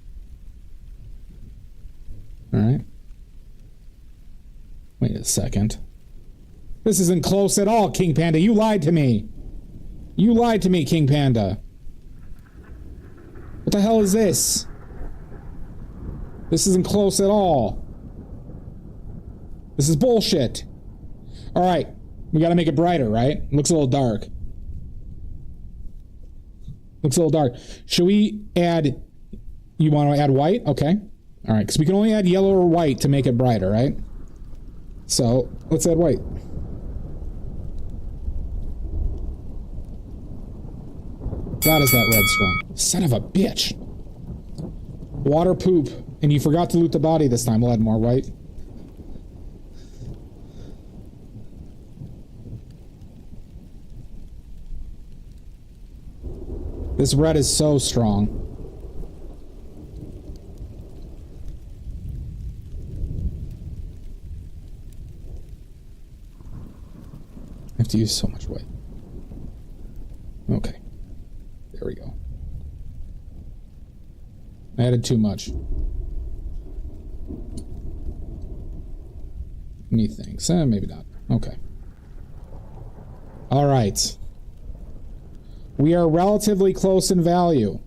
All right. Wait a second. This isn't close at all, King Panda. You lied to me. You lied to me, King Panda. What the hell is this? This isn't close at all. This is bullshit. All right, we got to make it brighter, right? Looks a little dark. Looks a little dark. Should we add... You want to add white? Okay. All right, because we can only add yellow or white to make it brighter, right? So, let's add white. God, is that red strong. Son of a bitch. Water poop. And you forgot to loot the body this time. We'll add more white. This red is so strong. I have to use so much white. Okay. There we go. I added too much. Methinks. Maybe not. Okay. All right. We are relatively close in value.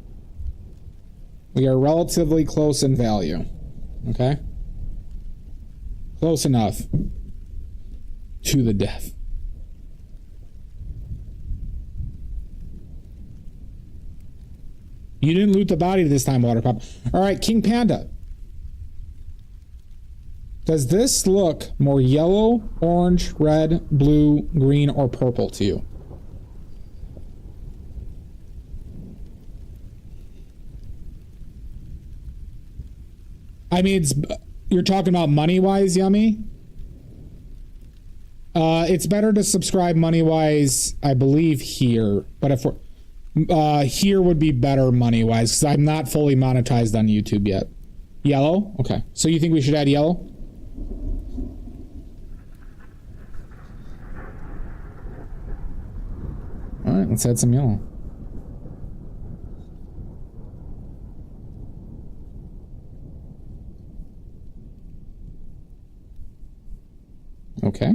We are relatively close in value. Okay? Close enough to the death. You didn't loot the body this time, Waterpop. All right, King Panda. Does this look more yellow, orange, red, blue, green, or purple to you? I mean, you're talking about money-wise, Yummy? It's better to subscribe money-wise, I believe, here. But if we're... here would be better money-wise, because I'm not fully monetized on YouTube yet. Yellow? Okay. So you think we should add yellow? Alright, let's add some yellow. Okay.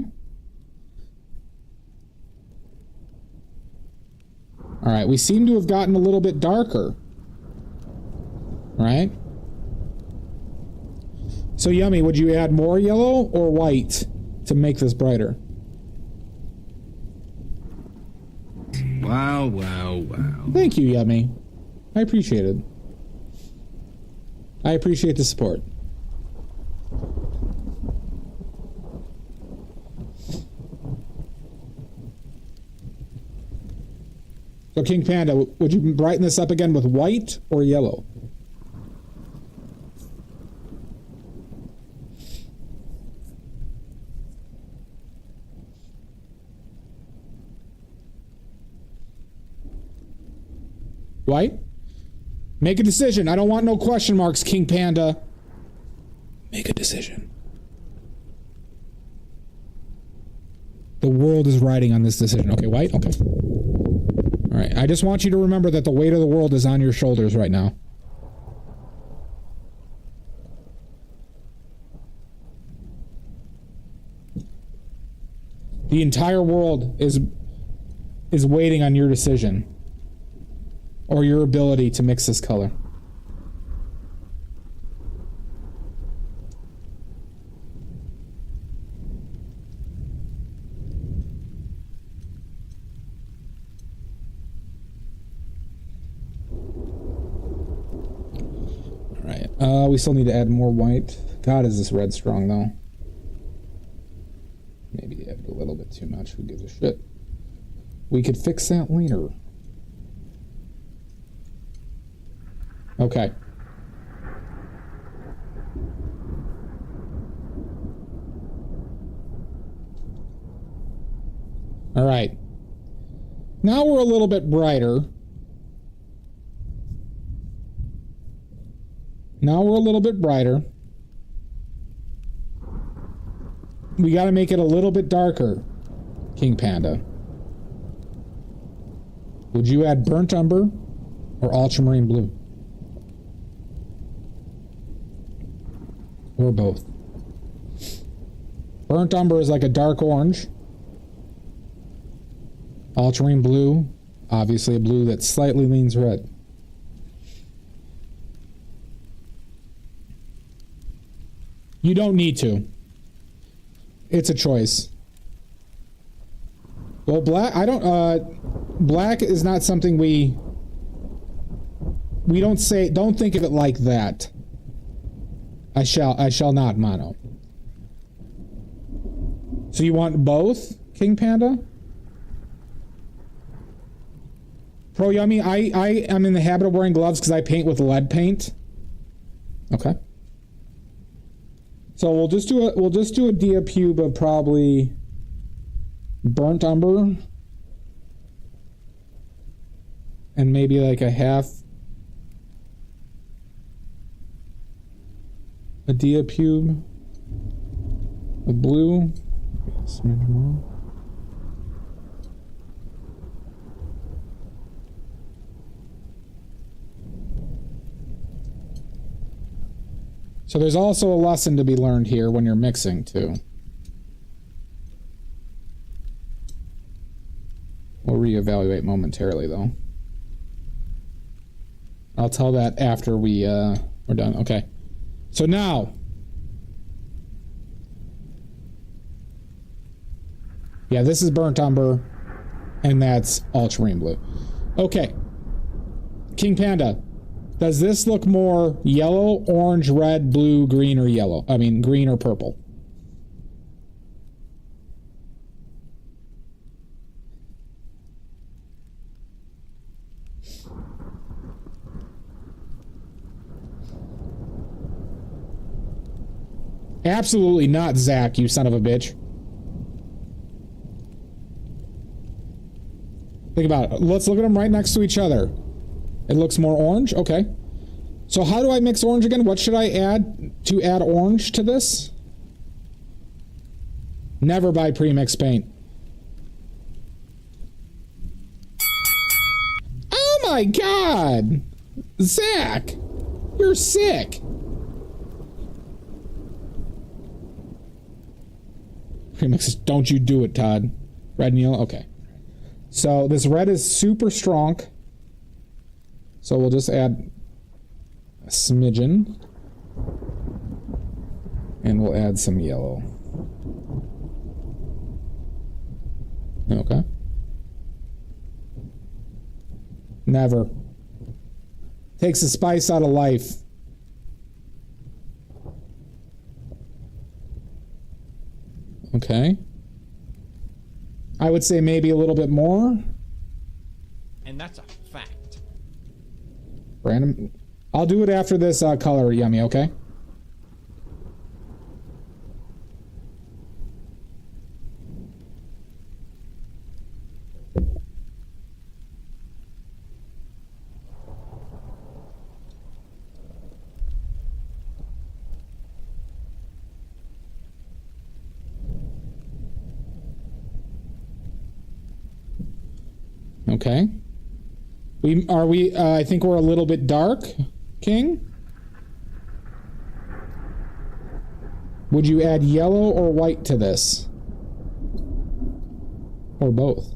All right, we seem to have gotten a little bit darker. Right? So Yummy, would you add more yellow or white to make this brighter? Wow, wow, wow. Thank you, Yummy. I appreciate it. I appreciate the support. So King Panda, would you brighten this up again with white or yellow? White? Make a decision. I don't want no question marks, King Panda. Make a decision. The world is riding on this decision. Okay, white? Okay. All right. I just want you to remember that the weight of the world is on your shoulders right now. The entire world is waiting on your decision. Or your ability to mix this color. Alright, we still need to add more white. God, is this red strong though? Maybe added a little bit too much, who gives a shit? We could fix that later. Okay. All right. Now we're a little bit brighter. We got to make it a little bit darker, King Panda. Would you add burnt umber or ultramarine blue? Or both. Burnt umber is like a dark orange. Ultramarine blue, obviously a blue that slightly leans red. You don't need to. It's a choice. Well, black, black is not something we don't think of it like that. I shall not, Mono. So you want both, King Panda? Pro Yummy, I am in the habit of wearing gloves because I paint with lead paint. Okay. So we'll just do a diapube of probably burnt umber and maybe like a half a diapube of blue. A smidge more. So there's also a lesson to be learned here when you're mixing too. We'll reevaluate momentarily though. I'll tell that after we're done. Okay. So now, yeah, this is burnt umber, and that's ultramarine blue. Okay, King Panda, does this look more yellow, orange, red, blue, green, or yellow? I mean, green or purple? Absolutely not, Zach, you son of a bitch. Think about it. Let's look at them right next to each other. It looks more orange? Okay. So how do I mix orange again? What should I add to add orange to this? Never buy pre-mixed paint. Oh my God! Zach! You're sick! Premix, don't you do it, Todd. Red and yellow? Okay. So this red is super strong. So we'll just add a smidgen. And we'll add some yellow. Okay. Never. Takes the spice out of life. Okay. I would say maybe a little bit more. And that's a fact. Random. I'll do it after this color, Yummy, okay? Okay. I think we're a little bit dark, King? Would you add yellow or white to this? Or both?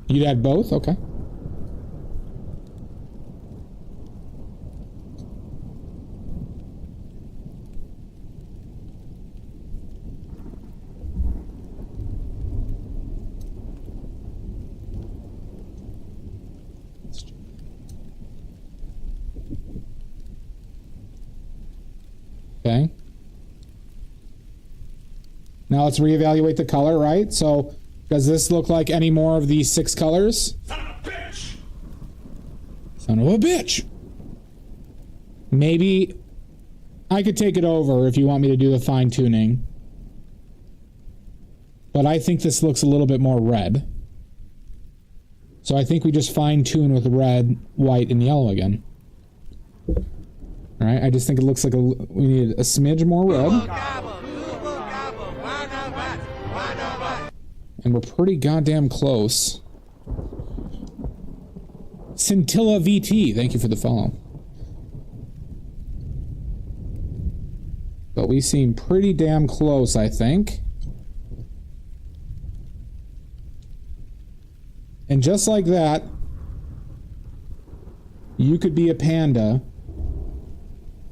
You'd add both? Okay. Okay. Now let's reevaluate the color, right? So, does this look like any more of these 6 colors? Son of a bitch! Son of a bitch! Maybe I could take it over if you want me to do the fine-tuning. But I think this looks a little bit more red. So I think we just fine-tune with red, white, and yellow again. Alright, I just think it looks like we need a smidge more red. And we're pretty goddamn close. Scintilla VT, thank you for the follow. But we seem pretty damn close, I think. And just like that, you could be a panda.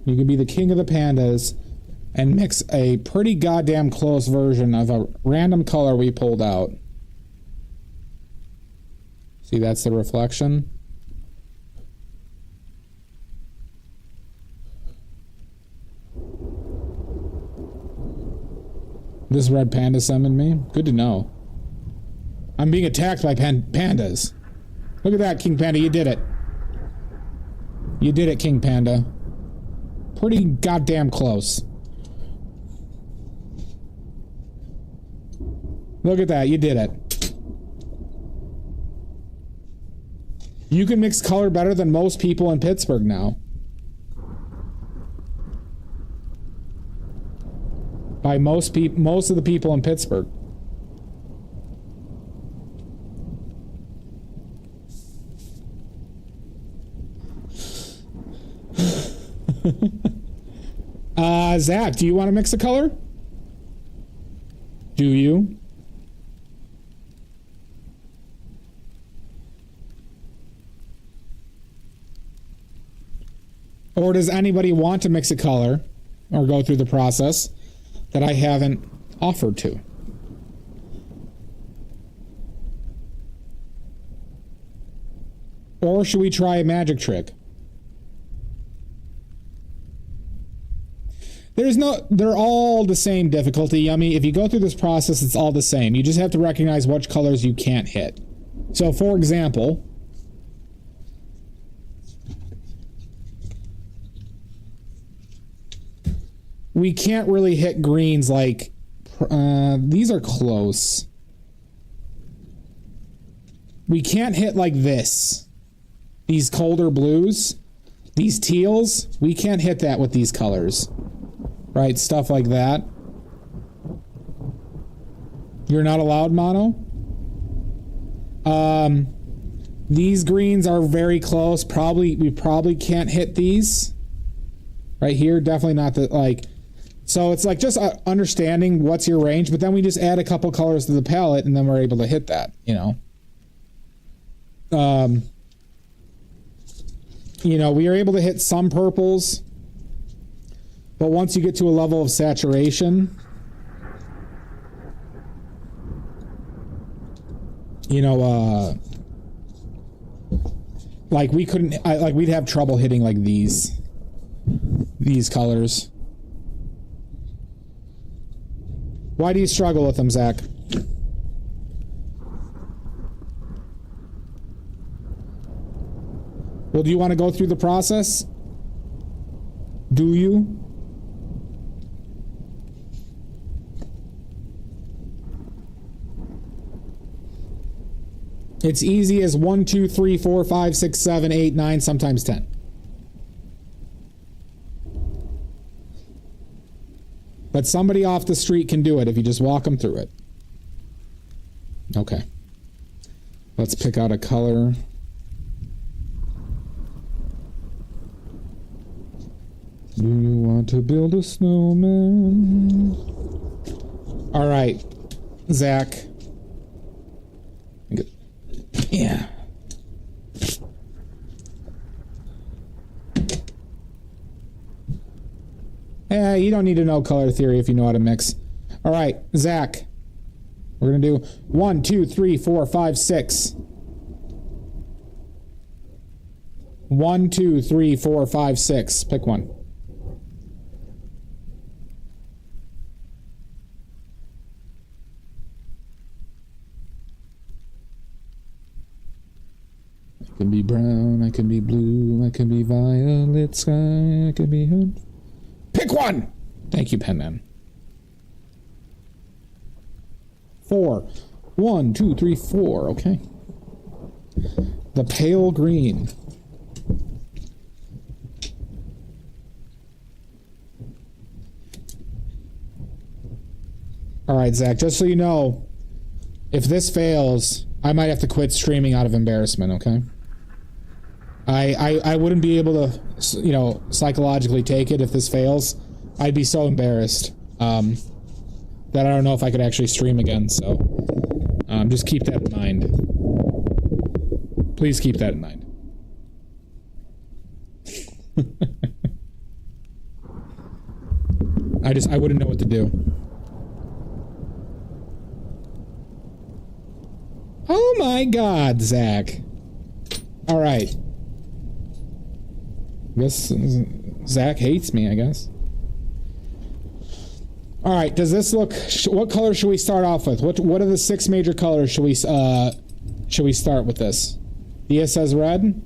You could be the king of the pandas and mix a pretty goddamn close version of a random color we pulled out. See, that's the reflection. This red panda summoned me? Good to know. I'm being attacked by pandas. Look at that, King Panda, you did it. You did it, King Panda. Pretty goddamn close. Look at that, you did it. You can mix color better than most people in Pittsburgh now. By most of the people in Pittsburgh. Zach, do you want to mix a color? Do you? Or does anybody want to mix a color or go through the process that I haven't offered to? Or should we try a magic trick? They're all the same difficulty, Yummy. If you go through this process, it's all the same. You just have to recognize which colors you can't hit. So, for example, we can't really hit greens like, these are close. We can't hit like this. These colder blues, these teals, we can't hit that with these colors. Right, stuff like that. You're not allowed, Mono? These greens are very close. We probably can't hit these. Right here, definitely not the, like, So it's like just understanding what's your range, but then we just add a couple colors to the palette and then we're able to hit that, you know. You know, we are able to hit some purples, but once you get to a level of saturation, you know, like we couldn't, like we'd have trouble hitting like these colors. Why do you struggle with them, Zach? Well, do you want to go through the process? Do you? It's easy as 1, 2, 3, 4, 5, 6, 7, 8, 9, sometimes 10. But somebody off the street can do it if you just walk them through it. Okay. Let's pick out a color. Do you want to build a snowman? All right, Zach. Yeah. Yeah, you don't need to know color theory if you know how to mix. All right, Zach. We're going to do 1, 2, 3, 4, 5, 6. 1, 2, 3, 4, 5, 6. Pick one. I can be brown, I can be blue, I can be violet sky, I can be hood. Pick one! Thank you, Penman. 4. 1, 2, 3, 4. Okay. The pale green. All right, Zach, just so you know, if this fails, I might have to quit streaming out of embarrassment, okay? I wouldn't be able to, you know, psychologically take it if this fails. I'd be so embarrassed that I don't know if I could actually stream again, so just keep that in mind. Please keep that in mind. I wouldn't know what to do. Oh my God, Zach. All right. I guess Zach hates me, I guess. All right, does this look... what color should we start off with? What are the 6 major colors should we start with this? Dia says red.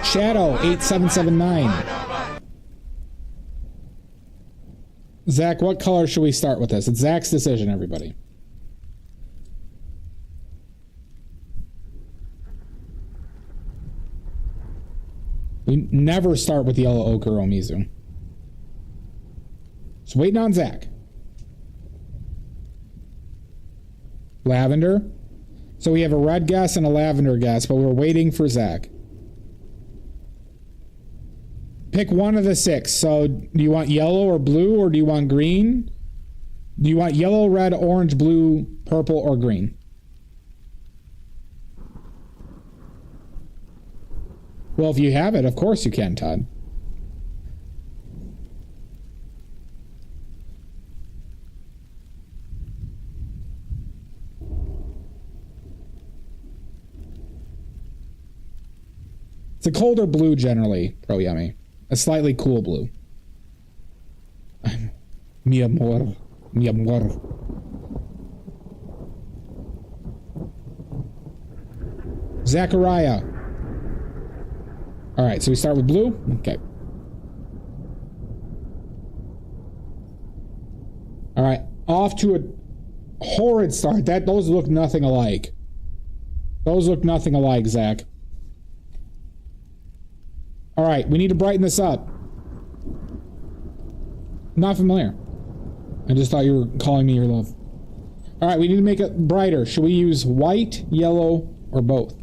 Shadow 8779. Zach, what color should we start with this? It's Zach's decision, everybody. We never start with yellow ochre or Omizu. Just waiting on Zach. Lavender. So we have a red guess and a lavender guess, but we're waiting for Zach. Pick one of the 6. So do you want yellow or blue, or do you want green? Do you want yellow, red, orange, blue, purple, or green? Well, if you have it, of course you can, Todd. It's a colder blue generally, Pro Yummy. A slightly cool blue. Mi amor. Mi amor. Zachariah. All right, so we start with blue? Okay. All right, off to a horrid start. Those look nothing alike. Those look nothing alike, Zach. All right, we need to brighten this up. Not familiar. I just thought you were calling me your love. All right, we need to make it brighter. Should we use white, yellow, or both?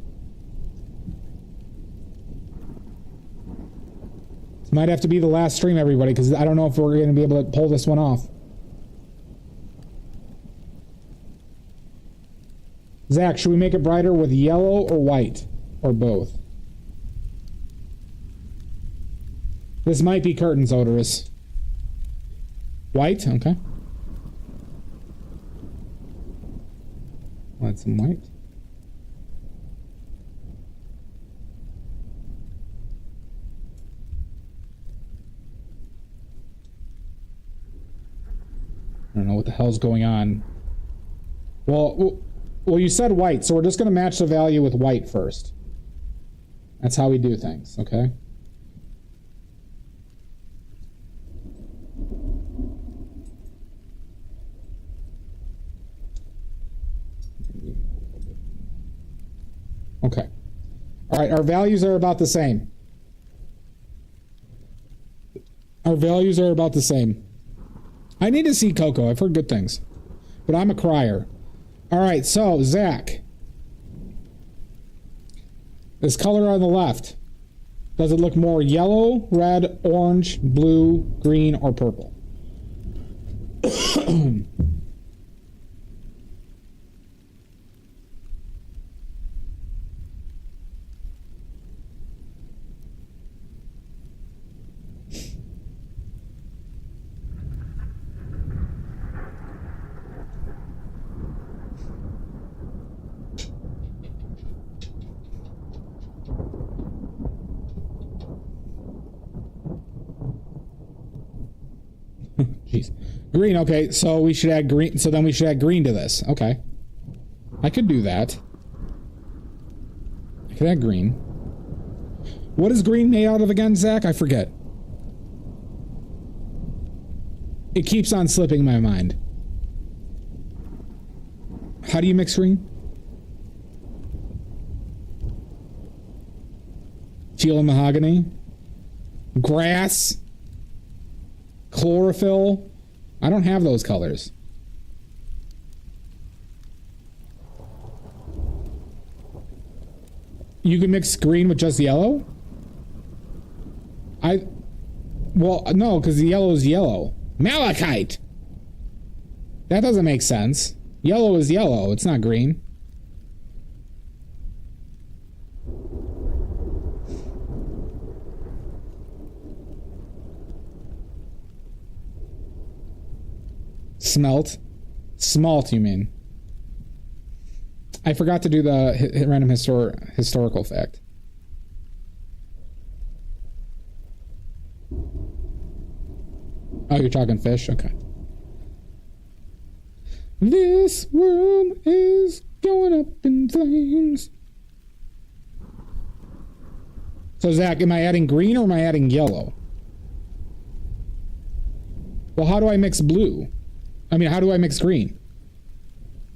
This might have to be the last stream, everybody, because I don't know if we're going to be able to pull this one off. Zach, should we make it brighter with yellow or white? Or both? This might be curtains odorous. White? Okay. Want some white? I don't know what the hell's going on. Well, you said white, so we're just going to match the value with white first. That's how we do things, okay? Okay. All right, our values are about the same. Our values are about the same. I need to see Coco. I've heard good things. But I'm a crier. All right, so, Zach. This color on the left. Does it look more yellow, red, orange, blue, green, or purple? Jeez. Green, okay, so we should add green, so then we should add green to this. Okay. I could do that. I could add green. What is green made out of again, Zach? I forget. It keeps on slipping my mind. How do you mix green? Teal and mahogany? Grass? Chlorophyll? I don't have those colors. You can mix green with just yellow? Well, no, because the yellow is yellow. Malachite! That doesn't make sense. Yellow is yellow, it's not green. Smelt? Smalt, you mean? I forgot to do the random historical fact. Oh, you're talking fish? Okay. This world is going up in flames. So, Zach, am I adding green or am I adding yellow? Well, how do I mix blue? I mean, how do I mix green?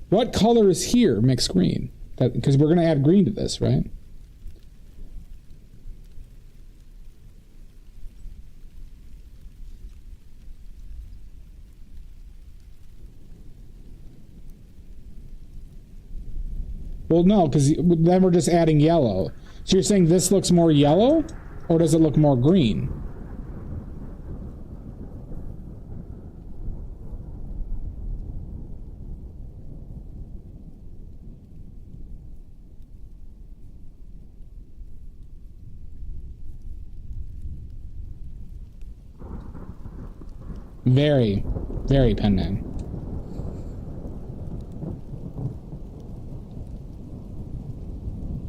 What color is here mix green? Because we're going to add green to this, right? Well, no, because then we're just adding yellow. So you're saying this looks more yellow? Or does it look more green? Very, very pen name.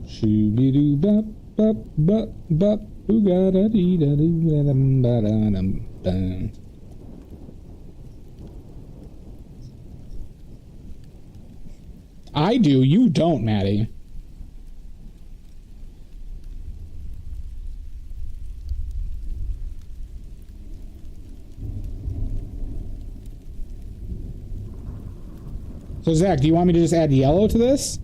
Shoo-be-doo bop bop bop bop boo-ga-da-dee-da-doo-da-dum-ba-da-dum-dum. I do, you don't, Maddie. So, Zach, do you want me to just add yellow to this?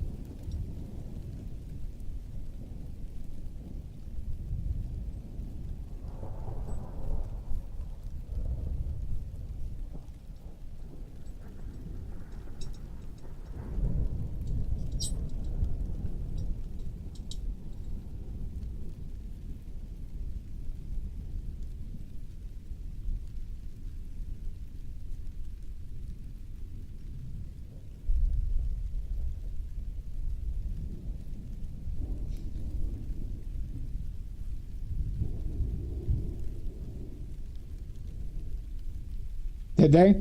Did they?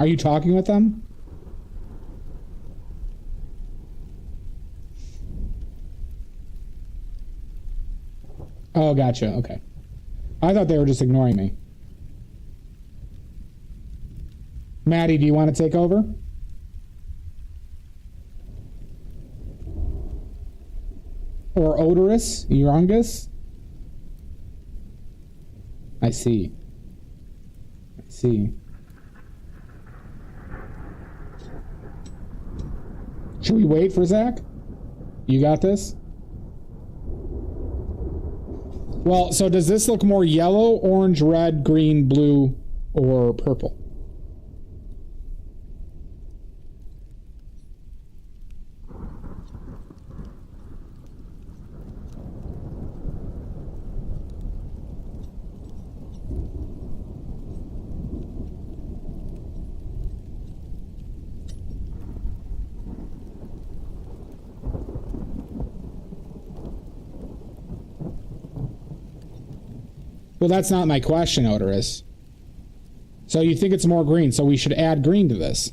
Are you talking with them? Oh, gotcha. Okay. I thought they were just ignoring me. Maddie, do you want to take over? Or Odorous, Urungus? I see. I see. Should we wait for Zach? You got this? Well, so does this look more yellow, orange, red, green, blue, or purple? Well, that's not my question, Odorous. So you think it's more green, so we should add green to this.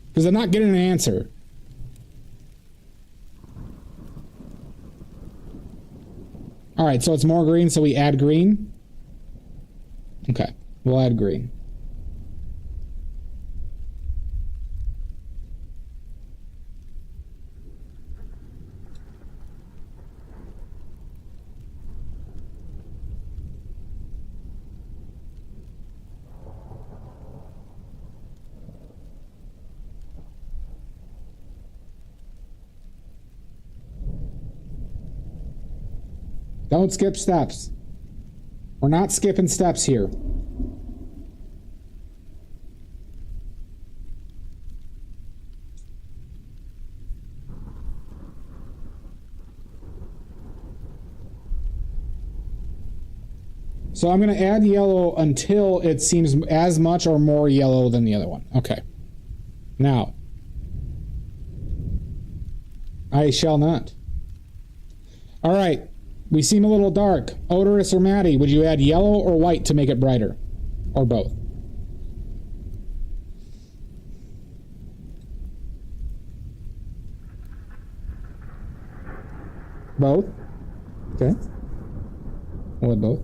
Because I'm not getting an answer. Alright, so it's more green, so we add green? Okay, we'll add green. Don't skip steps. We're not skipping steps here. So I'm going to add yellow until it seems as much or more yellow than the other one. Okay. Now, I shall not. All right. We seem a little dark. Odorous or Maddie, would you add yellow or white to make it brighter? Or both? Both? Okay. We'll add both.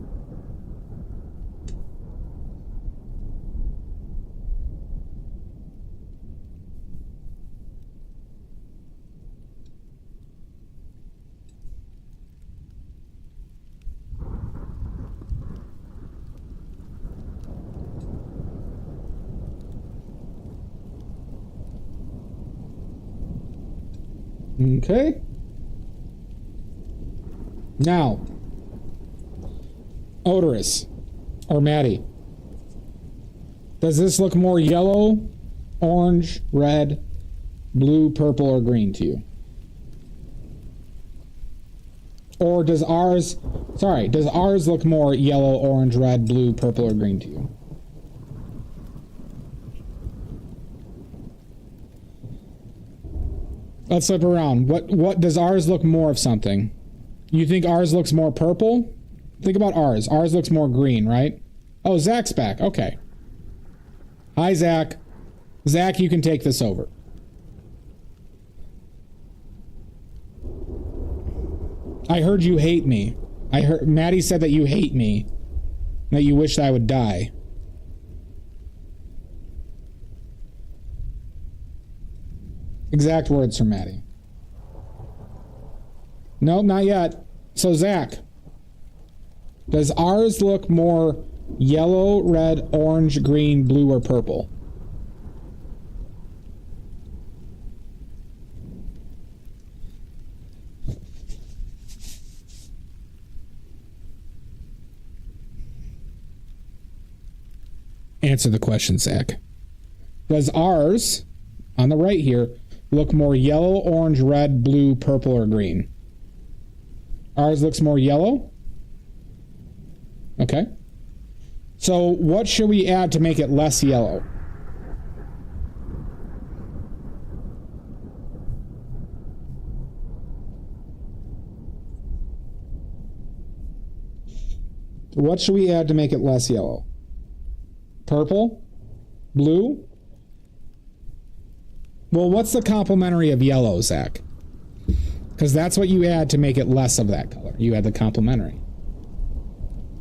Okay. Now, Odorous or Maddie, does this look more yellow, orange, red, blue, purple, or green to you? Or does ours look more yellow, orange, red, blue, purple, or green to you? Let's flip around. What does ours look more of something? You think ours looks more purple? Think about ours. Ours looks more green, right? Oh, Zach's back. Okay. Hi, Zach. Zach, you can take this over. I heard you hate me. I heard Maddie said that you hate me. That you wished I would die. Exact words from Maddie. Nope, not yet. So, Zach, does ours look more yellow, red, orange, green, blue, or purple? Answer the question, Zach. Does ours, on the right here, look more yellow, orange, red, blue, purple, or green? Ours looks more yellow? Okay. So what should we add to make it less yellow? What should we add to make it less yellow? Purple? Blue? Well, what's the complementary of yellow, Zach? Because that's what you add to make it less of that color. You add the complementary.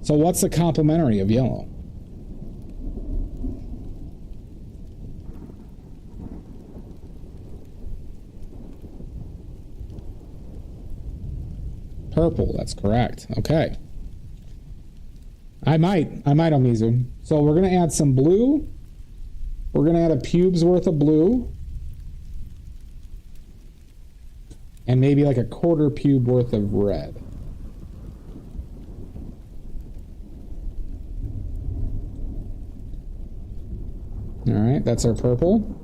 So what's the complementary of yellow? Purple, that's correct. Okay. I might, Omizu. So we're going to add some blue. We're going to add a pube's worth of blue. And maybe like a quarter pube worth of red. All right, that's our purple.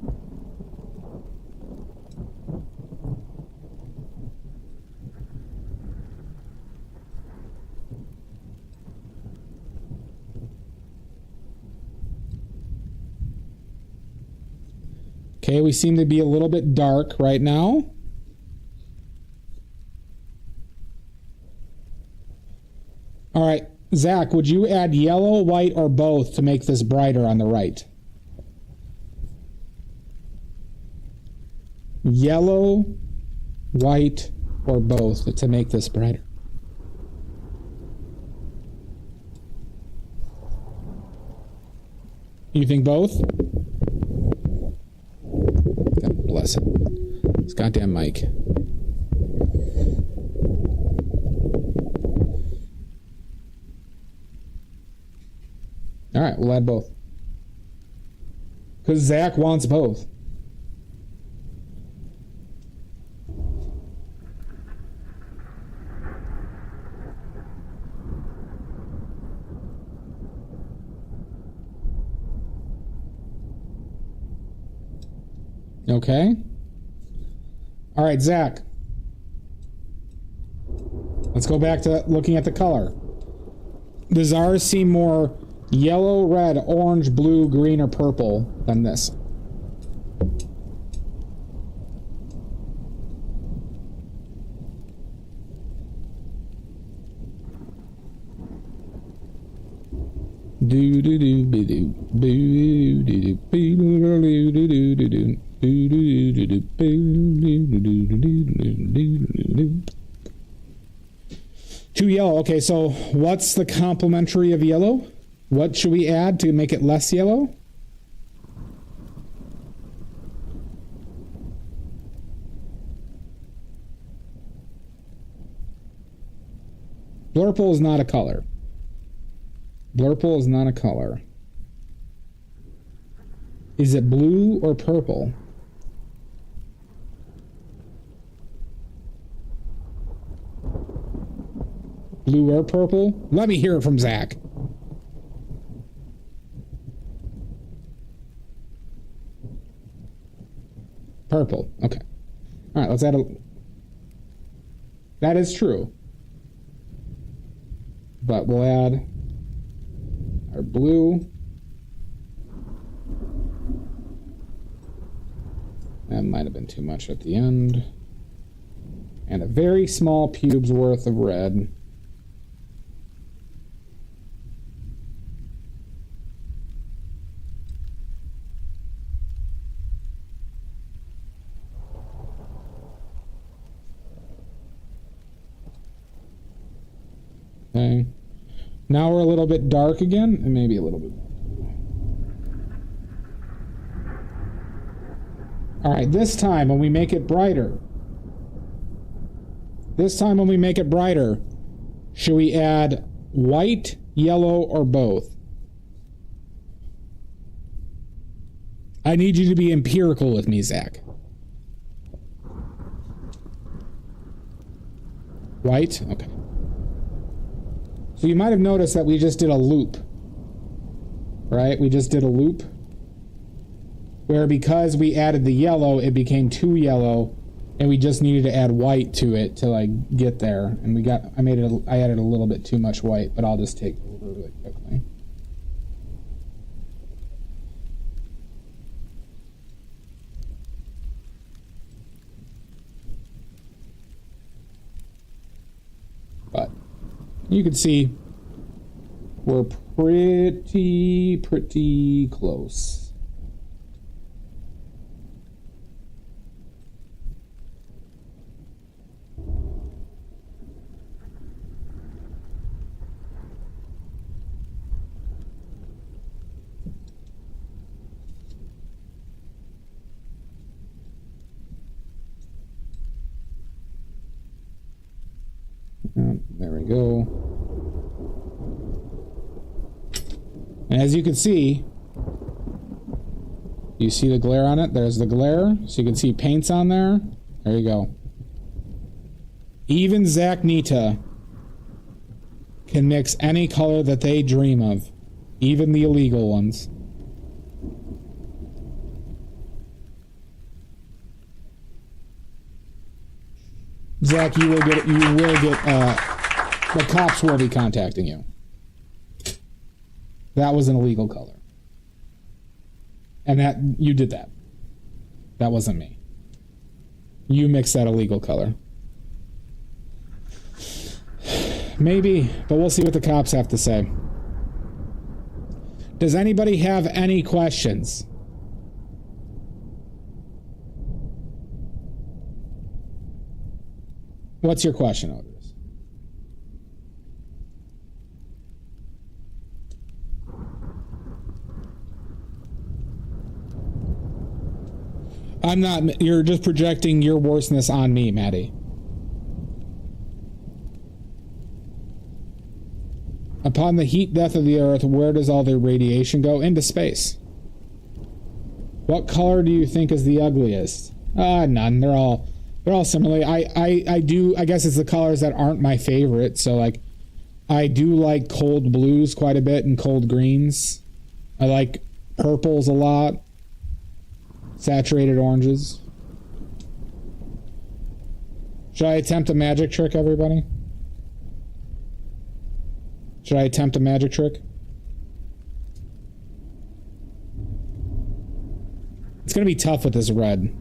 Okay, we seem to be a little bit dark right now. All right, Zach, would you add yellow, white, or both to make this brighter on the right? Yellow, white, or both to make this brighter? You think both? God bless it. This goddamn mic. All right, we'll add both. Because Zach wants both. Okay. All right, Zach. Let's go back to looking at the color. Does ours seem more yellow, red, orange, blue, green, or purple than this? Do do do do do do do do do do do. Too yellow. Okay, so what's the complementary of yellow? What should we add to make it less yellow? Blurple is not a color. Blurple is not a color. Is it blue or purple? Blue or purple? Let me hear it from Zach. Purple. Okay. All right, let's add a... That is true. But we'll add our blue. That might have been too much at the end. And a very small pube's worth of red. Okay. Now we're a little bit dark again, and maybe a little bit more. All right, this time when we make it brighter, should we add white, yellow, or both? I need you to be empirical with me, Zach. White? Okay. So you might have noticed that we just did a loop, right? We just did a loop where because we added the yellow, it became too yellow, and we just needed to add white to it to like get there. And I added a little bit too much white, but I'll just take it over really quickly. But you can see We're pretty close. There we go. And as you can see, you see the glare on it? There's the glare. So you can see paints on there. There you go. Even Zach Nita can mix any color that they dream of. Even the illegal ones. Zach, you will get, the cops will be contacting you. That was an illegal color. And that, you did that. That wasn't me. You mixed that illegal color. Maybe, but we'll see what the cops have to say. Does anybody have any questions? What's your question, Otis? I'm not, you're just projecting your worstness on me, Maddie. Upon the heat death of the Earth, where does all the radiation go? Into space. What color do you think is the ugliest? None. They're all similar. I guess it's the colors that aren't my favorite. So like, I do like cold blues quite a bit and cold greens. I like purples a lot. Saturated oranges. Should I attempt a magic trick, everybody? Should I attempt a magic trick? It's gonna be tough with this red.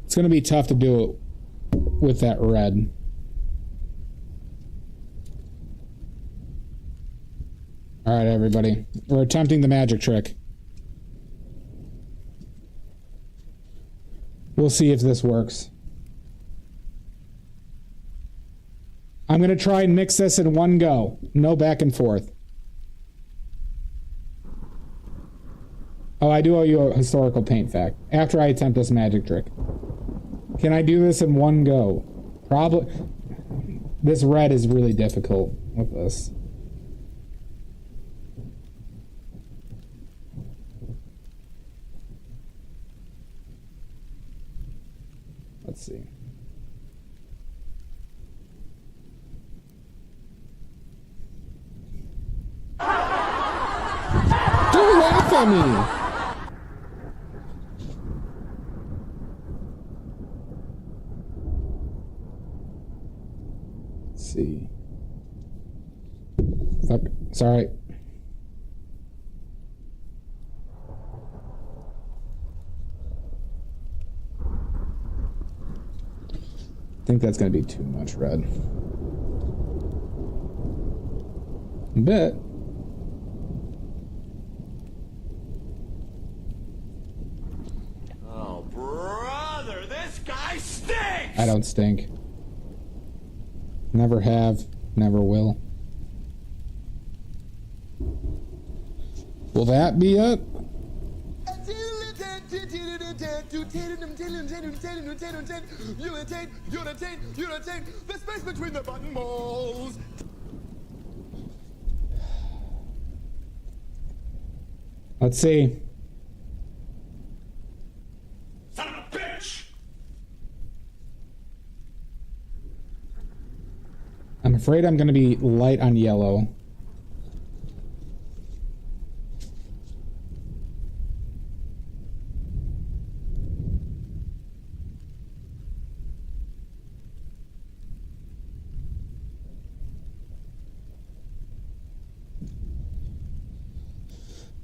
It's gonna be tough to do it with that red. All right, everybody. We're attempting the magic trick. We'll see if this works. I'm going to try and mix this in one go. No back and forth. Oh, I do owe you a historical paint fact. After I attempt this magic trick. Can I do this in one go? Probably. This red is really difficult with this. Let's see. Don't laugh at me! Let's see. Fuck. Sorry. I think that's going to be too much red. A bit. Oh, brother, this guy stinks! I don't stink. Never have, never will. Will that be it? You attain the space between the button balls. Let's see. Son of a bitch! I'm afraid I'm going to be light on yellow.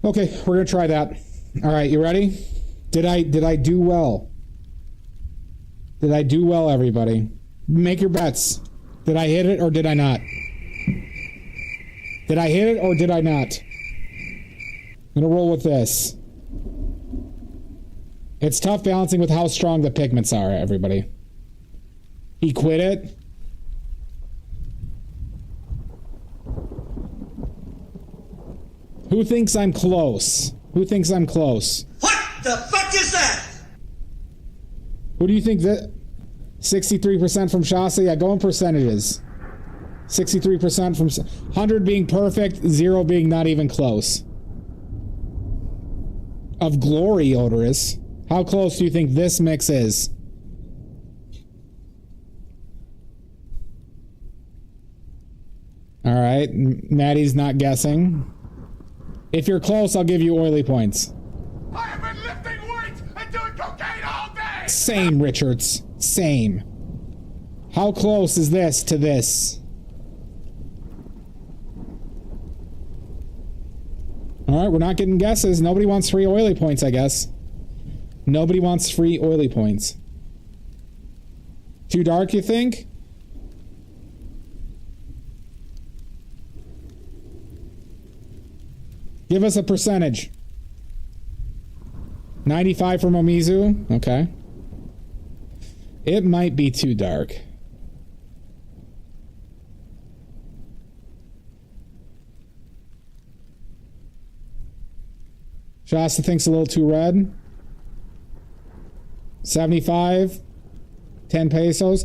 Okay, we're gonna try that. All right, you ready? Did I do well? Did I do well, everybody? Make your bets. Did I hit it or did I not? Did I hit it or did I not? I'm gonna roll with this. It's tough balancing with how strong the pigments are, everybody. He quit it. Who thinks I'm close? Who thinks I'm close? What the fuck is that? Who do you think that? 63% from Shasta? Yeah, go in percentages. 63% from 100 being perfect, 0 being not even close. Of glory, odorous. How close do you think this mix is? All right, Maddie's not guessing. If you're close, I'll give you oily points. I have been lifting weights and doing cocaine all day! Same, Richards. Same. How close is this to this? All right, we're not getting guesses. Nobody wants free oily points, I guess. Nobody wants free oily points. Too dark, you think? Give us a percentage. 95 for Momizu? Okay. It might be too dark. Shasta thinks a little too red. 75. 10 pesos.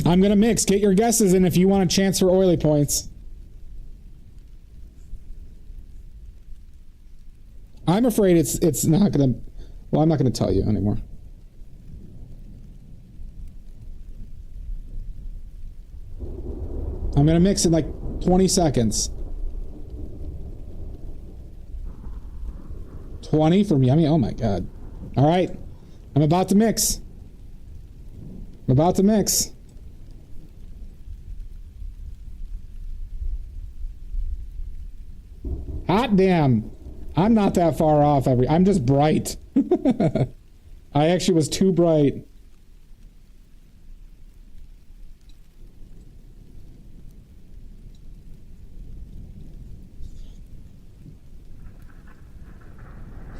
I'm gonna mix. Get your guesses in if you want a chance for oily points. I'm afraid it's not gonna... Well, I'm not gonna tell you anymore. I'm gonna mix in like 20 seconds. 20 from Yummy? Oh my god. Alright. I'm about to mix. I'm about to mix. Hot damn. I'm not that far off. I'm just bright. I actually was too bright.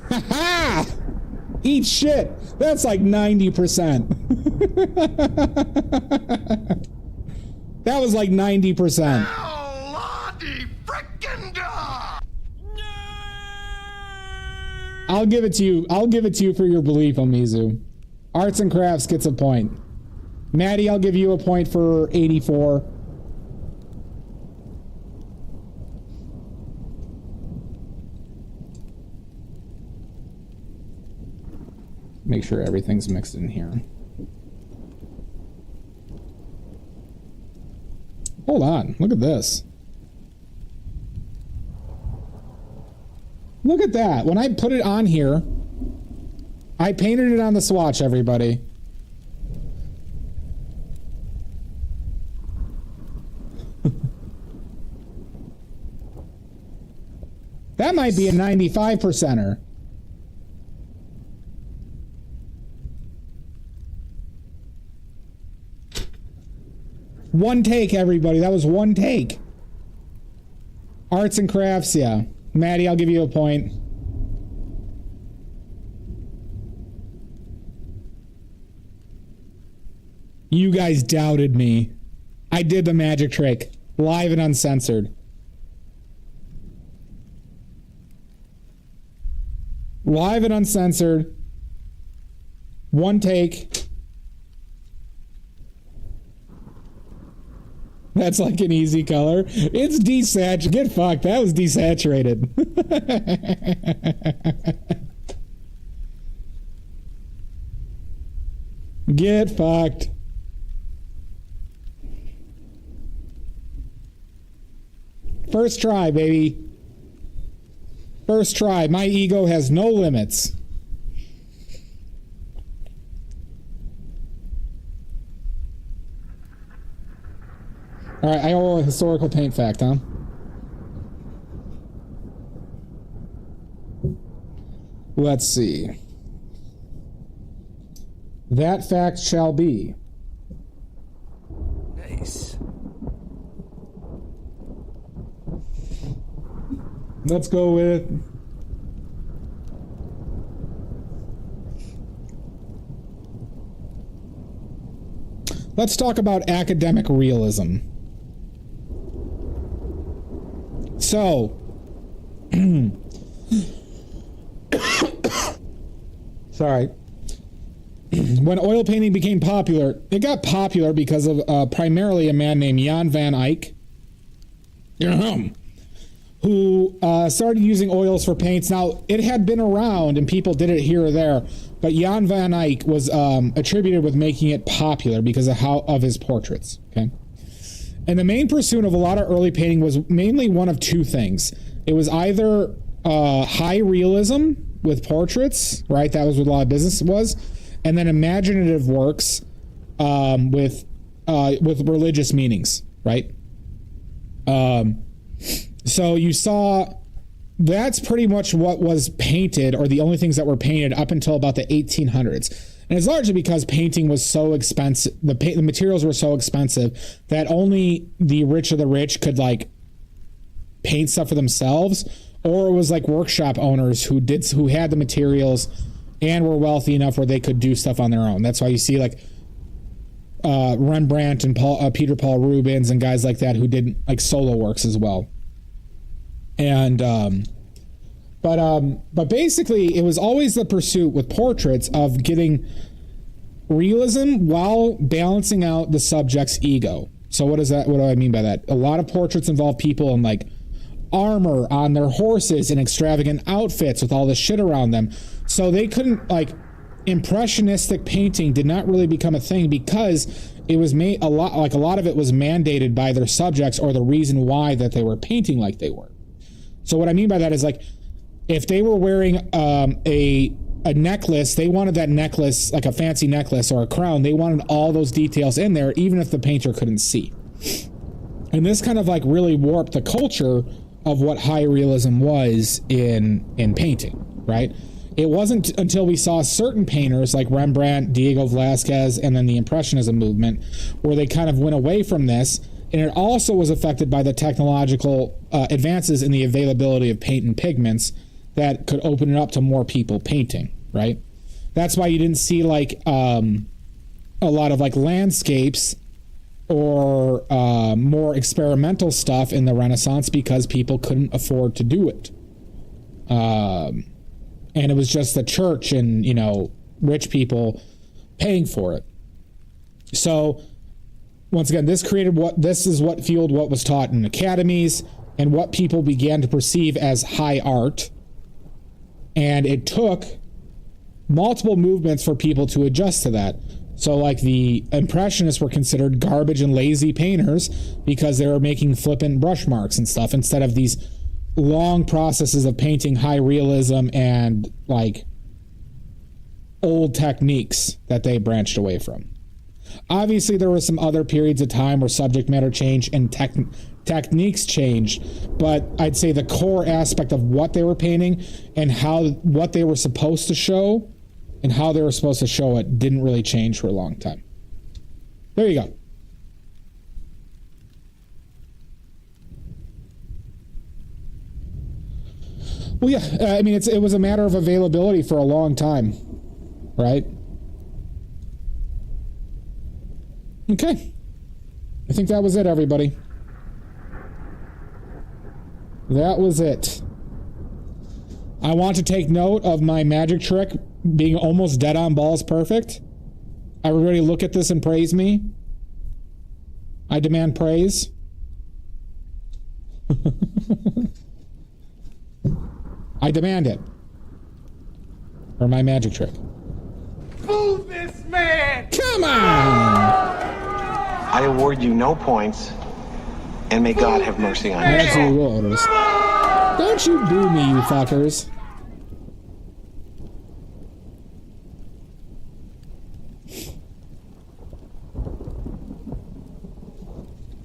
Ha ha! Eat shit. That's like 90%. That was like 90%. I'll give it to you. I'll give it to you for your belief, Omizu. Arts and Crafts gets a point. Maddie, I'll give you a point for 84. Make sure everything's mixed in here. Hold on. Look at this. Look at that. When I put it on here, I painted it on the swatch, everybody. That might be a 95%er. One take, everybody. That was one take. Arts and Crafts, yeah. Maddie, I'll give you a point. You guys doubted me. I did the magic trick. Live and uncensored. Live and uncensored. One take. That's like an easy color. It's desaturated. Get fucked. That was desaturated. Get fucked. First try, baby. First try. My ego has no limits. All right, I owe a historical paint fact, huh? Let's see. That fact shall be. Nice. Let's go with... Let's talk about academic realism. So, sorry. When oil painting became popular, it got popular because of primarily a man named Jan van Eyck, who started using oils for paints. Now, it had been around and people did it here or there, but Jan van Eyck was attributed with making it popular because of his portraits. Okay, and the main pursuit of a lot of early painting was mainly one of two things. It was either high realism with portraits, right? That was what a lot of business was, and then imaginative works with religious meanings, right? So you saw that's pretty much what was painted, or the only things that were painted up until about the 1800s. And it's largely because painting was so expensive, the materials were so expensive that only the rich of the rich could like paint stuff for themselves, or it was like workshop owners who had the materials and were wealthy enough where they could do stuff on their own. That's why you see like Rembrandt and Peter Paul Rubens and guys like that who did like solo works as well. And but basically it was always the pursuit with portraits of getting realism while balancing out the subject's ego. So what do I mean by that? A lot of portraits involve people in like armor on their horses and extravagant outfits with all this shit around them. So they couldn't like impressionistic painting did not really become a thing because it was made a lot of it was mandated by their subjects or the reason why that they were painting like they were. So what I mean by that is like if they were wearing a necklace, they wanted that necklace like a fancy necklace or a crown. They wanted all those details in there, even if the painter couldn't see. And this kind of like really warped the culture of what high realism was in painting, right? It wasn't until we saw certain painters like Rembrandt, Diego Velázquez, and then the Impressionism movement where they kind of went away from this. And it also was affected by the technological advances in the availability of paint and pigments that could open it up to more people painting, right? That's why you didn't see like a lot of like landscapes or more experimental stuff in the Renaissance because people couldn't afford to do it. And it was just the church and, you know, rich people paying for it. So once again, this is what fueled what was taught in academies and what people began to perceive as high art. And it took multiple movements for people to adjust to that. So like the Impressionists were considered garbage and lazy painters because they were making flippant brush marks and stuff instead of these long processes of painting high realism and like old techniques that they branched away from. Obviously, there were some other periods of time where subject matter changed and techniques changed, but I'd say the core aspect of what they were painting and what they were supposed to show and how they were supposed to show it didn't really change for a long time. There you go. Well, yeah, I mean, it was a matter of availability for a long time, right? Okay. I think that was it, everybody. That was it. I want to take note of my magic trick being almost dead on balls perfect. Everybody look at this and praise me. I demand praise. I demand it. For my magic trick. Move this man! Come on! I award you no points, and may God have mercy on I your absolutely soul. will, Otis. Don't you boo me, you fuckers.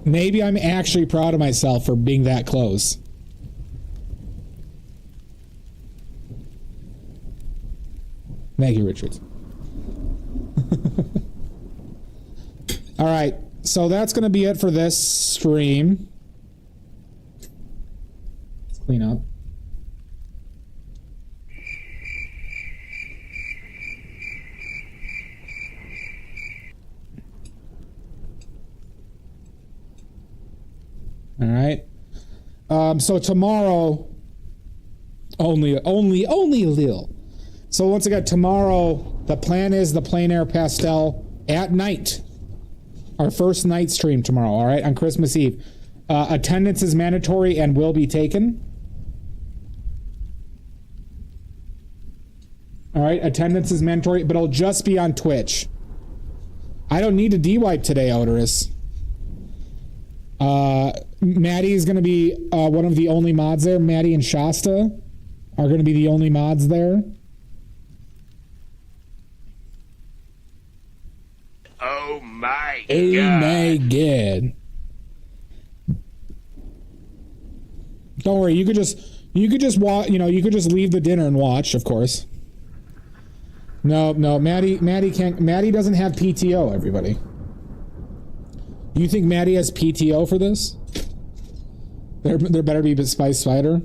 Maybe I'm actually proud of myself for being that close. Thank you, Richards. All right, so that's going to be it for this stream. Let's clean up. All right. So tomorrow, only a little. So once again, tomorrow, the plan is the plein air pastel at night. Our first night stream tomorrow, all right, on Christmas Eve. Attendance is mandatory and will be taken. All right, attendance is mandatory, but it'll just be on Twitch. I don't need to de-wipe today, Odorous. Maddie is going to be one of the only mods there. Maddie and Shasta are going to be the only mods there. Oh my Oh god. my god. Don't worry, you could just watch, you could just leave the dinner and watch, of course. No, Maddie doesn't have PTO, everybody. Do you think Maddie has PTO for this? There better be a Spice Spider.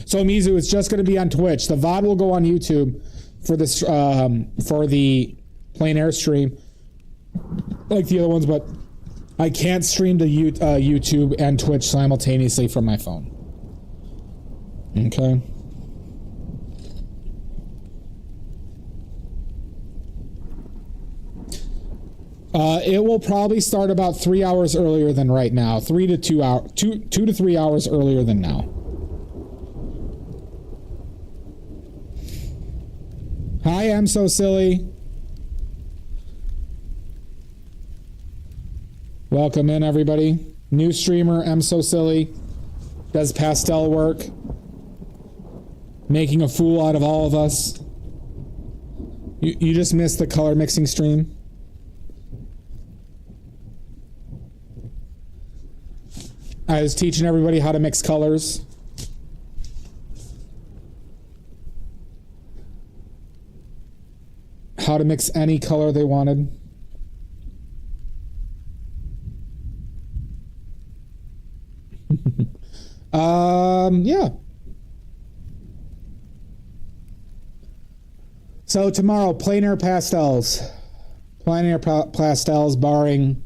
So Mizu, it's just going to be on Twitch. The VOD will go on YouTube for this for the plein air stream, like the other ones, but I can't stream to YouTube and Twitch simultaneously from my phone. Okay. It will probably start about 3 hours earlier than right now. 2 to 3 hours earlier than now. Hi, I'm so silly. Welcome in, everybody. New streamer, I'm so silly. Does pastel work. Making a fool out of all of us. You just missed the color mixing stream. I was teaching everybody how to mix colors. How to mix any color they wanted. Yeah. So tomorrow, plein air pastels. Plein air pastels, barring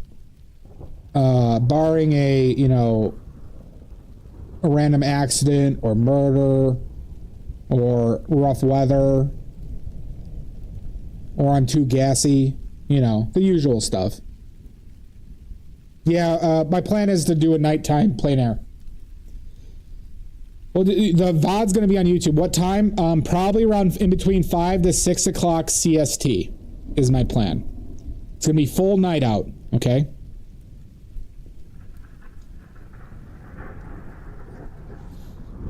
a random accident or murder or rough weather or I'm too gassy, the usual stuff. Yeah, my plan is to do a nighttime plein air. Well, the VOD's going to be on YouTube. What time? Probably around in between 5 to 6 o'clock CST is my plan. It's going to be full night out, okay?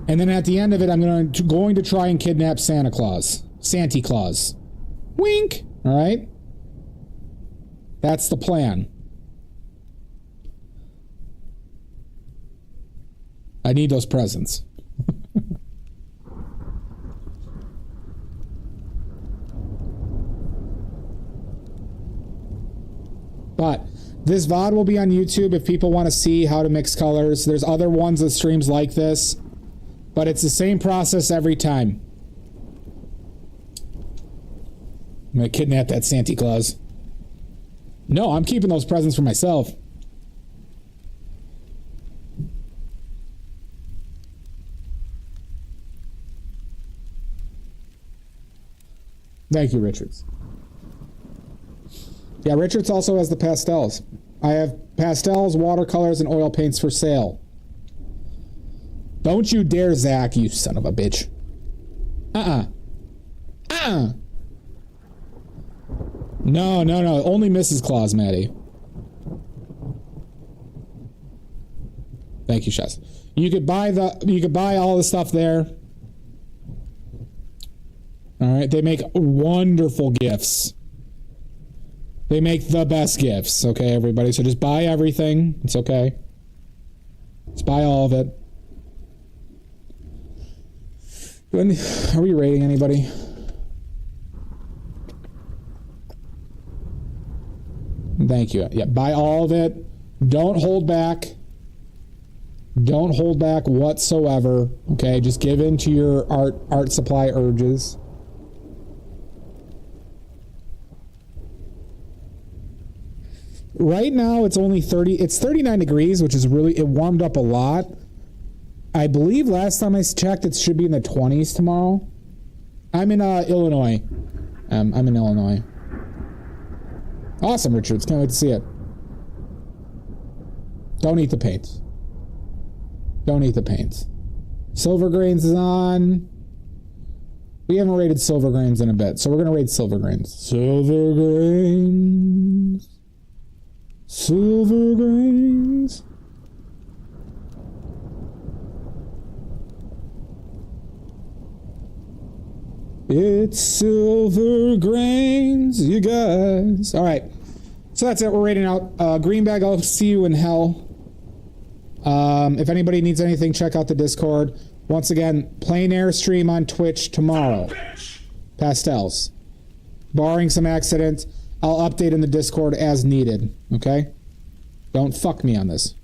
And then at the end of it, I'm going to try and kidnap Santa Claus. Wink! All right? That's the plan. I need those presents. But this VOD will be on YouTube if people want to see how to mix colors. There's other ones that streams like this, but it's the same process every time. I'm going to kidnap that Santa Claus. No, I'm keeping those presents for myself. Thank you, Richards. Yeah, Richards also has the pastels. I have pastels, watercolors, and oil paints for sale. Don't you dare, Zach, you son of a bitch. No. Only Mrs. Claus, Maddie. Thank you, Shaz. You could buy all the stuff there. All right, they make wonderful gifts. They make the best gifts, okay, everybody? So just buy everything. It's okay. Just buy all of it. Are we rating anybody? Thank you. Yeah, buy all of it. Don't hold back. Don't hold back whatsoever. Okay, just give in to your art supply urges. Right now, it's only 30. It's 39 degrees, which is really, it warmed up a lot. I believe last time I checked, it should be in the 20s tomorrow. I'm in Illinois. I'm in Illinois. Awesome, Richards. Can't wait to see it. Don't eat the paints. Don't eat the paints. Silver Grains is on. We haven't rated Silver Grains in a bit, so we're going to rate Silver Grains. Silver Grains. Silver Grains. It's Silver Grains, you guys. All right. So that's it. We're rating out Greenbag. I'll see you in hell. If anybody needs anything, check out the Discord. Once again, plein air stream on Twitch tomorrow. Pastels. Barring some accidents, I'll update in the Discord as needed. Okay? Don't fuck me on this.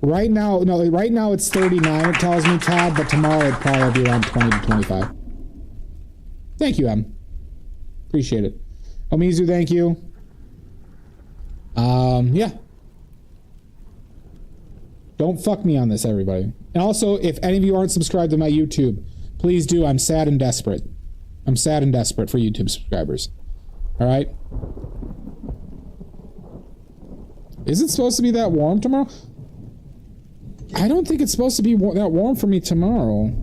Right now, no, right now it's 39, it tells me, Todd, but tomorrow it'd probably be around 20 to 25. Thank you, Em. Appreciate it. Omizu, thank you. Yeah. Don't fuck me on this, everybody. And also, if any of you aren't subscribed to my YouTube, please do. I'm sad and desperate. I'm sad and desperate for YouTube subscribers. All right? Is it supposed to be that warm tomorrow? I don't think it's supposed to be that warm for me tomorrow.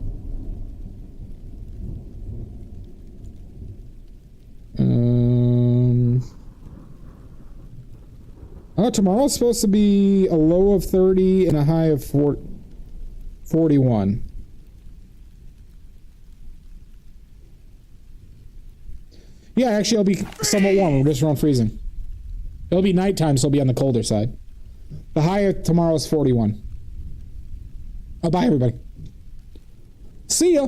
Oh, tomorrow's supposed to be a low of 30 and a high of 41. Yeah, actually, it'll be somewhat warm. We're just around freezing. It'll be nighttime, so it'll be on the colder side. The high of tomorrow is 41. Oh, bye, everybody. See ya.